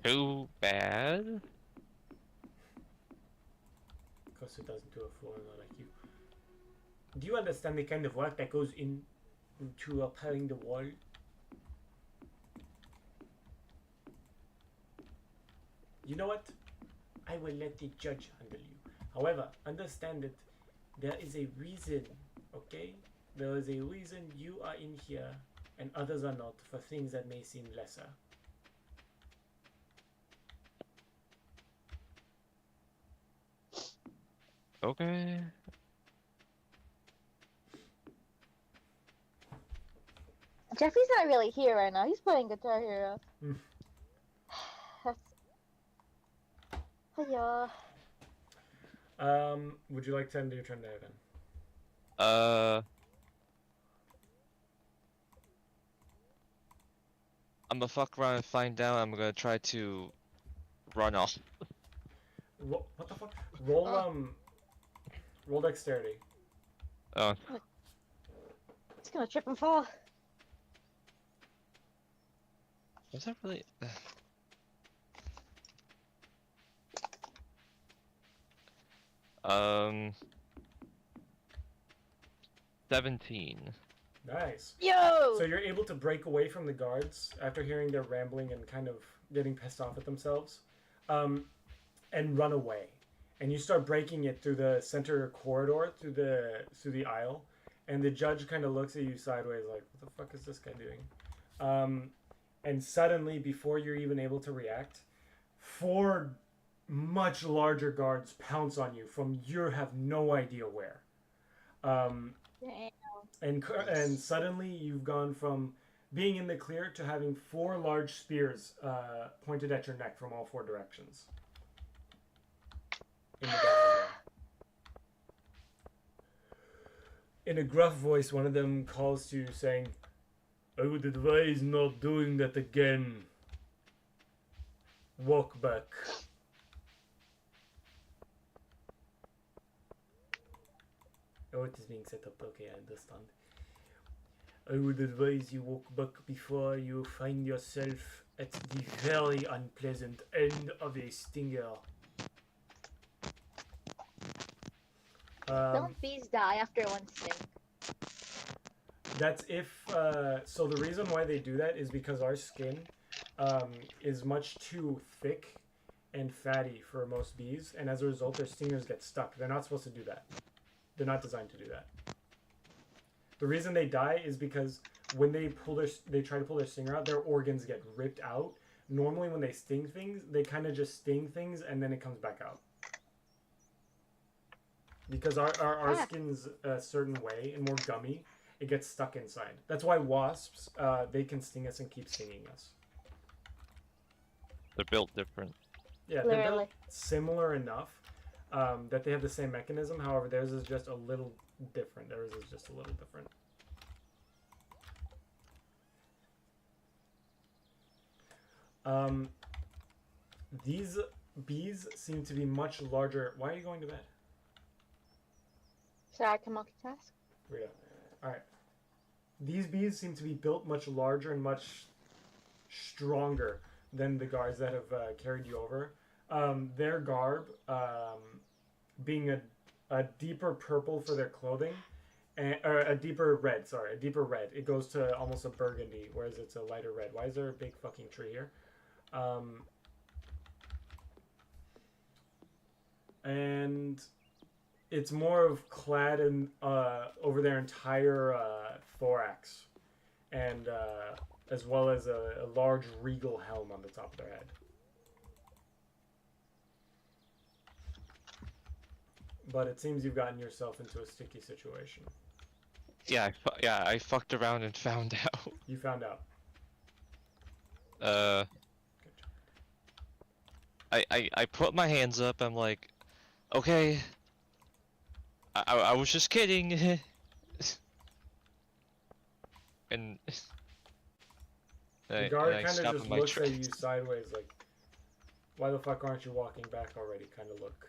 S2: too bad.
S1: Because it doesn't do a foreigner like you. Do you understand the kind of work that goes into repairing the wall? You know what? I will let the judge handle you. However, understand that there is a reason, okay? There is a reason you are in here and others are not for things that may seem lesser.
S2: Okay.
S3: Jeffrey's not really here right now. He's playing Guitar Hero. That's... Hiya.
S1: Would you like to end your turn there then?
S2: I'm gonna fuck around and find out. I'm gonna try to run off.
S1: What the fuck? Roll dexterity.
S2: Oh,
S3: He's gonna trip and fall.
S2: was that really? 17.
S1: Nice.
S3: Yo!
S1: So you're able to break away from the guards after hearing their rambling and kind of getting pissed off at themselves, and run away. And you start breaking it through the center corridor, through the aisle, and the judge kind of looks at you sideways like, what the fuck is this guy doing? And suddenly, before you're even able to react, 4 much larger guards pounce on you from you have no idea where.
S3: Damn.
S1: And suddenly you've gone from being in the clear to having 4 large spears pointed at your neck from all 4 directions. In the gallery. In a gruff voice, one of them calls to you saying, I would advise not doing that again. Walk back. Oh, it is being set up. Okay, I understand. I would advise you walk back before you find yourself at the very unpleasant end of a stinger.
S3: Don't bees die after one sting?
S1: That's if, so the reason why they do that is because our skin is much too thick and fatty for most bees, and as a result their stingers get stuck. They're not supposed to do that. They're not designed to do that. The reason they die is because when they try to pull their stinger out, their organs get ripped out. Normally when they sting things, they kind of just sting things and then it comes back out. Because our skin's a certain way and more gummy, it gets stuck inside. That's why wasps, they can sting us and keep stinging us.
S2: They're built different.
S1: Yeah, they're built similar enough that they have the same mechanism. However, theirs is just a little different. Theirs is just a little different. These bees seem to be much larger. Why are you going to bed?
S3: So I can multitask?
S1: Rita. Alright. These bees seem to be built much larger and much stronger than the guards that have carried you over. Their garb, being a deeper purple for their clothing, or a deeper red, sorry, a deeper red. It goes to almost a burgundy, whereas it's a lighter red. Why is there a big fucking tree here? And it's more of clad in over their entire thorax, and as well as a large regal helm on the top of their head. But it seems you've gotten yourself into a sticky situation.
S2: Yeah, I fucked around and found out.
S1: You found out.
S2: I put my hands up. I'm like, okay. I was just kidding. And
S1: The guard
S2: I
S1: kind of
S2: stopped
S1: just
S2: in my
S1: looks at you
S2: tracks.
S1: sideways, like, why the fuck aren't you walking back already? Kind of look.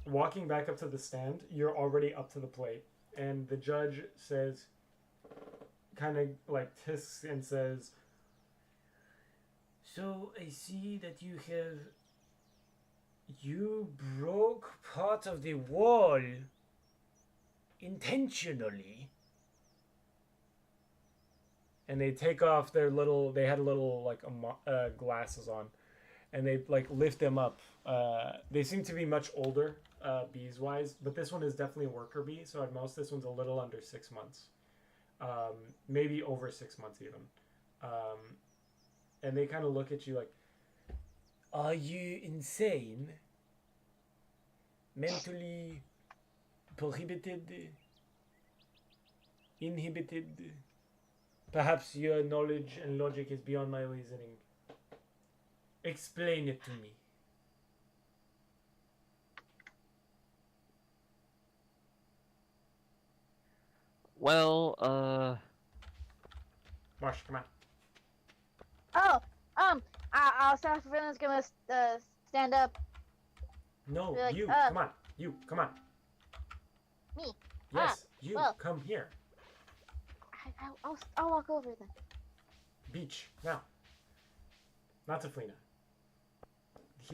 S1: Walking back up to the stand, you're already up to the plate, and the judge says, kind of like tisks and says, so I see that you broke part of the wall intentionally. And they take off their little, they had little like glasses on, and they like lift them up. They seem to be much older, bees wise, but this one is definitely a worker bee. So at most, this one's a little under 6 months, maybe over 6 months even. And they kind of look at you like, are you insane? Mentally prohibited? Inhibited? Perhaps your knowledge and logic is beyond my reasoning. Explain it to me.
S2: Well,
S1: Marsh, come on.
S3: Oh, our staff is gonna stand up.
S1: No,
S3: Like,
S1: you, come on. You, come on.
S3: Me?
S1: Yes, you,
S3: well.
S1: come here.
S3: I'll walk over then.
S1: Beach, now. Not Taflina.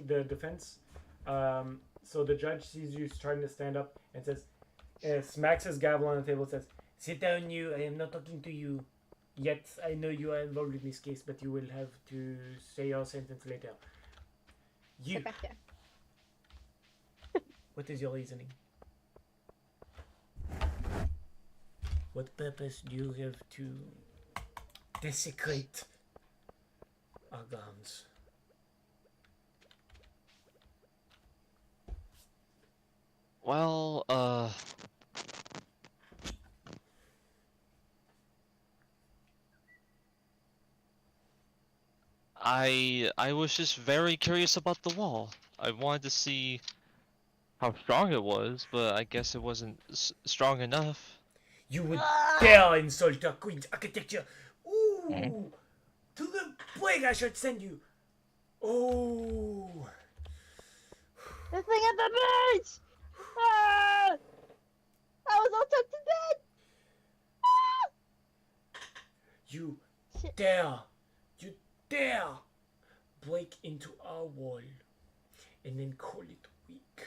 S1: The defense So the judge sees you trying to stand up and says, smacks his gavel on the table and says, "Sit down, you. I am not talking to you. Yet I know you are involved in this case, but you will have to say your sentence later. You.
S3: Sit back there.
S1: What is your reasoning? What purpose do you have to desecrate our grounds?"
S2: Well, I was just very curious about the wall. I wanted to see how strong it was, but I guess it wasn't strong enough.
S1: You would dare insult our queen's architecture. Ooh! To the plague I should send you. Oh!
S3: The thing at the beach! Ah! I was all tucked in bed! Ah!
S1: You
S3: Shit.
S1: dare break into our wall and then call it weak.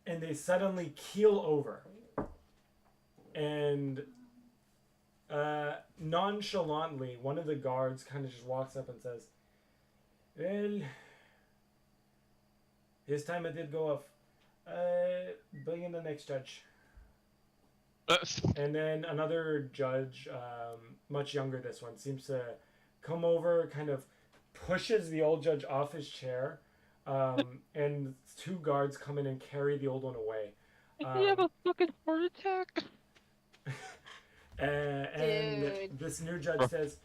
S1: And they suddenly keel over. And nonchalantly, one of the guards kind of just walks up and says, "Well, this time it did go off. Bring in the next judge." And then another judge, much younger this one, seems to come over, kind of pushes the old judge off his chair, and two guards come in and carry the old one away.
S2: You have a fucking heart attack.
S1: And
S3: Dude.
S1: this new judge says,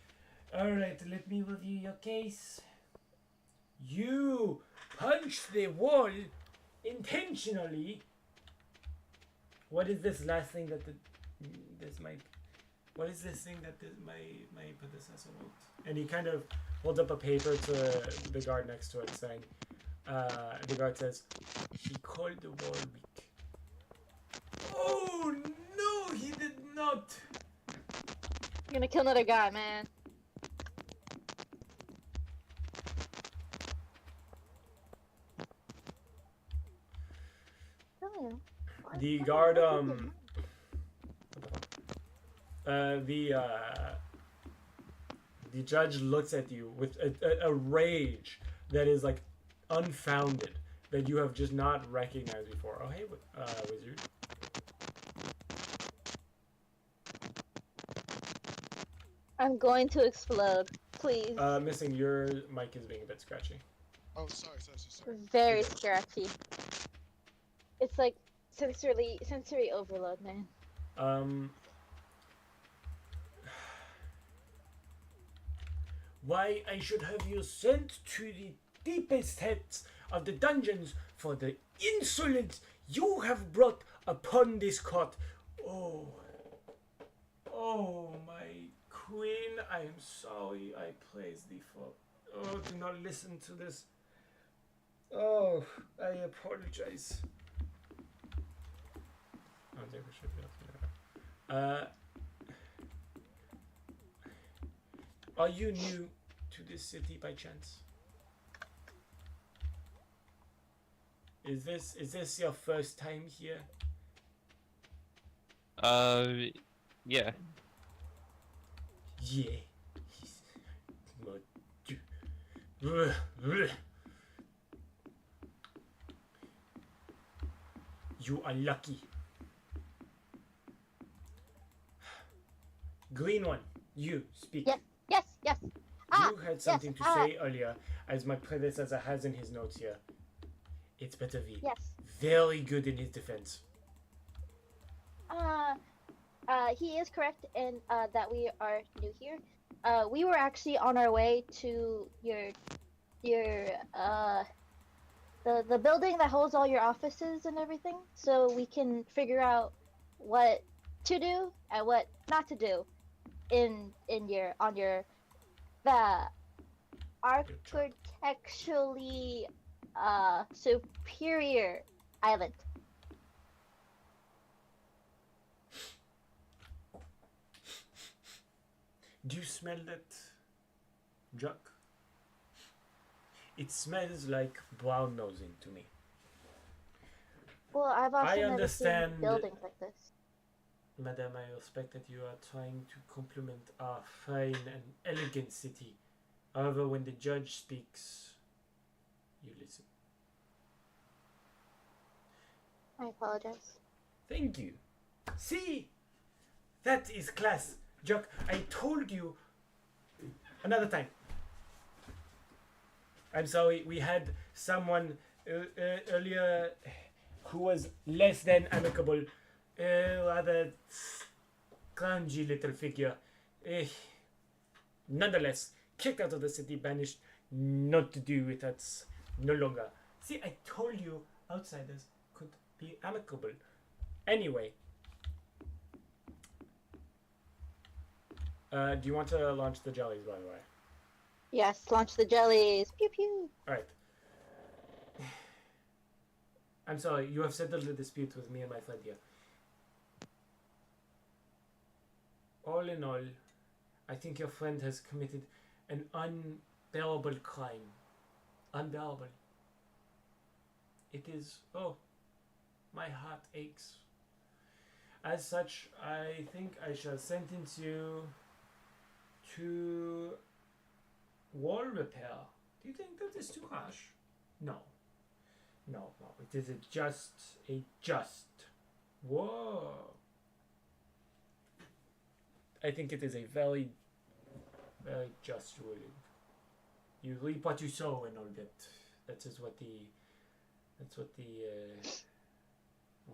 S1: "All right, let me review your case. You punched the wall intentionally." What is this last thing that what is this thing that my predecessor wrote? And he kind of holds up a paper to the guard next to it, saying, the guard says, "He called the wall weak." Oh no, he did not.
S3: You're gonna kill another guy, man. Oh,
S1: The
S3: why-
S1: guard,
S3: why did you-
S1: the judge looks at you with a rage that is like unfounded, that you have just not recognized before. Oh hey, wizard.
S3: I'm going to explode. Please.
S1: Missing, your mic is being a bit scratchy.
S4: Oh, sorry.
S3: Very scratchy. It's like sensory overload, man.
S1: Why I should have you sent to the deepest depths of the dungeons for the insolence you have brought upon this court. Oh, my queen, I am sorry. I praise thee for. Oh, do not listen to this. Oh, I apologize. I think we should be able to do that. Are you new to this city by chance? Is this your first time here?
S2: Yeah.
S1: Yeah. You are lucky. Green one, you speak.
S3: Yes. Yes.
S1: You had something to say earlier, as my predecessor has in his notes here. It's better V.
S3: Yes.
S1: Very good in his defense.
S3: He is correct in that we are new here. We were actually on our way to your the building that holds all your offices and everything, so we can figure out what to do and what not to do in your the architecturally superior island.
S1: Do you smell that junk? It smells like brown nosing to me.
S3: Well, I've also never
S1: understand-
S3: seen buildings like this.
S1: Madam, I respect that you are trying to compliment our fine and elegant city. However, when the judge speaks, you listen.
S3: I apologize.
S1: Thank you. See? That is class. Jock, I told you. Another time. I'm sorry, we had someone earlier who was less than amicable. Rather scroungy little figure. Nonetheless, kicked out of the city, banished, not to do with us no longer. See, I told you outsiders could be amicable. Anyway. Do you want to launch the jellies, by the way?
S3: Yes, launch the jellies. Pew pew.
S1: Alright. I'm sorry, you have settled the dispute with me and my friend here. All in all, I think your friend has committed an unbearable crime. Unbearable. It is... Oh, my heart aches. As such, I think I shall sentence you to wall repair. Do you think that is too harsh? No. No. It is a just. Whoa. I think it is a very, very just ruling. You reap what you sow and all that. That is what the... That's what the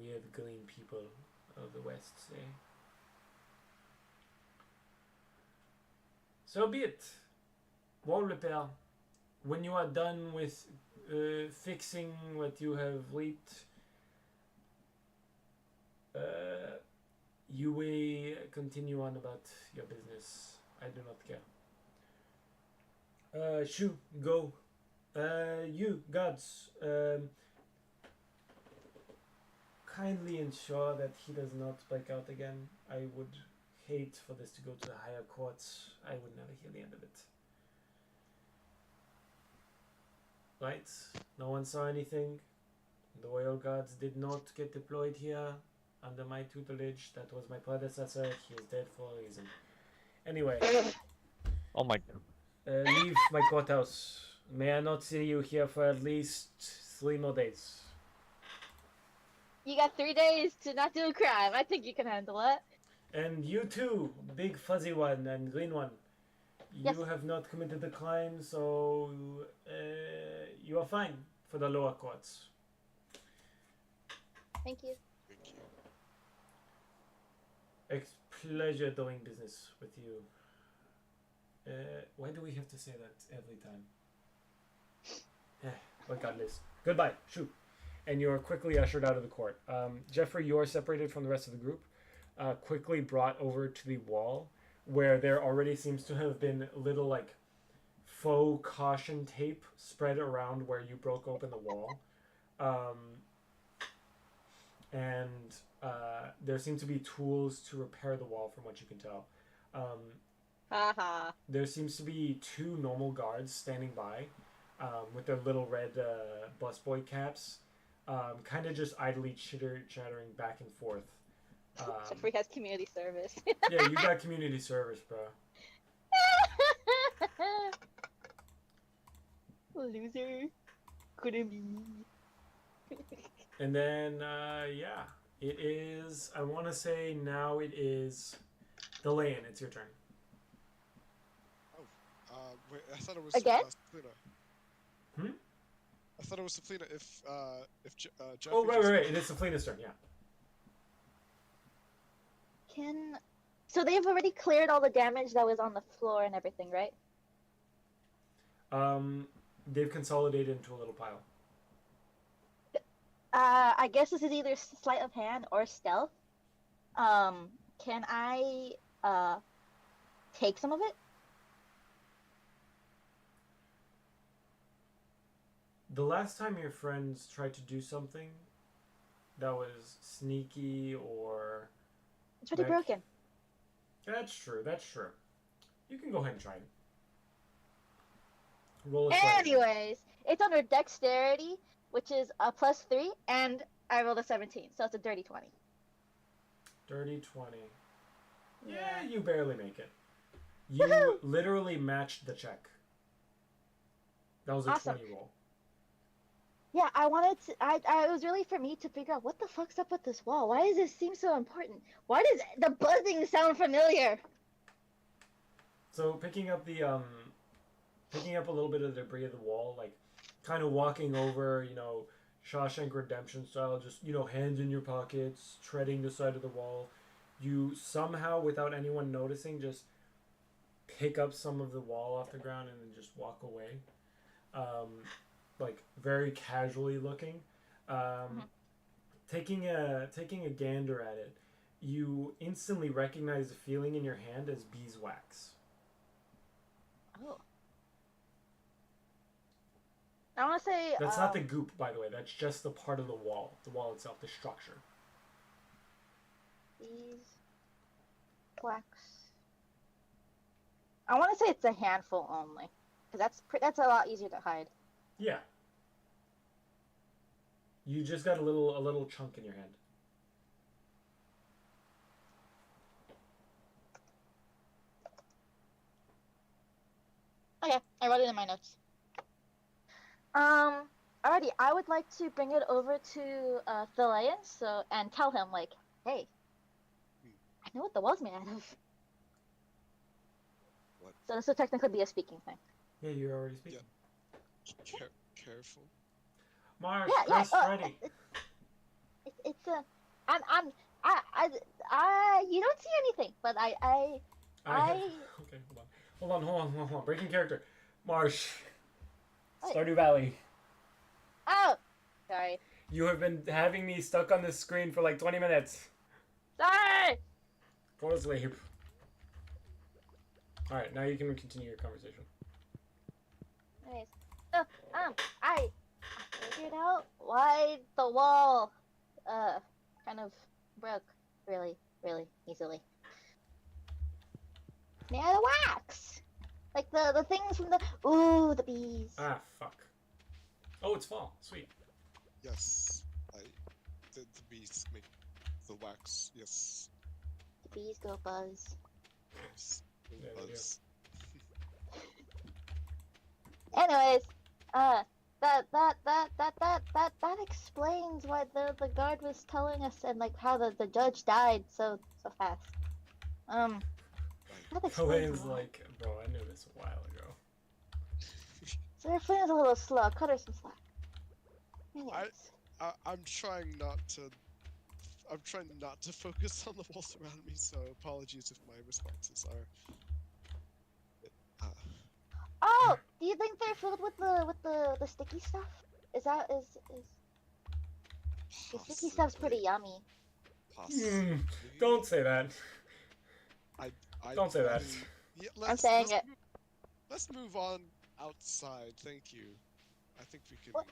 S1: weird green people of the West say. So be it. Wall repair. When you are done with fixing what you have reaped, you may continue on about your business. I do not care. Shoo, go. You, gods, kindly ensure that he does not break out again. I would hate for this to go to the higher courts. I would never hear the end of it. Right? No one saw anything. The royal guards did not get deployed here under my tutelage. That was my predecessor. He is dead for a reason. Anyway.
S2: Oh my.
S1: Leave my courthouse. May I not see you here for at least 3 more days.
S3: You got 3 days to not do a crime. I think you can handle it.
S1: And you too, big fuzzy one and green one.
S3: Yes.
S1: You have not committed the crime, so you are fine for the lower courts.
S3: Thank you.
S4: Thank you.
S1: It's pleasure doing business with you. Why do we have to say that every time? Regardless. Goodbye. Shoot. And you are quickly ushered out of the court. Jeffrey, you are separated from the rest of the group. Quickly brought over to the wall, where there already seems to have been little like faux caution tape spread around where you broke open the wall. And there seem to be tools to repair the wall from what you can tell.
S3: Haha.
S1: There seems to be 2 normal guards standing by with their little red busboy caps, kind of just idly chattering back and forth.
S3: Jeffrey has community service.
S1: Yeah, you got community service, bro.
S3: Loser. Couldn't be me.
S1: And then, yeah, it is, I want to say now it is Delayan, it's your turn.
S4: Wait, I thought it was
S3: Again?
S4: Saplina. I thought it was Saplina if Jeffrey
S1: Oh, right,
S4: just-
S1: right, it is Saplina's turn, yeah.
S3: So they've already cleared all the damage that was on the floor and everything, right?
S1: They've consolidated into a little pile.
S3: I guess this is either sleight of hand or stealth. Can I take some of it?
S1: The last time your friends tried to do something that was sneaky or...
S3: It's already
S1: Like-
S3: broken.
S1: That's true, that's true. You can go ahead and try it. Roll a sleight.
S3: Anyways, It's under dexterity, which is a +3, and I rolled a 17, so it's a dirty 20.
S1: Dirty 20. Yeah,
S3: Yeah.
S1: you barely make it. You
S3: Woohoo!
S1: literally matched the check. That was a
S3: Awesome.
S1: 20 roll.
S3: Yeah, I wanted to. It was really for me to figure out what the fuck's up with this wall. Why does this seem so important? Why does the buzzing sound familiar?
S1: So picking up a little bit of the debris of the wall, like kind of walking over, Shawshank Redemption style, just hands in your pockets, treading the side of the wall. You somehow, without anyone noticing, just pick up some of the wall off the ground and then just walk away. Like very casually looking, taking a gander at it, you instantly recognize the feeling in your hand as beeswax.
S3: Oh. I want to say.
S1: That's not the goop, by the way. That's just the part of the wall itself, the structure.
S3: Beeswax. I want to say it's a handful only, because that's a lot easier to hide.
S1: Yeah. You just got a little chunk in your hand.
S3: Okay, I wrote it in my notes. Alrighty, I would like to bring it over to Thalian, and tell him like, hey, I know what the wall's made out of.
S4: What?
S3: So this would technically be a speaking thing.
S1: Yeah, you're already speaking.
S4: Careful.
S1: Mars,
S3: Yeah,
S1: press ready.
S3: It's a, you don't see anything, but I
S1: Okay, hold on. Breaking character. Marsh.
S3: What?
S1: Stardew Valley.
S3: Oh, sorry.
S1: You have been having me stuck on this screen for like 20 minutes.
S3: Sorry.
S1: Go to sleep. Alright, now you can continue your conversation.
S3: Anyways, so, I figured out why the wall, kind of broke really, really easily. Made out of wax! Like the things from the bees.
S1: Ah, fuck. Oh, it's fall. Sweet.
S4: Yes. The bees make the wax. Yes.
S3: The bees go buzz.
S4: Yes.
S1: There we
S4: Buzz.
S3: Anyways, that explains why the guard was telling us, and like how the judge died so fast. That explains
S1: Cohen's
S3: a lot.
S1: like, bro, I knew this a while ago.
S3: So your flame is a little slow. Cut her some slack. Anyways.
S4: I'm trying not to focus on the walls around me, so apologies if my responses are.
S3: Oh, do you think they're filled with the sticky stuff? The sticky stuff's pretty yummy.
S4: Possibly.
S1: Don't say that. Don't say that.
S4: Yeah,
S3: I'm saying it.
S4: Let's move on outside. Thank you. I think we can.
S3: What?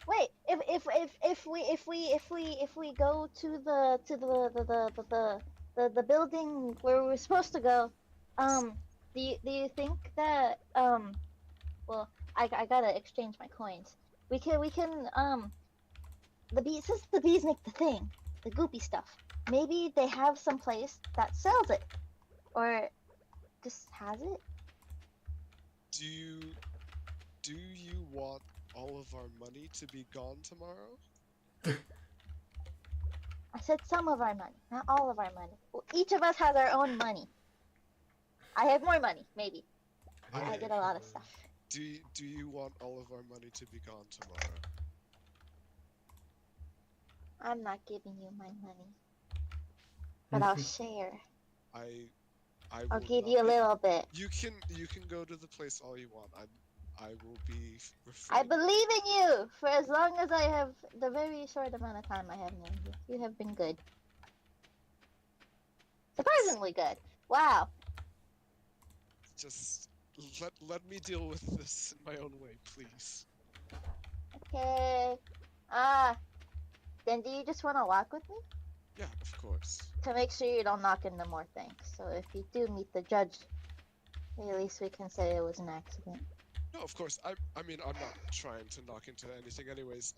S3: Wait, if we go to the building where we're supposed to go, do you think that well, I gotta exchange my coins. We can since the bees make the thing, the goopy stuff. Maybe they have some place that sells it, or just has it.
S4: Do you want all of our money to be gone tomorrow?
S3: I said some of our money, not all of our money. Well, each of us has our own money. I have more money, maybe. I get a lot of stuff.
S4: Do you want all of our money to be gone tomorrow?
S3: I'm not giving you my money, but I'll share. I'll
S4: will
S3: give
S4: not
S3: you a
S4: be-
S3: little bit.
S4: You can go to the place all you want. I will be.
S3: I believe in you for as long as I have the very short amount of time I have known you. You have been good. Surprisingly good. Wow.
S4: Just let me deal with this in my own way, please.
S3: Okay. Then do you just want to walk with me?
S4: Yeah, of course.
S3: To make sure you don't knock into more things. So if you do meet the judge, at least we can say it was an accident.
S4: No, of course. I mean, I'm not trying to knock into anything, anyways.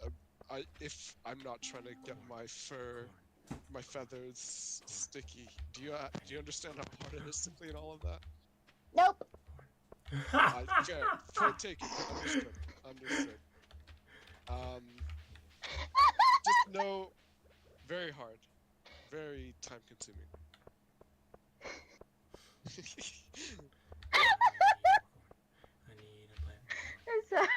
S4: If I'm not trying to get my feathers sticky. Do you understand how hard it is to clean all of that?
S3: Nope.
S4: Fair. Point taken. Understood. Understood. Just know, very hard, very time consuming.
S3: I'm sorry.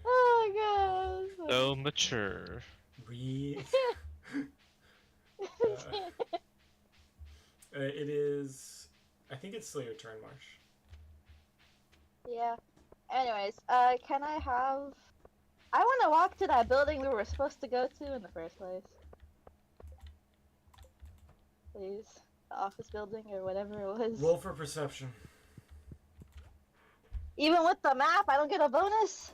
S3: Oh my god.
S2: So mature.
S1: Breathe. It is. I think it's still your turn, Marsh.
S3: Yeah. Anyways, can I have... I want to walk to that building we were supposed to go to in the first place. Please. The office building or whatever it was.
S1: Roll for perception.
S3: Even with the map, I don't get a bonus?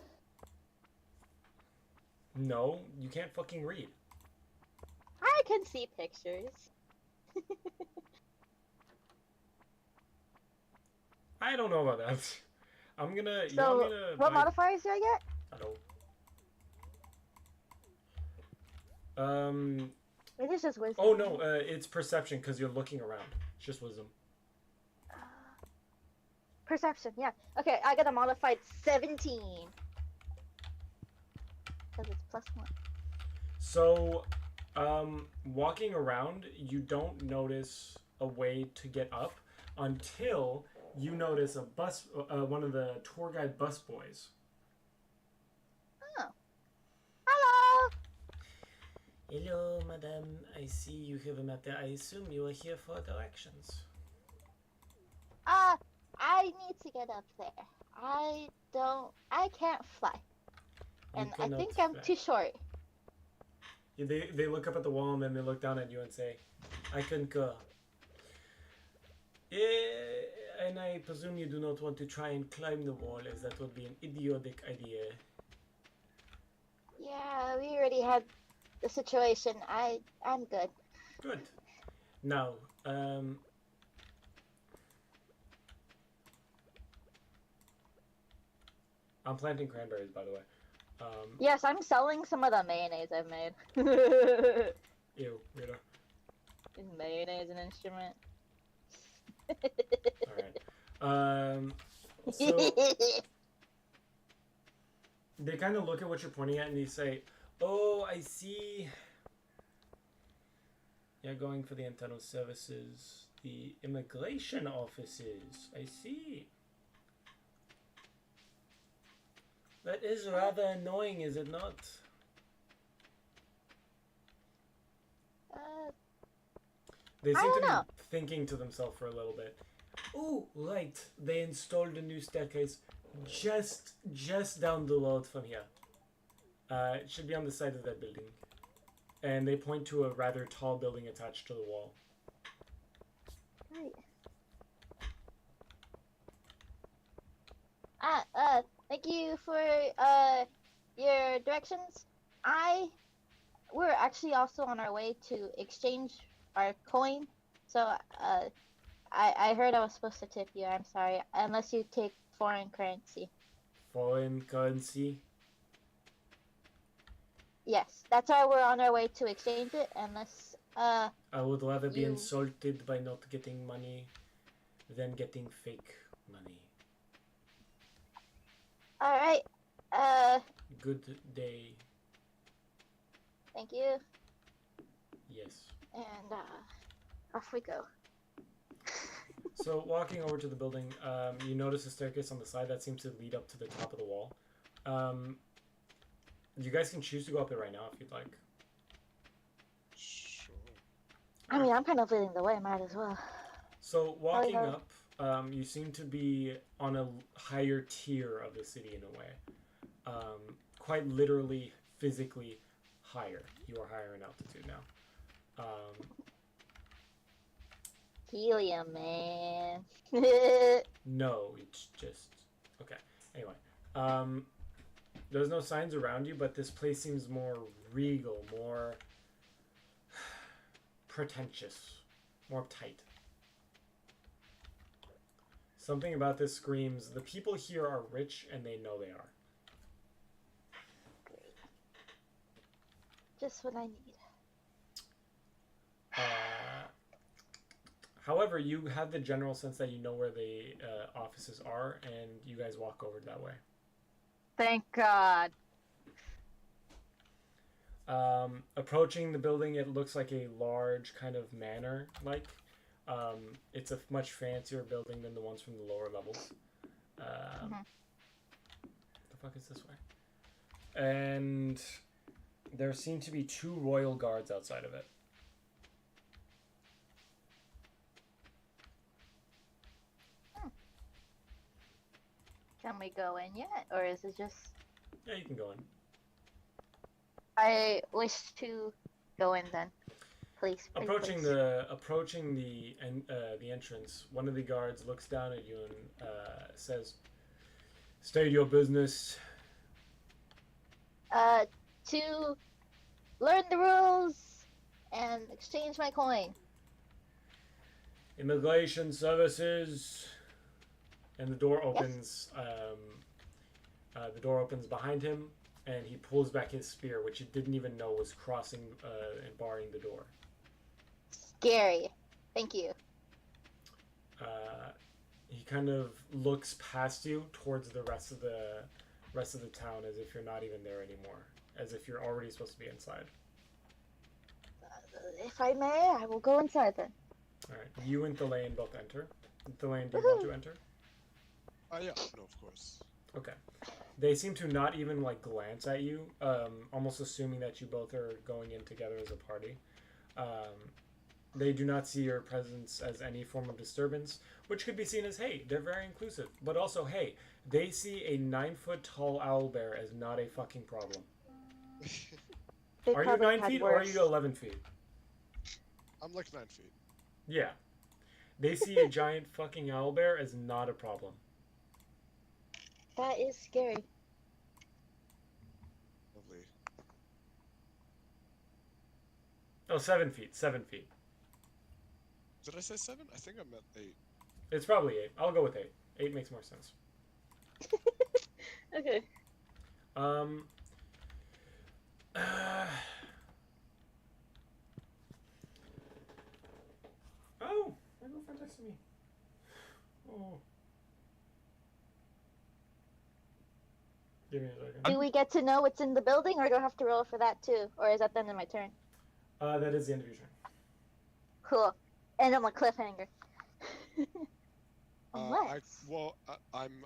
S1: No, you can't fucking read.
S3: I can see pictures.
S1: I don't know about that. I'm gonna. You
S3: So,
S1: want me to
S3: what
S1: buy-
S3: modifiers do I get?
S1: I don't.
S3: Maybe it's just wisdom.
S1: Oh no, it's perception because you're looking around. It's just wisdom.
S3: Perception, yeah. Okay, I got a modified 17. Because it's +1.
S1: So, walking around, you don't notice a way to get up until you notice a bus, one of the tour guide bus boys.
S3: Oh. Hello!
S1: Hello, madam. I see you have a map there. I assume you are here for directions.
S3: I need to get up there. I can't fly.
S1: You
S3: And I
S1: cannot
S3: think I'm
S1: fly.
S3: too short.
S1: Yeah, they look up at the wall and then they look down at you and say, I concur. And I presume you do not want to try and climb the wall, as that would be an idiotic idea.
S3: Yeah, we already had the situation. I'm good.
S1: Good. Now, I'm planting cranberries, by the way.
S3: Yes, I'm selling some of the mayonnaise I've made.
S1: Ew, weirdo.
S3: Is mayonnaise an instrument?
S1: Alright. So, they kind of look at what you're pointing at and they say, oh, I see. You're going for the internal services, the immigration offices. I see. That is rather annoying, is it not? They
S3: I
S1: seem to
S3: don't know.
S1: be thinking to themselves for a little bit. Oh, right. They installed a new staircase just down the road from here. It should be on the side of that building. And they point to a rather tall building attached to the wall.
S3: Right. Thank you for your directions. We're actually also on our way to exchange our coin. So I heard I was supposed to tip you. I'm sorry, unless you take foreign currency.
S1: Foreign currency?
S3: Yes, that's why we're on our way to exchange it. Unless
S1: I would rather be
S3: You-
S1: insulted by not getting money than getting fake money.
S3: all right.
S1: Good day.
S3: Thank you.
S1: Yes.
S3: And off we go.
S1: So walking over to the building, you notice a staircase on the side that seems to lead up to the top of the wall. You guys can choose to go up it right now if you'd like.
S4: Sure.
S3: I mean, I'm kind of leading the way. Might as well.
S1: So walking
S3: yeah.
S1: up, you seem to be on a higher tier of the city in a way. Quite literally, physically higher. You are higher in altitude now.
S3: Helium, man.
S1: No, it's just... Okay, anyway. There's no signs around you, but this place seems more regal, more pretentious, more tight. Something about this screams, the people here are rich and they know they are.
S3: Great. Just what I need.
S1: However, you have the general sense that you know where the offices are, and you guys walk over that way.
S3: Thank God.
S1: Approaching the building, it looks like a large kind of manor. It's a much fancier building than the ones from the lower levels. The fuck is this way? And there seem to be 2 royal guards outside of it.
S3: Can we go in yet, or is it just?
S1: Yeah, you can go in.
S3: I wish to go in then, please.
S1: Approaching
S3: please.
S1: the entrance, one of the guards looks down at you and says, "State your business."
S3: To learn the rules and exchange my coin.
S1: Immigration services. And the door opens. The door opens behind him, and he pulls back his spear, which he didn't even know was crossing and barring the door.
S3: Scary. Thank you.
S1: He kind of looks past you towards the rest of the town, as if you're not even there anymore, as if you're already supposed to be inside.
S3: If I may, I will go inside then.
S1: All right, you and Thelaine both enter. Thelaine, do you want to enter?
S4: Yeah, no, of course.
S1: Okay. They seem to not even glance at you, almost assuming that you both are going in together as a party. They do not see your presence as any form of disturbance, which could be seen as, hey, they're very inclusive. But also, hey, they see a 9-foot-tall owlbear as not a fucking problem.
S3: They
S1: Are you
S3: probably
S1: 9
S3: had
S1: feet or are
S3: worse.
S1: you 11 feet?
S4: I'm like 9 feet.
S1: Yeah. They see a giant fucking owlbear as not a problem.
S3: That is scary.
S4: Lovely.
S1: Oh, 7 feet. 7 feet.
S4: Did I say 7? I think I meant 8.
S1: It's probably 8. I'll go with 8. 8 makes more sense.
S3: Okay.
S1: Oh, my girlfriend texted me. Oh. Give me a second.
S3: Do we get to know what's in the building, or do I have to roll for that too? Or is that the end of my turn?
S1: That is the end of your turn.
S3: Cool. And I'm a cliffhanger. Unless.
S4: I'm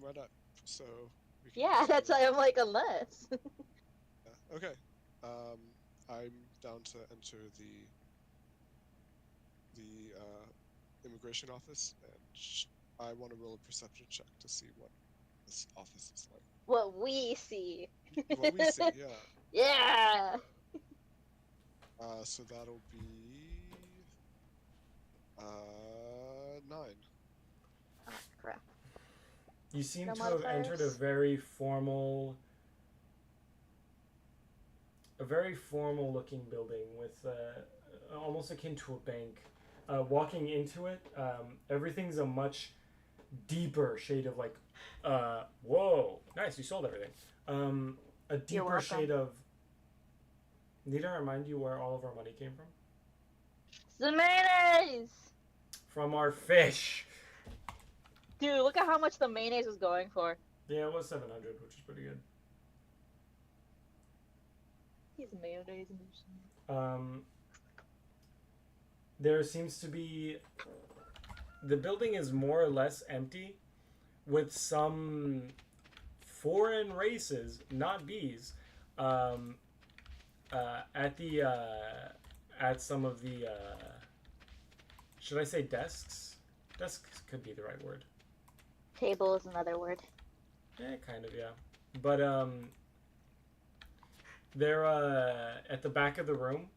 S4: right up. So. We can
S3: Yeah,
S4: proceed.
S3: that's why I'm like, unless.
S4: Yeah, okay. I'm down to enter the immigration office, and I want to roll a perception check to see what this office is like.
S3: What we see.
S4: What we see, yeah.
S3: Yeah.
S4: So that'll be 9.
S3: Oh, crap.
S1: You seem
S3: No
S1: to have entered a
S3: modifiers?
S1: very formal looking building with almost akin to a bank. Walking into it, everything's a much deeper shade of whoa, nice, you sold everything. A deeper
S3: welcome.
S1: shade of. Need I remind you where all of our money came from?
S3: The mayonnaise!
S1: From our fish.
S3: Dude, look at how much the mayonnaise was going for.
S1: Yeah, it was 700, which is pretty good.
S3: He's mayonnaise and shit.
S1: There seems to be. The building is more or less empty, with some foreign races, not bees, at some of the. Should I say desks? Desks could be the right word.
S3: Table is another word.
S1: Yeah, kind of, yeah. But they're at the back of the room.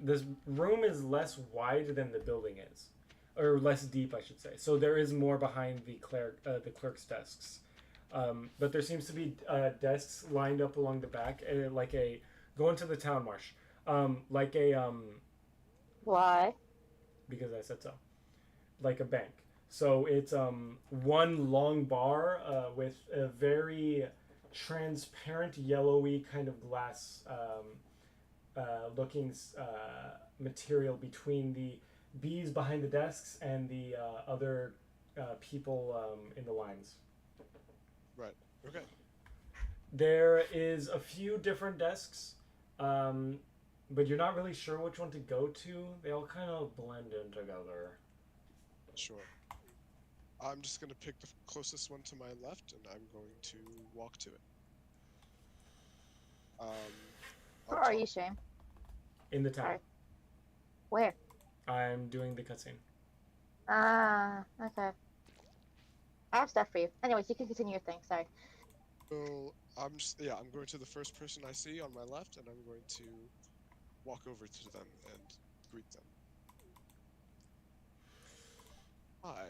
S1: This room is less wide than the building is, or less deep, I should say. So there is more behind the clerk's desks. But there seems to be desks lined up along the back, go into the town marsh,
S3: Why?
S1: because I said so, like a bank. So it's one long bar with a very transparent yellowy kind of glass looking material between the bees behind the desks and the other people in the lines.
S4: Right. Okay.
S1: There is a few different desks, but you're not really sure which one to go to. They all kind of blend in together.
S4: Sure. I'm just gonna pick the closest one to my left, and I'm going to walk to it.
S3: Where are you, Shane?
S1: In the town.
S3: Sorry. Where?
S1: I'm doing the cutscene.
S3: Ah, okay. I have stuff for you. Anyways, you can continue your thing. Sorry.
S4: So I'm going to the first person I see on my left, and I'm going to walk over to them and greet them. Hi.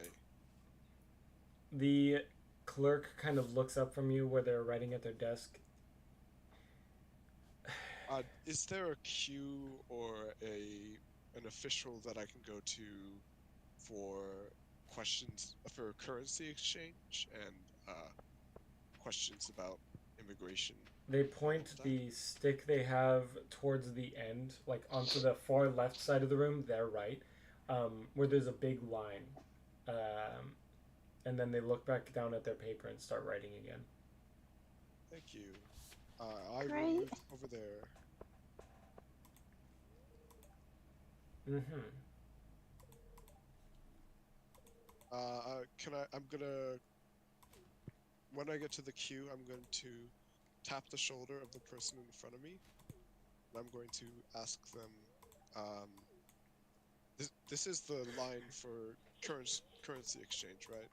S1: The clerk kind of looks up from you where they're writing at their desk.
S4: Is there a queue or an official that I can go to for questions for currency exchange and questions about immigration?
S1: They point the stick they have towards the end, like onto the far left side of the room, their right, where there's a big line. And then they look back down at their paper and start writing again.
S4: Thank you. I will
S3: Great.
S4: move over there.
S1: Mm-hmm.
S4: When I get to the queue, I'm going to tap the shoulder of the person in front of me, and I'm going to ask them, this is the line for currency exchange, right?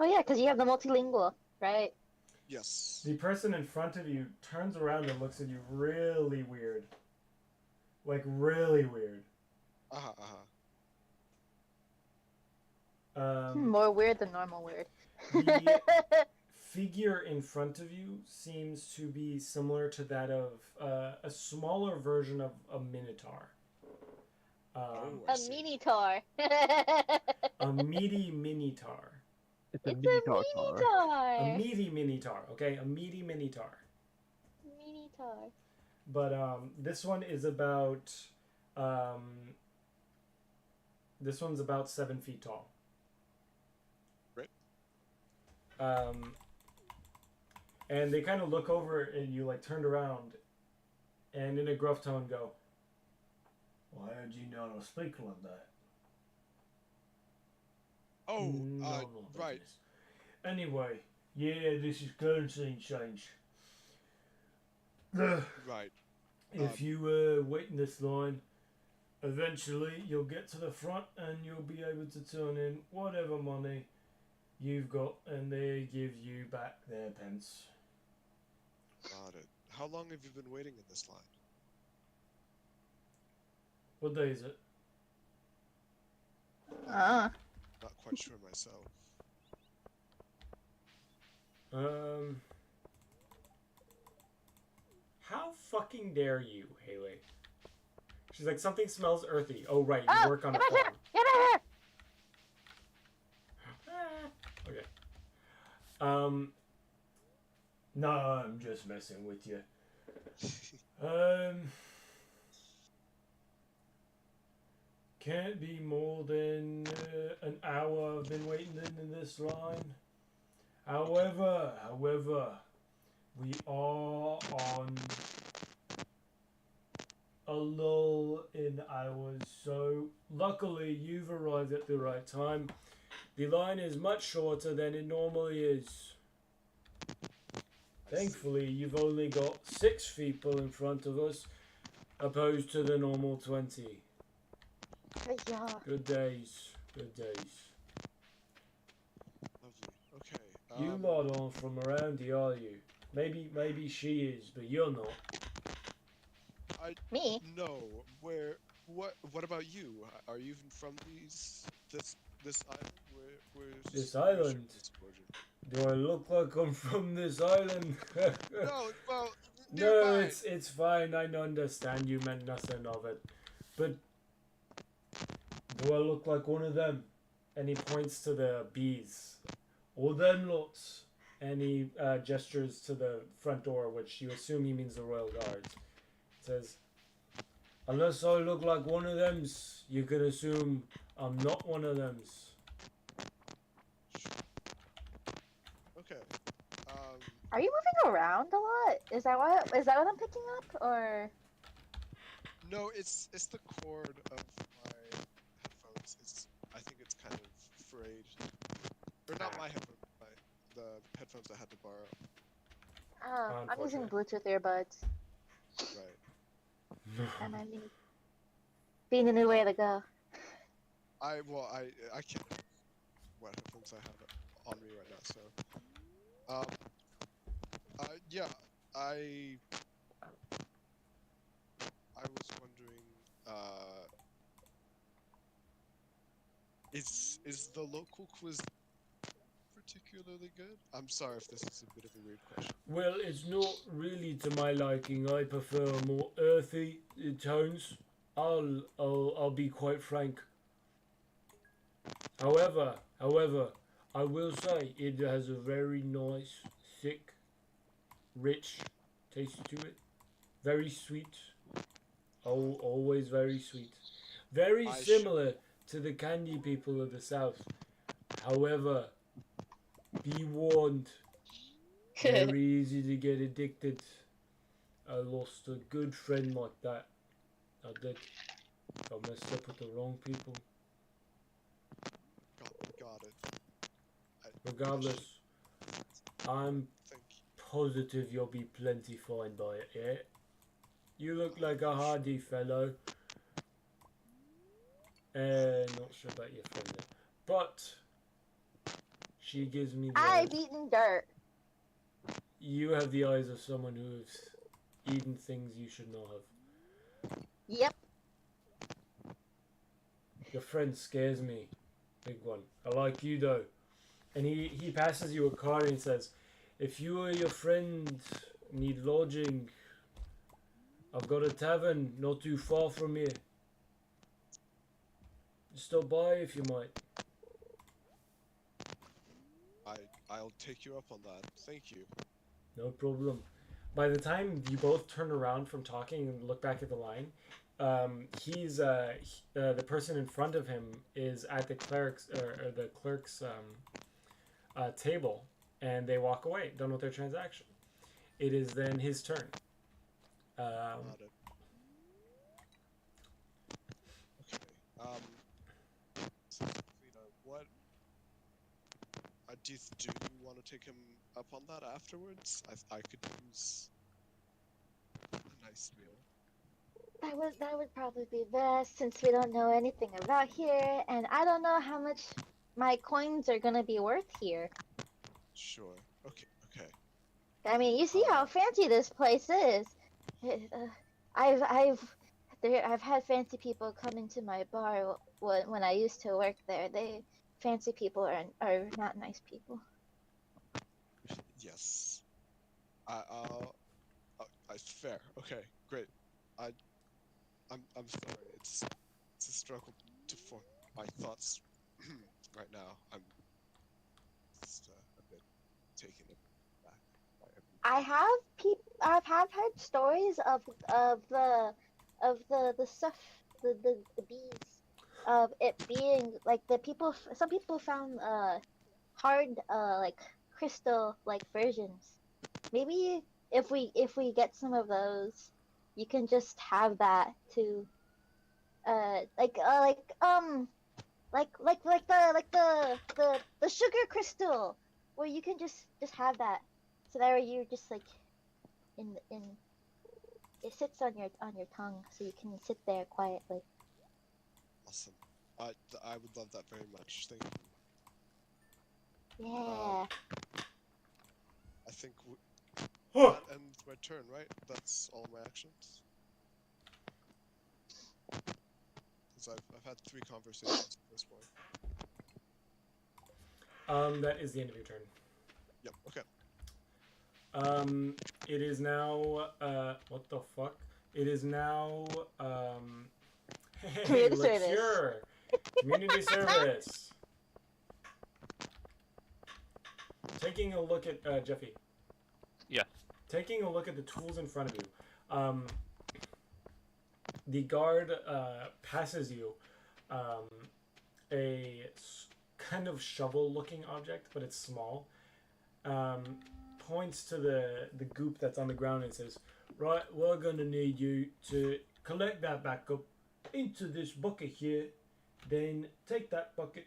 S3: Oh yeah, because you have the multilingual, right?
S4: Yes.
S1: The person in front of you turns around and looks at you really weird. Like, really weird.
S3: More weird than normal weird.
S1: The figure in front of you seems to be similar to that of a smaller version of a minotaur.
S3: A minotaur.
S1: A meaty minotaur.
S2: It's a
S3: It's
S2: mini
S3: a
S2: car.
S1: A
S3: minotaur.
S1: meaty minotaur, okay? A meaty minotaur.
S3: Minotaur.
S1: But this one is about this one's about 7 feet tall.
S4: Right.
S1: And they kind of look over and you like turned around and in a gruff tone go, "Why did you not speak like that?"
S4: Oh,
S1: No
S4: right.
S1: business. Anyway, yeah, this is currency change.
S4: Right.
S1: If you wait in this line, eventually you'll get to the front and you'll be able to turn in whatever money you've got and they give you back their pence.
S4: Got it. How long have you been waiting in this line?
S1: What day is it?
S4: Not quite sure myself.
S1: How fucking dare you, Haley? She's like, something smells earthy. Oh, right, you work on a
S3: Get back
S1: farm.
S3: here! Get back here!
S1: Okay. No, I'm just messing with you. Can't be more than an hour I've been waiting in this line. However, we are on a lull in hours, so luckily you've arrived at the right time. The line is much shorter than it normally is. Thankfully, you've only got 6 people in front of us, opposed to the normal 20.
S3: Yeah.
S1: Good days, good days.
S4: Lovely. Okay.
S1: You lot aren't from around here, are you? Maybe she is, but you're not.
S3: Me?
S4: No. What about you? Are you even from this island? Where's
S1: This
S4: your
S1: island?
S4: origin?
S1: Do I look like I'm from this island?
S4: No, well,
S1: No,
S4: nearby.
S1: it's fine. I understand you meant nothing of it. But Do I look like one of them? And he points to the bees. All them lots. And he gestures to the front door, which you assume he means the royal guards. Says, unless I look like one of them's, you can assume I'm not one of them's.
S4: Okay.
S3: Are you moving around a lot? Is that what I'm picking up, or?
S4: No, it's the cord of my headphones. I think it's kind of frayed. Or not my headphones, the headphones I had to borrow.
S3: Oh, I'm using
S1: Unfortunate.
S3: Bluetooth earbuds.
S4: Right.
S3: And I mean, being the new way to go.
S4: I can't what headphones I have on me right now, so yeah, I was wondering, is the local quiz particularly good? I'm sorry if this is a bit of a weird question.
S1: Well, it's not really to my liking. I prefer more earthy tones. I'll be quite frank. However, I will say it has a very nice, thick, rich taste to it. Very sweet. Oh, always very sweet. Very similar to the candy people of the South. However, be warned. Very easy to get addicted. I lost a good friend like that. I did. I messed up with the wrong people.
S4: Got it.
S1: Regardless, I'm
S4: Thank you.
S1: positive you'll be plenty fine by it, yeah? You look like a hardy fellow. Not sure about your friend there. But she gives me the
S3: I've
S1: eyes.
S3: eaten dirt.
S1: You have the eyes of someone who's eaten things you should not have.
S3: Yep.
S1: Your friend scares me. Big one. I like you though. And he passes you a card and he says, if you or your friend need lodging, I've got a tavern not too far from here. Stop by if you might.
S4: I'll take you up on that. Thank you.
S1: No problem. By the time you both turn around from talking and look back at the line, the person in front of him is at the clerk's table, and they walk away, done with their transaction. It is then his turn.
S4: Got it. Okay. So, what? Do you want to take him up on that afterwards? I could use a nice meal.
S3: That would probably be best, since we don't know anything about here, and I don't know how much my coins are gonna be worth here.
S4: Sure. Okay.
S3: I mean, you see how fancy this place is. I've had fancy people come into my bar when I used to work there. Fancy people are not nice people.
S4: Yes. It's fair. Okay, great. I'm sorry. It's a struggle to form my thoughts right now. I'm just a bit taken aback by everything.
S3: I've heard stories of the stuff, the bees, of it being like some people found hard like crystal like versions. Maybe if we get some of those, you can just have that to the sugar crystal, where you can just have that, so that you just like in it sits on your tongue, so you can sit there quietly.
S4: Awesome. I would love that very much. Thank you.
S3: Yeah.
S4: I think that ends my turn, right? That's all my actions. Because I've had 3 conversations at this point.
S1: That is the end of your turn.
S4: Yep. Okay.
S1: It is now, what the fuck? It is now, hey,
S3: Community
S1: Liqueur. Community service. Taking a look at Jeffy.
S2: Yeah.
S1: Taking a look at the tools in front of you. The guard passes you a kind of shovel-looking object, but it's small. Points to the goop that's on the ground and says, "Right, we're gonna need you to collect that back up into this bucket here. Then take that bucket.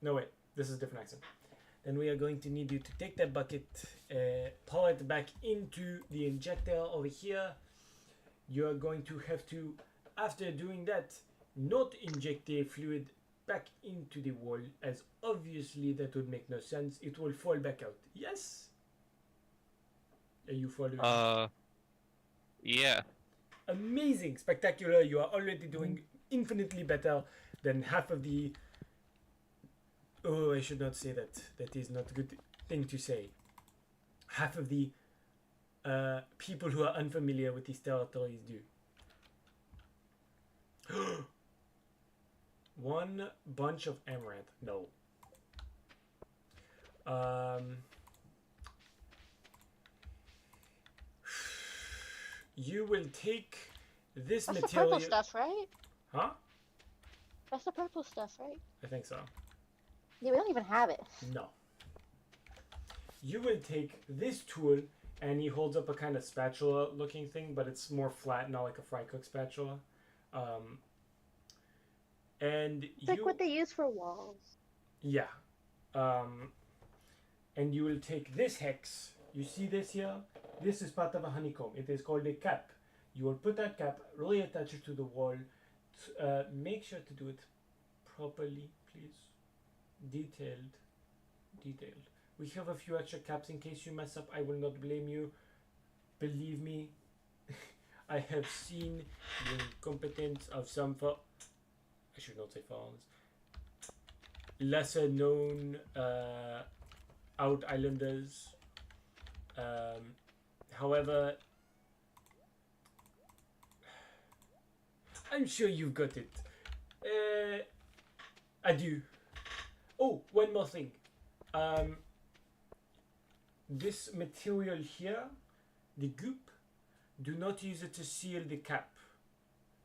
S1: No wait, this is a different accent. Then we are going to need you to take that bucket, pour it back into the injector over here. You are going to have to, after doing that, not inject the fluid back into the wall, as obviously that would make no sense. It will fall back out. Yes? Are you following?
S2: Yeah.
S1: Amazing, spectacular. You are already doing infinitely better than half of the... Oh, I should not say that. That is not a good thing to say. Half of the people who are unfamiliar with these territories do. One bunch of amaranth. No. You will take this
S3: That's
S1: material.
S3: the purple stuff, right?
S1: Huh?
S3: That's the purple stuff, right?
S1: I think so.
S3: Yeah, we don't even have it.
S1: No. You will take this tool, and he holds up a kind of spatula looking thing, but it's more flat, not like a fry cook spatula. And
S3: It's like what they use for walls.
S1: Yeah. And you will take this hex. You see this here? This is part of a honeycomb. It is called a cap. You will put that cap, really attach it to the wall. Make sure to do it properly, please. Detailed. We have a few extra caps in case you mess up. I will not blame you. Believe me, I have seen the incompetence of some I should not say foreigners. Lesser known out islanders. However, I'm sure you've got it. Adieu. Oh, one more thing. This material here, the goop, do not use it to seal the cap.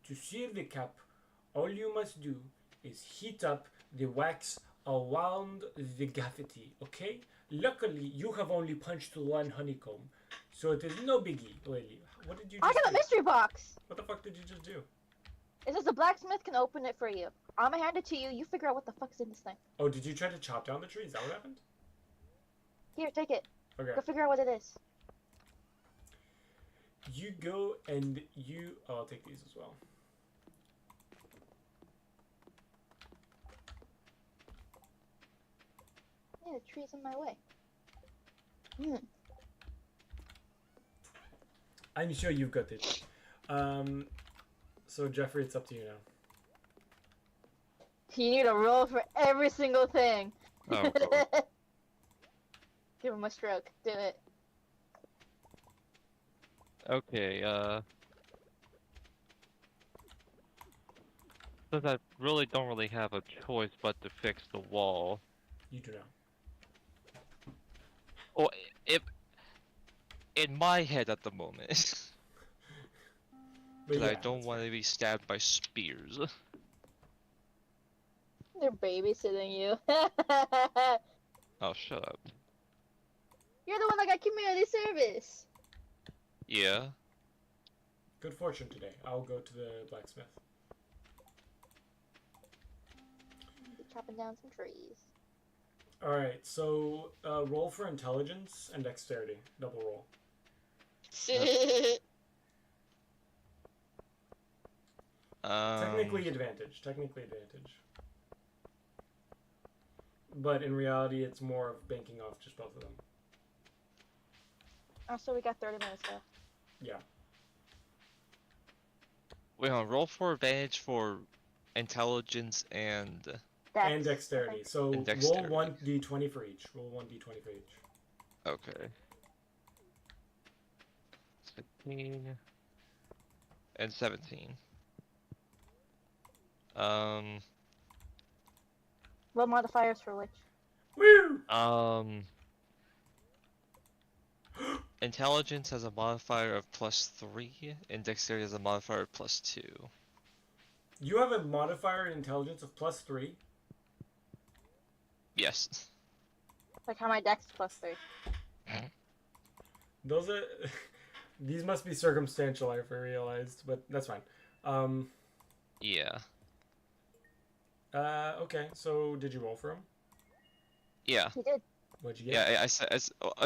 S1: To seal the cap, all you must do is heat up the wax around the graffiti, okay? Luckily, you have only punched one honeycomb, so it is no biggie, really. What did you just
S3: I got a
S1: do?
S3: mystery box!
S1: What the fuck did you just do?
S3: It says the blacksmith can open it for you. I'm gonna hand it to you. You figure out what the fuck's in this thing.
S1: Oh, did you try to chop down the tree? Is that what happened?
S3: Here, take it.
S1: Okay.
S3: Go figure out what it is.
S1: You go and you... Oh, I'll take these as well.
S3: Yeah, the tree's in my way.
S1: I'm sure you've got it. So Jeffrey, it's up to you now.
S3: You need a roll for every single thing.
S2: Oh, God.
S3: Give him a stroke. Do it.
S2: Okay, since I really don't really have a choice but to fix the wall.
S1: You do now.
S2: Oh, in my head at the moment.
S1: But
S2: Because
S1: yeah,
S2: I don't
S1: that's
S2: want
S1: fair.
S2: to be stabbed by spears.
S3: They're babysitting you.
S2: Oh, shut up.
S3: You're the one that got community service.
S2: Yeah.
S1: Good fortune today. I'll go to the blacksmith.
S3: Be chopping down some trees.
S1: Alright, so roll for intelligence and dexterity. Double roll. Technically advantage. But in reality, it's more of banking off just both of them.
S3: Oh, so we got 30 minutes left.
S1: Yeah.
S2: Wait, hold on. Roll for advantage for intelligence and...
S1: And dexterity.
S3: Okay.
S1: So
S2: And dexterity.
S1: roll 1d20 for each. Roll 1d20 for each.
S2: Okay. 16 and 17.
S3: What modifiers for which?
S1: Woo!
S2: Intelligence has a modifier of +3, and dexterity has a modifier of +2.
S1: You have a modifier in intelligence of +3.
S2: Yes.
S3: Like how my dex +3.
S1: Those are... These must be circumstantial, I realized, but that's fine.
S2: Yeah.
S1: Okay, so did you roll for him?
S2: Yeah.
S3: He did.
S1: What'd you get?
S2: Yeah, I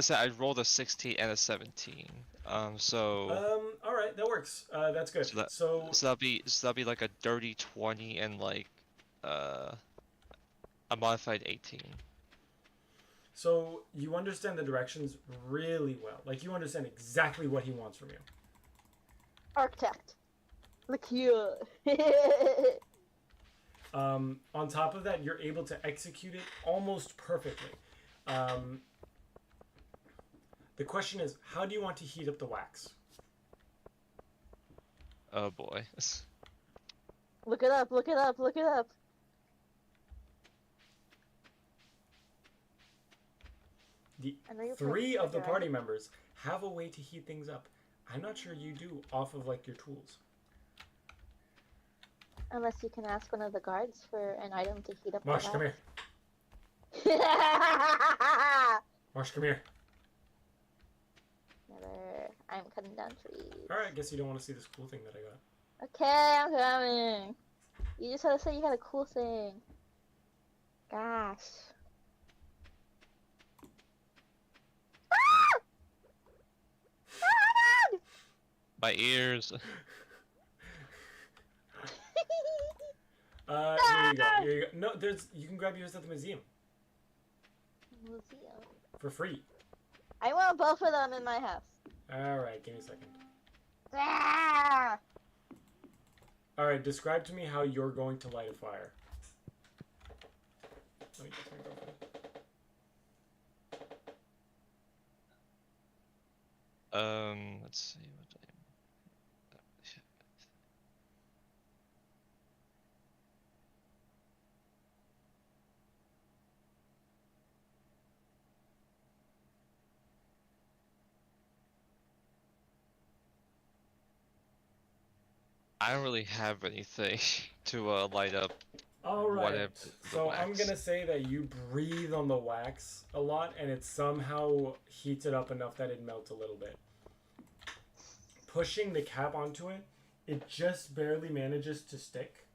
S2: said I rolled a 16 and a 17. So
S1: Alright, that works. That's good.
S2: so that'll be like a dirty 20 and like a modified 18.
S1: So you understand the directions really well. Like, you understand exactly what he wants from you.
S3: Architect. Look here.
S1: On top of that, you're able to execute it almost perfectly. The question is, how do you want to heat up the wax?
S2: Oh boy.
S3: Look it up, look it up, look it up. I know you're
S1: Three of the
S3: right.
S1: party members have a way to heat things up. I'm not sure you do off of, like, your tools.
S3: Unless you can ask one of the guards for an item to heat up
S1: Marsh,
S3: the
S1: come here.
S3: wax.
S1: Marsh, come here.
S3: Never. I'm cutting down trees.
S1: Alright, I guess you don't want to see this cool thing that I got.
S3: Okay, I'm coming. You just had to say you had a cool thing. Gosh. Ah! Ah!
S2: My ears.
S1: Here you go. Here you go. No, you can grab yours at the museum
S3: Museum.
S1: for free.
S3: I want both of them in my house.
S1: Alright, give me a second.
S3: Ah!
S1: Alright, describe to me how you're going to light a fire. Let me just go for it.
S2: Let's see what I don't really have anything to light up.
S1: Alright,
S2: whatever the
S1: so I'm
S2: wax.
S1: gonna say that you breathe on the wax a lot and it somehow heats it up enough that it melts a little bit. Pushing the cap onto it, it just barely manages to stick.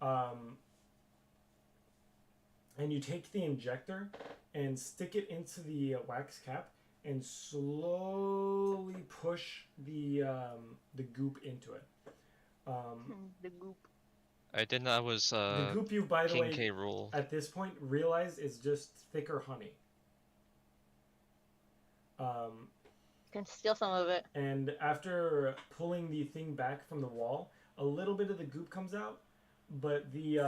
S1: And you take the injector and stick it into the wax cap and slowly push the goop into it.
S3: The goop.
S2: I didn't know that was
S1: The goop you, by the
S2: King
S1: way,
S2: K rule.
S1: at this point realize is just thicker honey.
S3: You can steal some of it.
S1: And after pulling the thing back from the wall, a little bit of the goop comes out, but the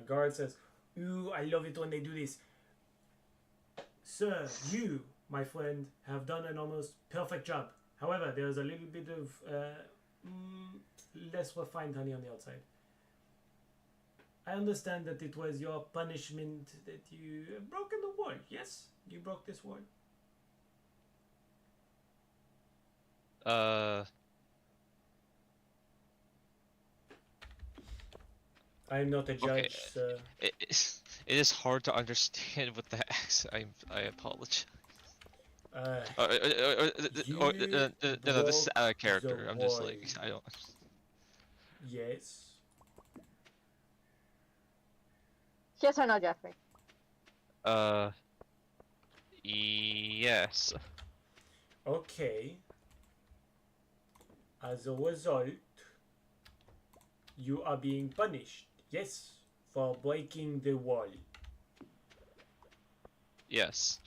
S1: guard says, "Ooh, I love it when they do this. Sir, you, my friend, have done an almost perfect job. However, there's a little bit of less refined honey on the outside. I understand that it was your punishment that you have broken the wall. Yes, you broke this wall. I'm not a judge,
S2: Okay.
S1: sir.
S2: It is hard to understand with the accent. I apologize. No, this is out of character.
S1: the
S2: I'm just
S1: wall.
S2: like I don't.
S1: Yes.
S3: Yes or no, Jeffrey?
S2: Yes.
S1: Okay. As a result, you are being punished. Yes, for breaking the wall.
S2: Yes.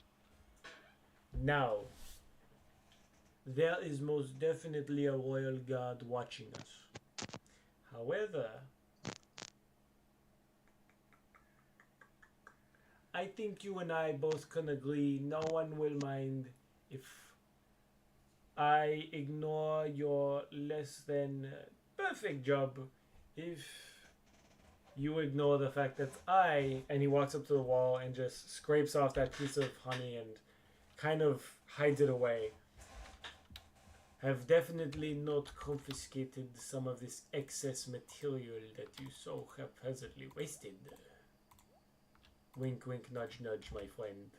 S1: Now, there is most definitely a royal guard watching us. However, I think you and I both can agree no one will mind if I ignore your less than perfect job if you ignore the fact that and he walks up to the wall and just scrapes off that piece of honey and kind of hides it away. Have definitely not confiscated some of this excess material that you so haphazardly wasted. Wink, wink, nudge, nudge, my friend.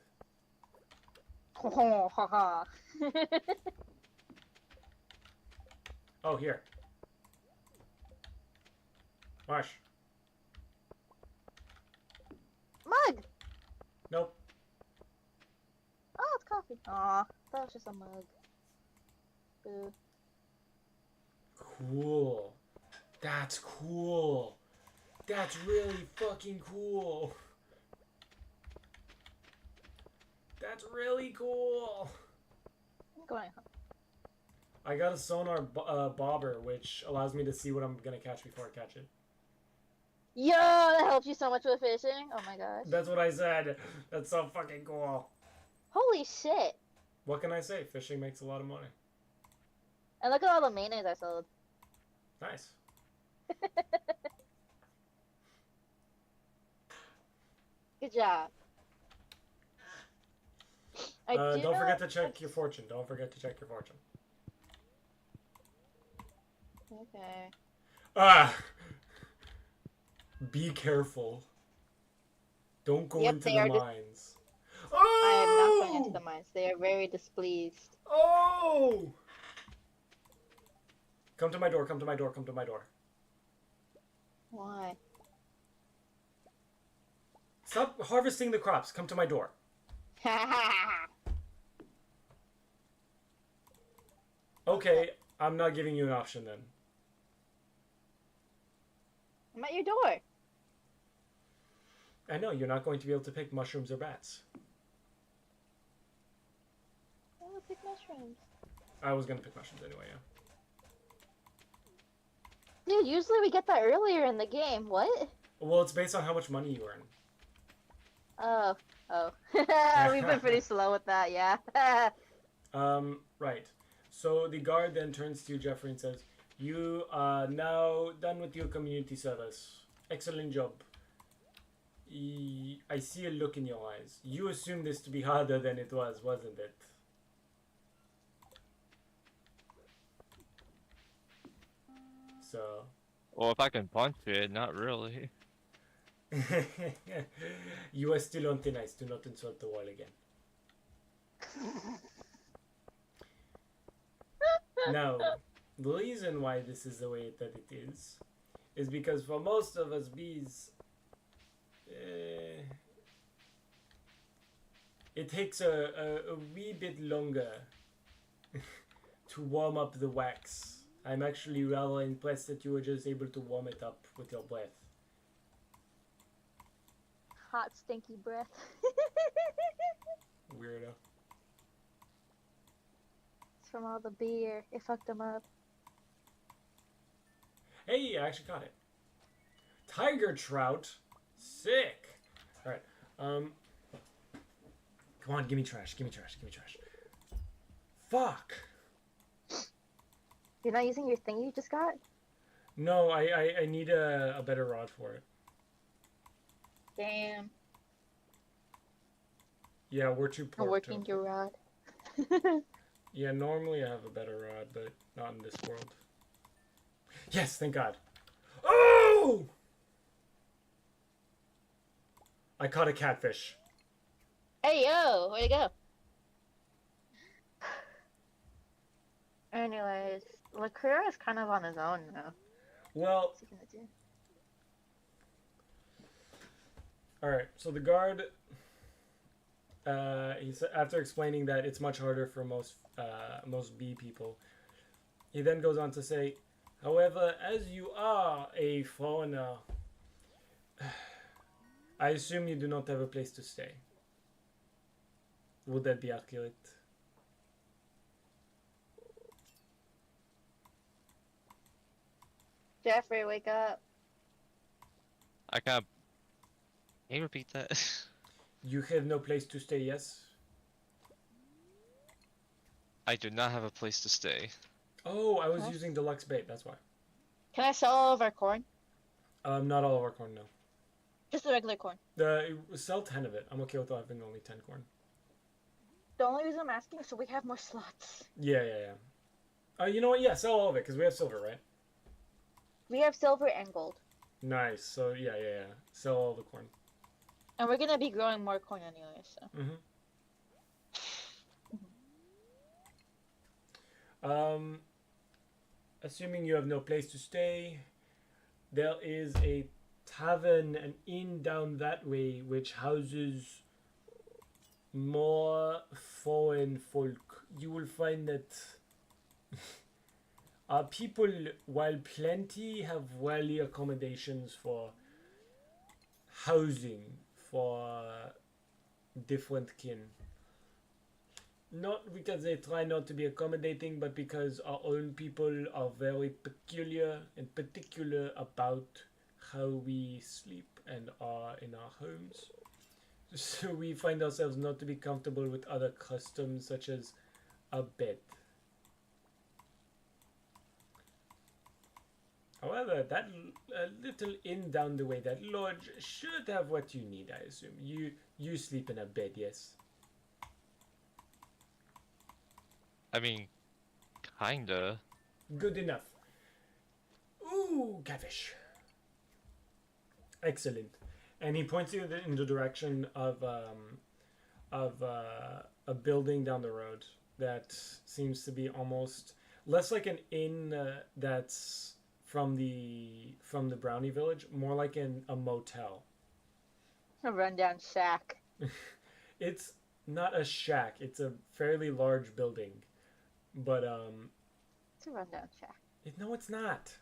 S1: Oh, here. Marsh.
S3: Mug!
S1: Nope.
S3: Oh, it's coffee. Aw, that was just a mug. Boo.
S1: Cool. That's cool. That's really fucking cool. That's really cool.
S3: I'm going home.
S1: I got a sonar bobber, which allows me to see what I'm gonna catch before I catch it.
S3: Yo, that helps you so much with fishing. Oh my gosh.
S1: That's what I said. That's so fucking cool.
S3: Holy shit.
S1: What can I say? Fishing makes a lot of money.
S3: And look at all the mayonnaise I sold.
S1: Nice.
S3: Good job.
S1: Don't forget to check your fortune. Don't forget to check your fortune.
S3: Okay.
S1: Ah! Be careful. Don't go
S3: Yep,
S1: into
S3: they
S1: the
S3: are
S1: mines.
S3: I am not going
S1: Oh!
S3: into the mines. They are very displeased.
S1: Oh! Come to my door, come to my door, come to my door.
S3: Why?
S1: Stop harvesting the crops. Come to my door. Okay, I'm not giving you an option then.
S3: I'm at your door.
S1: I know, you're not going to be able to pick mushrooms or bats.
S3: I will pick mushrooms.
S1: I was gonna pick mushrooms anyway, yeah.
S3: Dude, usually we get that earlier in the game. What?
S1: Well, it's based on how much money you earn.
S3: Oh. Oh. We've been pretty slow with that, yeah.
S1: Right. So the guard then turns to you, Jeffrey, and says, "You are now done with your community service. Excellent job. I see a look in your eyes. You assumed this to be harder than it was, wasn't it?" So...
S2: Well, if I can punch it, not really.
S1: You are still on thin ice. Do not insult the wall again. Now, the reason why this is the way that it is because for most of us bees, it takes a wee bit longer to warm up the wax. I'm actually rather impressed that you were just able to warm it up with your breath.
S3: Hot, stinky breath.
S1: Weirdo.
S3: It's from all the beer. It fucked them up.
S1: Hey, I actually caught it. Tiger trout. Sick. Alright. Come on, give me trash. Give me trash. Give me trash. Fuck.
S3: You're not using your thing you just got?
S1: No, I need a better rod for it.
S3: Damn.
S1: Yeah, we're too poor.
S3: I'm working your rod.
S1: Yeah, normally I have a better rod, but not in this world. Yes, thank God. Oh! I caught a catfish.
S3: Hey, yo! Where'd it go? Anyways, Leclerc is kind of on his own now.
S1: Well,
S3: What's he gonna do?
S1: alright, so the guard, he said, after explaining that it's much harder for most bee people, he then goes on to say, however, as you are a foreigner, I assume you do not have a place to stay. Would that be accurate?
S3: Jeffrey, wake up.
S2: I can't. Can you repeat that?
S1: You have no place to stay, yes?
S2: I do not have a place to stay.
S1: Oh, I was
S3: Huh?
S1: using deluxe bait, that's why.
S3: Can I sell all of our corn?
S1: Not all of our corn, no.
S3: Just the regular corn.
S1: Sell 10 of it. I'm okay with having only 10 corn.
S3: The only reason I'm asking is so we have more slots.
S1: Yeah. You know what? Yeah, sell all of it because we have silver, right?
S3: We have silver and gold.
S1: Nice. So yeah. Sell all the corn.
S3: And we're gonna be growing more corn anyway, so.
S1: Assuming you have no place to stay, there is a tavern, an inn down that way, which houses more foreign folk. You will find that our people, while plenty, have rarely accommodations for housing for different kin. Not because they try not to be accommodating, but because our own people are very peculiar and particular about how we sleep and are in our homes. So we find ourselves not to be comfortable with other customs such as a bed. However, that little inn down the way, that lodge, should have what you need, I assume. You sleep in a bed, yes?
S2: I mean, kinda.
S1: Good enough. Ooh, catfish. Excellent. And he points you in the direction of a building down the road that seems to be almost less like an inn that's from the Brownie Village, more like a motel.
S3: A rundown shack.
S1: It's not a shack. It's a fairly large building, but
S3: It's a rundown shack.
S1: no, it's not.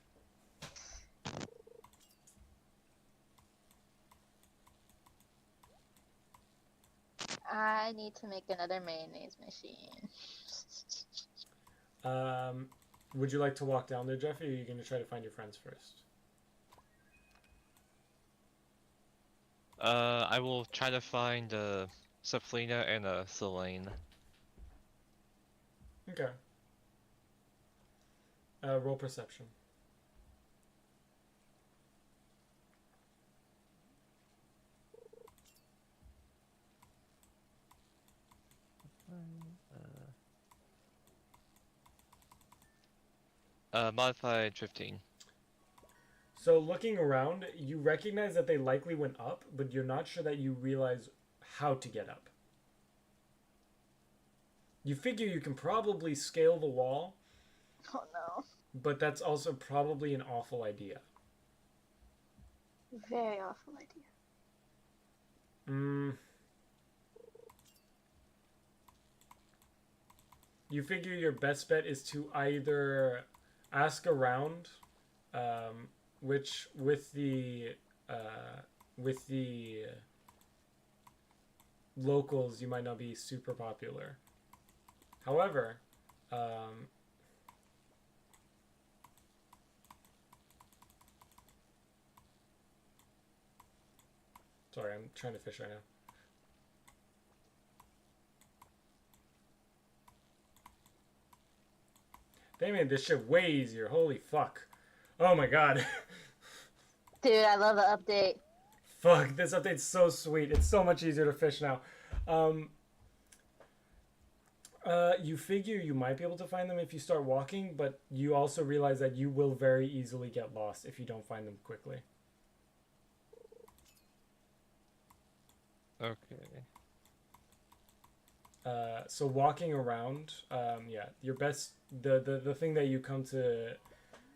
S3: I need to make another mayonnaise machine.
S1: Would you like to walk down there, Jeffy, or are you going to try to find your friends first?
S2: I will try to find Saflina and Selene.
S1: Okay. Roll perception.
S2: Modified 15.
S1: So looking around, you recognize that they likely went up, but you're not sure that you realize how to get up. You figure you can probably scale the wall,
S3: Oh no.
S1: but that's also probably an awful idea.
S3: Very awful idea.
S1: You figure your best bet is to either ask around, which with the locals you might not be super popular. However, sorry, I'm trying to fish right now. They made this shit way easier. Holy fuck. Oh my god.
S3: Dude, I love the update.
S1: Fuck, this update's so sweet. It's so much easier to fish now. You figure you might be able to find them if you start walking, but you also realize that you will very easily get lost if you don't find them quickly.
S2: Okay.
S1: So walking around, yeah, your best, the thing that you come to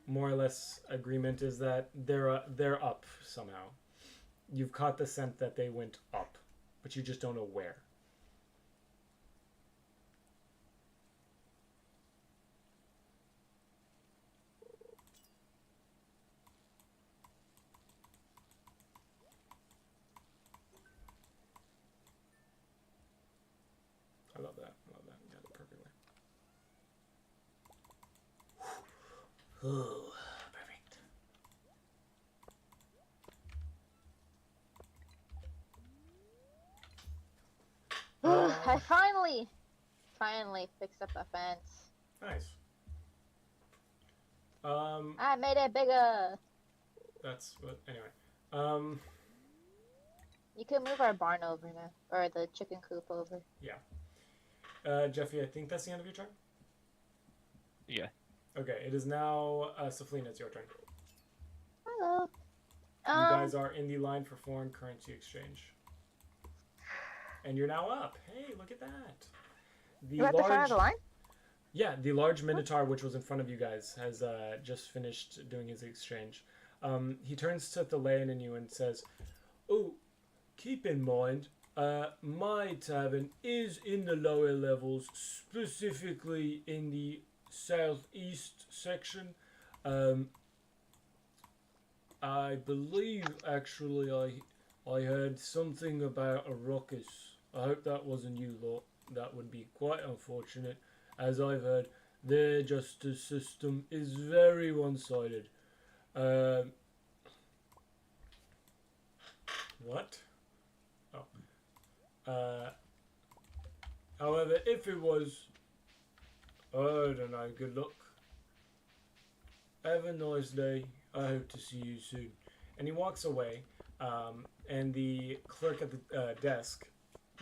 S1: more or less agreement is that they're up somehow. You've caught the scent that they went up, but you just don't know where. I love that. I love that. You got it perfectly. Ooh, perfect.
S3: I finally fixed up the fence.
S1: Nice.
S3: I made it bigger.
S1: that's what. Anyway.
S3: You could move our barn over now, or the chicken coop over.
S1: Jeffy, I think that's the end of your turn.
S2: Yeah.
S1: Okay, it is now Saflina, it's your turn.
S3: Hello.
S1: You guys are in the line for foreign currency exchange. And you're now up. Hey, look at that.
S3: You're at the front of the line?
S1: Yeah, the large Minotaur, which was in front of you guys, has just finished doing his exchange. He turns to Thelaine and you and says, "Oh, keep in mind, my tavern is in the lower levels, specifically in the southeast section. I believe, actually, I heard something about a ruckus. I hope that wasn't you lot. That would be quite unfortunate. As I've heard, their justice system is very one-sided. What? Oh. However, if it was, I don't know, good luck. Have a nice day. I hope to see you soon." And he walks away, and the clerk at the desk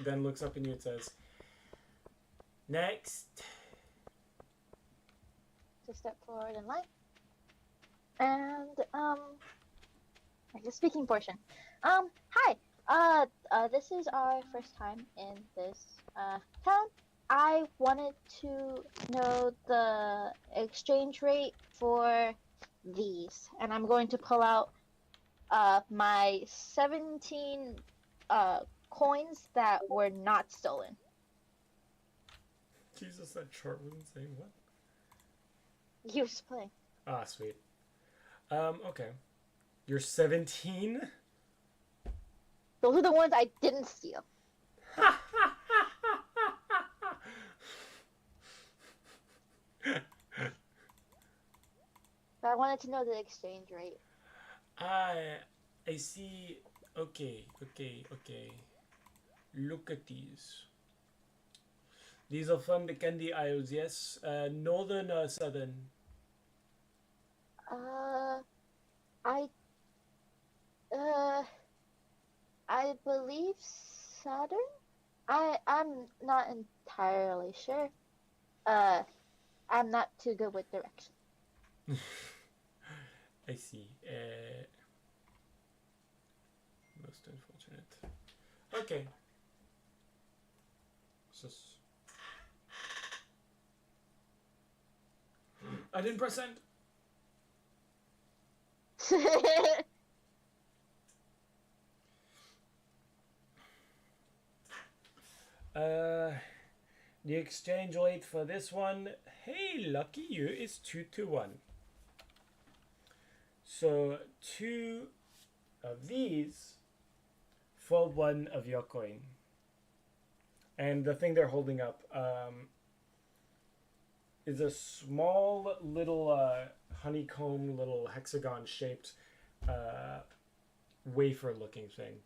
S1: then looks up at you and says, "Next."
S3: To step forward in line. And, like the speaking portion. Hi. This is our first time in this, town. I wanted to know the exchange rate for these. And I'm going to pull out, my 17, coins that were not stolen.
S1: Jesus, that chart wasn't saying what?
S3: You was playing.
S1: Ah, sweet. Okay. You're 17?
S3: Those are the ones I didn't steal. But I wanted to know the exchange rate.
S1: I see. Okay. Look at these. These are from the Candy Isles, yes? Northern or southern?
S3: I believe Saturn? I'm not entirely sure. I'm not too good with directions.
S1: I see. Most unfortunate. Okay. I didn't press end. The exchange rate for this one, hey, lucky you, is 2-1. So 2 of these for 1 of your coin. And the thing they're holding up is a small little honeycomb, little hexagon shaped wafer looking thing.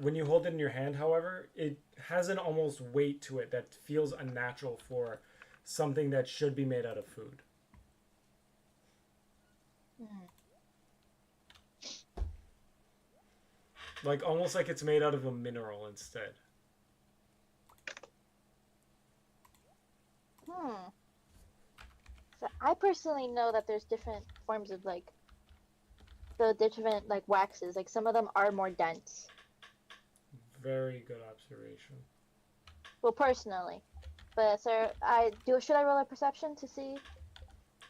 S1: When you hold it in your hand, however, it has an almost weight to it that feels unnatural for something that should be made out of food. Like, almost like it's made out of a mineral instead.
S3: So I personally know that there's different forms of, like, the different, like, waxes. Like, some of them are more dense.
S1: Very good observation.
S3: Well, personally. But, sir, should I roll a perception to see?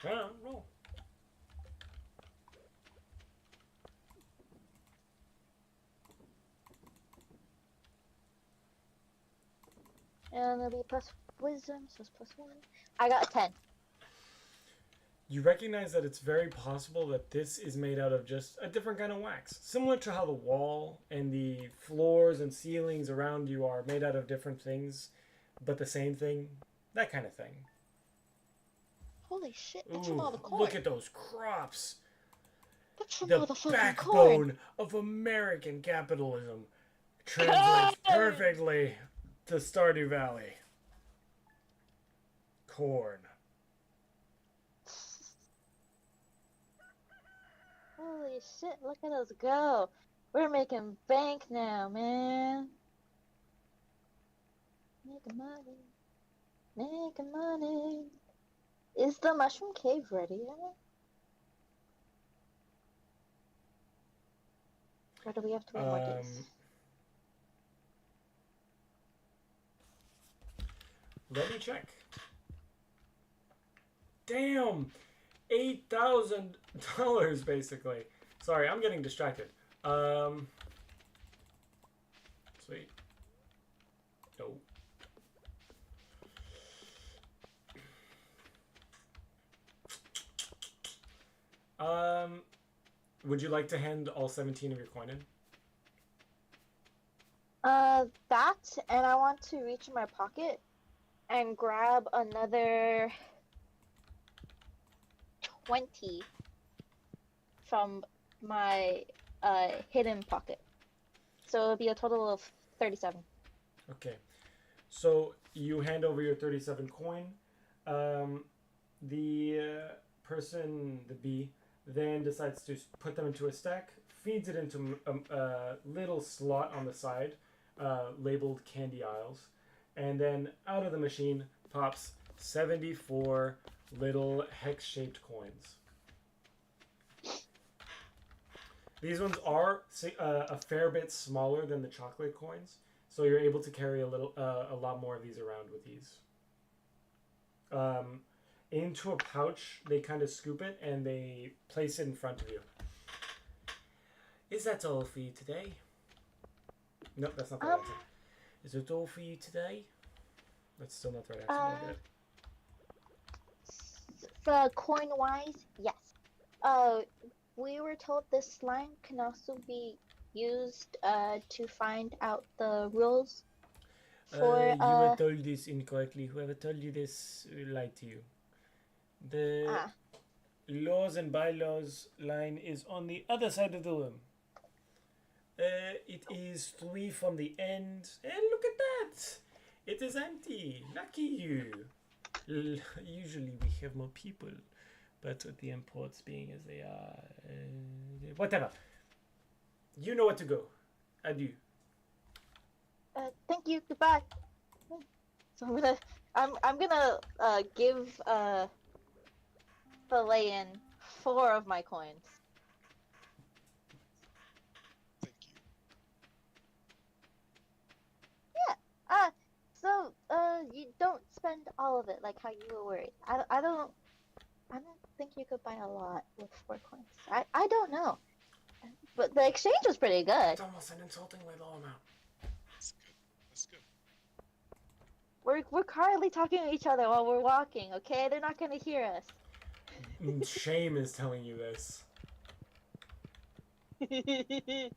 S1: Yeah, roll.
S3: And it'll be plus wisdom, so it's +1. I got a 10.
S1: You recognize that it's very possible that this is made out of just a different kind of wax. Similar to how the wall and the floors and ceilings around you are made out of different things, but the same thing. That kind of thing.
S3: Holy shit, that's
S1: Ooh,
S3: from all the corn.
S1: look at those crops.
S3: That's from
S1: The
S3: all the fucking
S1: backbone
S3: corn.
S1: of American capitalism translates perfectly to Stardew Valley. Corn.
S3: Holy shit, look at us go. We're making bank now, man. Making money. Making money. Is the mushroom cave ready yet? Or do we have to wait more days?
S1: Let me check. Damn! $8,000 basically. Sorry, I'm getting distracted. Sweet. No. Would you like to hand all 17 of your coin in?
S3: That, and I want to reach in my pocket and grab another 20 from my hidden pocket. So it'll be a total of 37.
S1: Okay. So you hand over your 37 coin. The person, the bee, then decides to put them into a stack, feeds it into a little slot on the side, labeled candy aisles, and then out of the machine pops 74 little hex-shaped coins. These ones are a fair bit smaller than the chocolate coins, so you're able to carry a lot more of these around with ease. Into a pouch, they kind of scoop it and they place it in front of you. Is that all for you today? Nope, that's not the right answer. Is it all for you today? That's still not the right answer. Look at it.
S3: The coin wise, yes. We were told this slime can also be used to find out the rules for
S1: You were told this incorrectly. Whoever told you this lied to you. The laws and bylaws line is on the other side of the room. It is 3 from the end. And look at that! It is empty. Lucky you. Usually we have more people, but with the imports being as they are, whatever. You know where to go. Adieu.
S3: Thank you. Goodbye. So I'm gonna give the lay-in 4 of my coins.
S4: Thank you.
S3: Yeah. So you don't spend all of it like how you were worried. I don't think you could buy a lot with 4 coins. I don't know. But the exchange was pretty good.
S1: It's almost an insultingly low amount.
S4: That's good. That's good.
S3: We're currently talking to each other while we're walking, okay? They're not gonna hear us.
S1: Shame is telling you this.
S3: Anyway,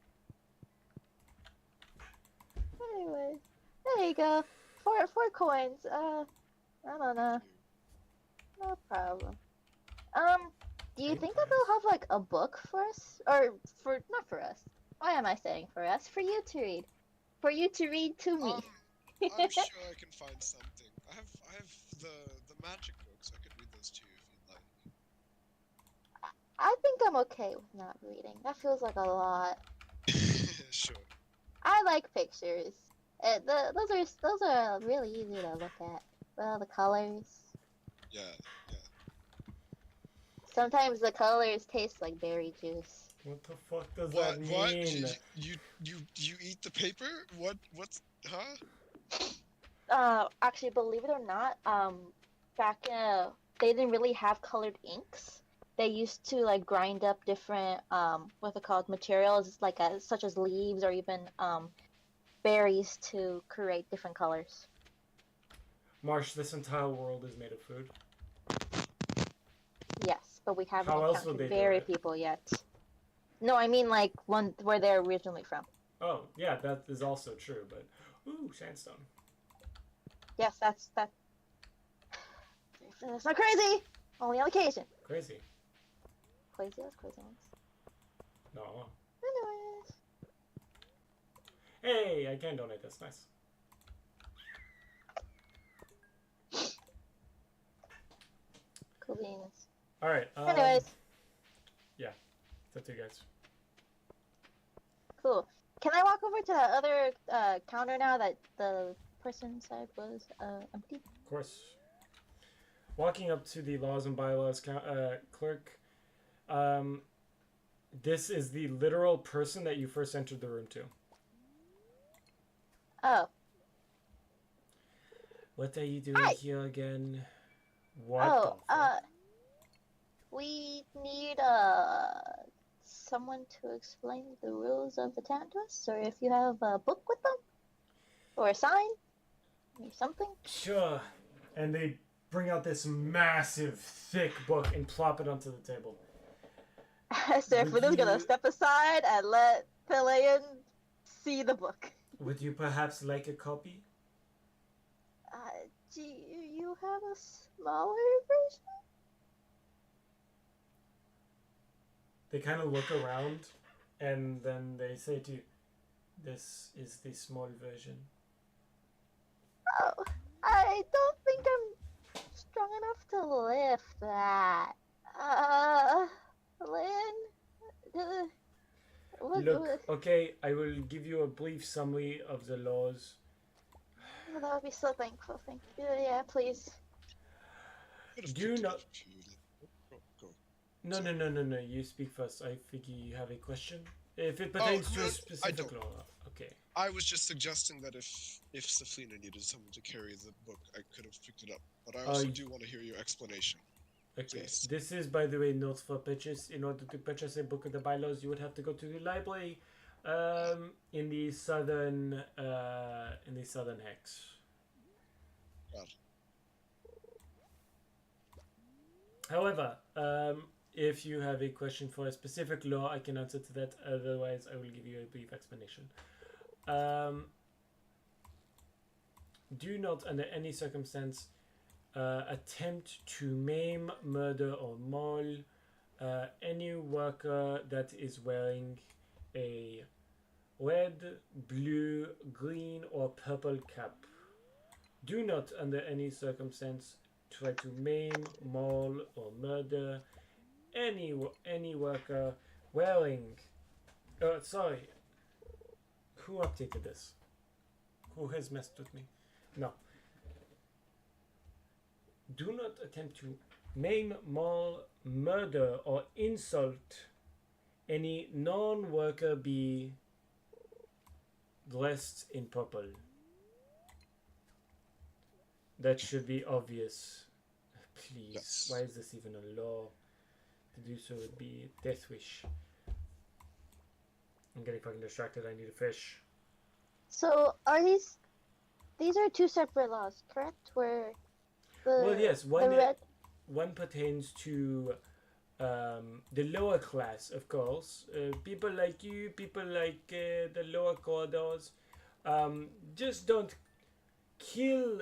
S3: there you go. 4 coins. I don't know. No problem. Do you think that they'll have like a book for us, or not for us? Why am I saying for us? For you to read. For you to read to me.
S4: I'm sure I can find something. I have the magic books. I could read those to you if you'd like.
S3: I think I'm okay with not reading. That feels like a lot.
S4: Sure.
S3: I like pictures. Those are really easy to look at. Well, the colors.
S4: Yeah.
S3: Sometimes the colors taste like berry juice.
S1: What the fuck does
S4: What?
S1: that
S4: What?
S1: mean?
S4: You eat the paper? What's? Huh?
S3: Actually, believe it or not, back they didn't really have colored inks. They used to like grind up different what's it called, materials like such as leaves or even berries to create different colors.
S1: Marsh, this entire world is made of food.
S3: Yes, but we haven't
S1: How else would
S3: encountered
S1: they do
S3: berry
S1: it?
S3: people yet. No, I mean like where they're originally from.
S1: Oh, yeah, that is also true, but... Ooh, sandstone.
S3: Yes, that's not crazy. Only on occasion.
S1: Crazy.
S3: Crazy ones.
S1: No.
S3: Anyways.
S1: Hey, I can donate this. Nice.
S3: Cool beans.
S1: Alright,
S3: Anyways.
S1: yeah. It's up to you guys.
S3: Cool. Can I walk over to that other counter now that the person said was empty?
S1: Of course. Walking up to the laws and bylaws clerk, this is the literal person that you first entered the room to.
S3: Oh.
S1: What are you doing
S3: Hi.
S1: here again? What
S3: Oh,
S1: the fuck?
S3: we need someone to explain the rules of the town to us, or if you have a book with them, or a sign, or something.
S1: Sure. And they bring out this massive, thick book and plop it onto the table.
S3: Seraphina's gonna step aside and let Pelayan see the book.
S1: Would you perhaps like a copy?
S3: Do you have a smaller version?
S1: They kind of look around, and then they say to you, "This is the small version."
S3: Oh, I don't think I'm strong enough to lift that. Lynn?
S1: Look, okay, I will give you a brief summary of the laws.
S3: Oh, that would be so thankful. Thank you. Yeah, please.
S1: Do not...
S4: Go.
S1: No. You speak first. I figure you have a question. If it pertains to a specific law. Okay.
S5: I was just suggesting that if Safina needed someone to carry the book, I could have picked it up. But I also do want to hear your explanation.
S1: Okay.
S5: Please.
S1: This is, by the way, not for purchase. In order to purchase a book of the bylaws, you would have to go to the library in the southern hex.
S5: Well.
S1: However, if you have a question for a specific law, I can answer to that. Otherwise, I will give you a brief explanation. Do not, under any circumstance, attempt to maim, murder, or maul any worker that is wearing a red, blue, green, or purple cap. Do not, under any circumstance, try to maim, maul, or murder any worker wearing... sorry. Who updated this? Who has messed with me? No. Do not attempt to maim, maul, murder, or insult any non-worker bee dressed in purple. That should be obvious. Please.
S5: Yes.
S1: Why is this even a law? To do so would be death wish. I'm getting fucking distracted. I need a fish.
S3: So, are these are two separate laws, correct? Where the
S1: Well, yes.
S3: the red.
S1: One pertains to the lower class, of course. People like you, people like the lower corridors. Just don't kill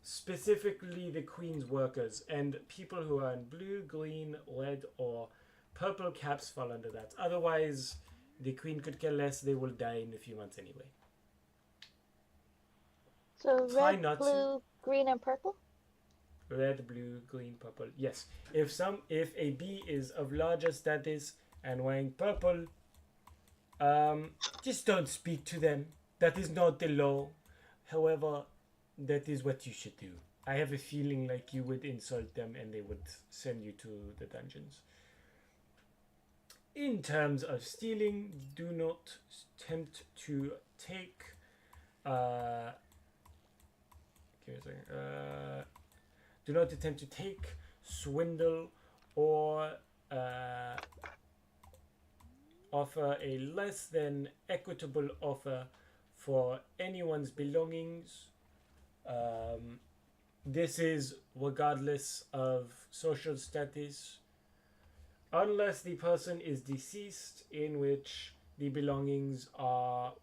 S1: specifically the Queen's workers, and people who are in blue, green, red, or purple caps fall under that. Otherwise, the Queen could care less. They will die in a few months anyway.
S3: So
S1: Try
S3: red,
S1: not to.
S3: blue, green, and purple.
S1: Red, blue, green, purple. Yes. If a bee is of larger status and wearing purple, just don't speak to them. That is not the law. However, that is what you should do. I have a feeling like you would insult them and they would send you to the dungeons. In terms of stealing, do not attempt to take... give me a second. Do not attempt to take, swindle, or offer a less than equitable offer for anyone's belongings. This is regardless of social status, unless the person is deceased, in which the belongings are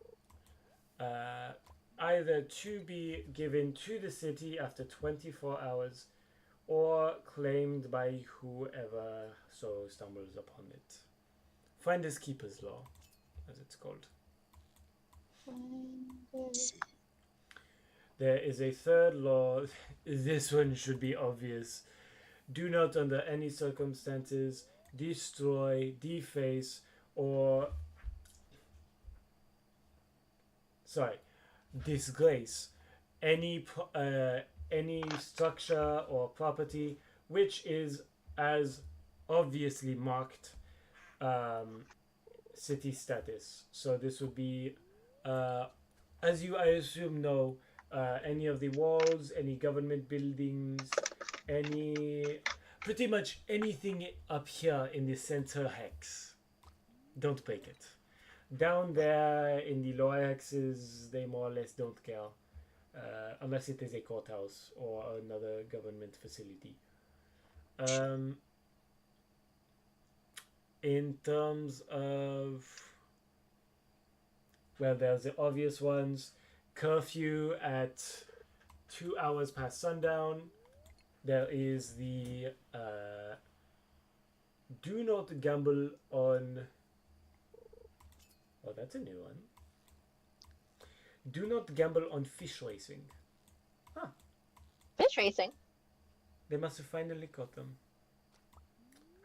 S1: either to be given to the city after 24 hours or claimed by whoever so stumbles upon it. Finders keepers law, as it's called. There is a third law. This one should be obvious. Do not, under any circumstances, destroy, deface, or disgrace any structure or property which is as obviously marked city status. So this would be, as you I assume know, any of the walls, any government buildings, pretty much anything up here in the center hex. Don't break it. Down there in the lower hexes, they more or less don't care, unless it is a courthouse or another government facility. In terms of, well, there's the obvious ones: curfew at 2 hours past sundown. There is the do not gamble on. Oh, that's a new one. Do not gamble on fish racing. Huh.
S3: Fish racing?
S1: They must have finally caught them.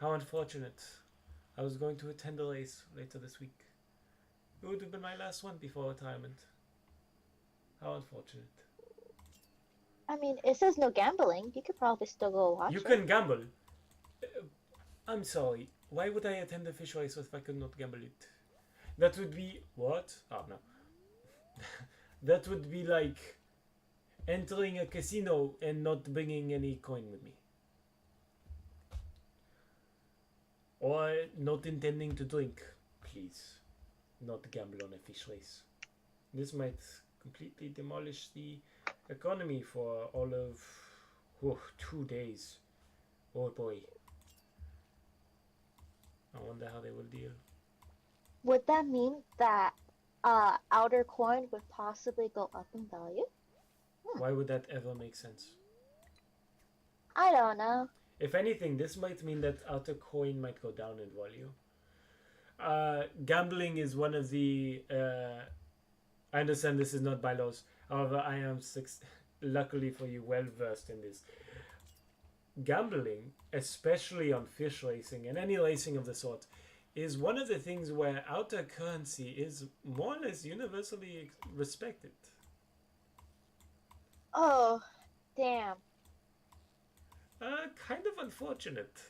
S1: How unfortunate. I was going to attend a race later this week. It would have been my last one before retirement. How unfortunate.
S3: I mean, it says no gambling. You could probably still go watch
S1: You
S3: it.
S1: can gamble. I'm sorry. Why would I attend a fish race if I could not gamble it? That would be... What? Oh, no. That would be like entering a casino and not bringing any coin with me. Or not intending to drink. Please. Not gamble on a fish race. This might completely demolish the economy for all of 2 days. Oh boy. I wonder how they will deal.
S3: Would that mean that outer coin would possibly go up in value?
S1: Why would that ever make sense?
S3: I don't know.
S1: If anything, this might mean that outer coin might go down in value. Gambling is one of the... I understand this is not bylaws. However, I am, luckily for you, well versed in this. Gambling, especially on fish racing and any racing of the sort, is one of the things where outer currency is more or less universally respected.
S3: Oh, damn.
S1: Kind of unfortunate,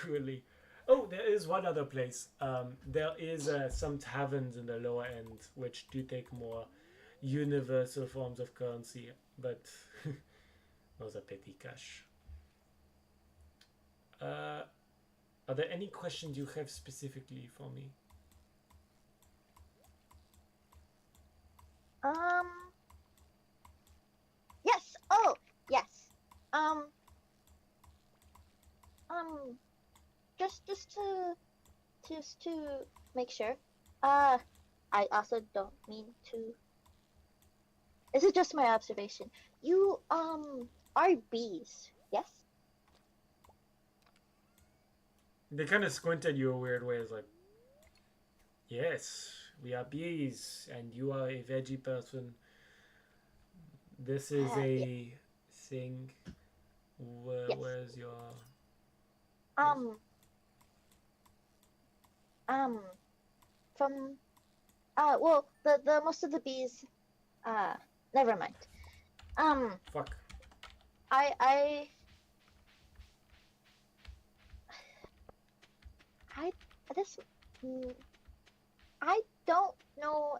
S1: really. Oh, there is one other place. There is some taverns in the lower end which do take more universal forms of currency, but those are petty cash. Are there any questions you have specifically for me?
S3: Yes. Oh, yes. Just to make sure. I also don't mean to. This is just my observation. You are bees, yes?
S1: They kind of squint at you a weird way. It's like, yes, we are bees, and you are a veggie person. This is a thing.
S3: Yes.
S1: Where's your...
S3: From, well, the most of the bees, never mind.
S1: Fuck.
S3: I don't know,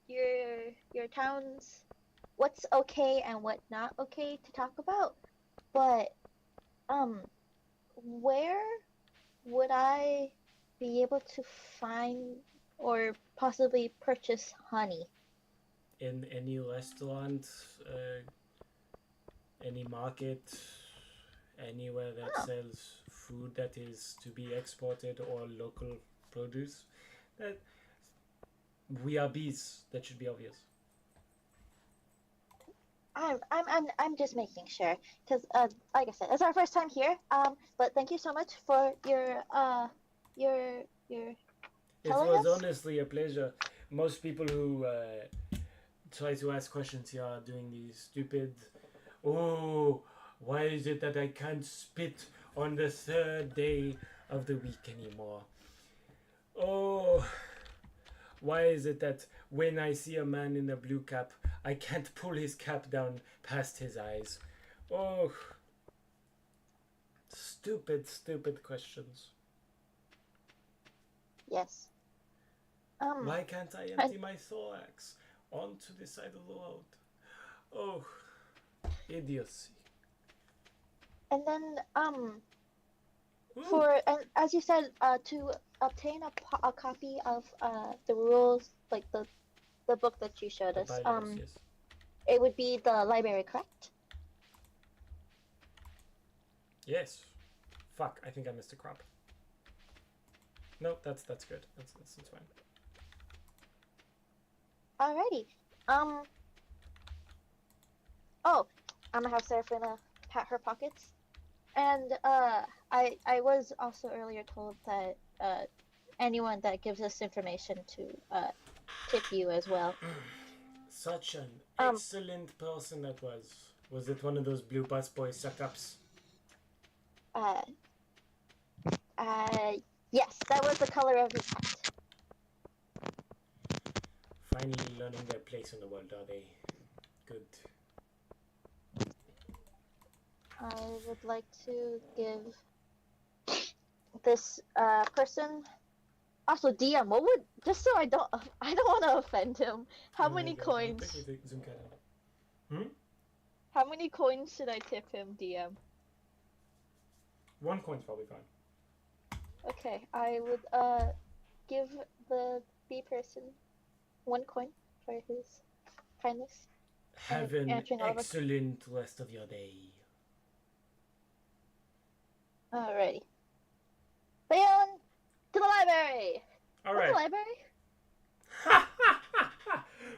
S3: your town's what's okay and what not okay to talk about, but, where would I be able to find or possibly purchase honey?
S1: In any restaurant, any market, anywhere that sells food that is to be exported or local produce, that we are bees. That should be obvious.
S3: I'm just making sure, because like I said, it's our first time here. But thank you so much for your
S1: It
S3: telling
S1: was
S3: us.
S1: honestly a pleasure. Most people who try to ask questions here are doing these stupid, oh, why is it that I can't spit on the third day of the week anymore. Oh, why is it that when I see a man in a blue cap, I can't pull his cap down past his eyes? Oh, stupid, stupid questions.
S3: Yes.
S1: Why can't I empty my thorax onto the side of the road? Oh, idiocy.
S3: And then,
S1: Ooh.
S3: and as you said, to obtain a copy of the rules, like the book that you showed
S1: The
S3: us,
S1: bylaws, yes.
S3: it would be the library, correct?
S1: Yes. Fuck, I think I missed a crop. No, that's good. That's fine.
S3: Alrighty. Oh, I'm gonna have Seraphina pat her pockets. And I was also earlier told that anyone that gives us information to tip you as well.
S1: Such an excellent person that was. Was it one of those blue bus boy suck-ups?
S3: Yes, that was the color of his hat.
S1: Finally learning their place in the world, are they? Good.
S3: I would like to give this person. Also, DM, what would, just so I don't want to offend him. How many coins? How many coins should I tip him, DM?
S1: 1 coin's probably fine.
S3: Okay, I would give the B person 1 coin for his kindness.
S1: Have an excellent rest of your day.
S3: Alrighty. Leon, to the library!
S1: Alright.
S3: To the library?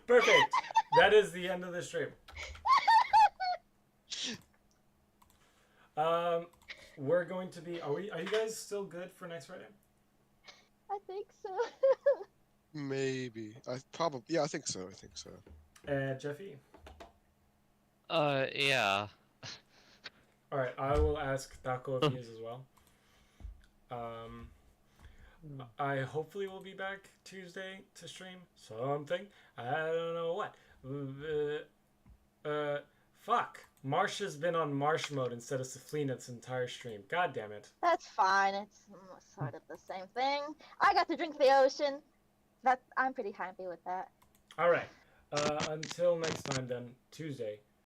S1: Perfect. That is the end of the stream. We're going to be. Are you guys still good for next Friday?
S3: I think so.
S5: Maybe. Yeah, I think so.
S1: Jeffy.
S2: Yeah.
S1: All right, I will ask Taco if he is as well. I hopefully will be back Tuesday to stream something. I don't know what. Fuck. Marsha's been on Marsh mode instead of Saflina its entire stream. God damn it.
S3: That's fine. It's sort of the same thing. I got to drink the ocean. I'm pretty happy with that.
S1: All right. Until next time then, Tuesday.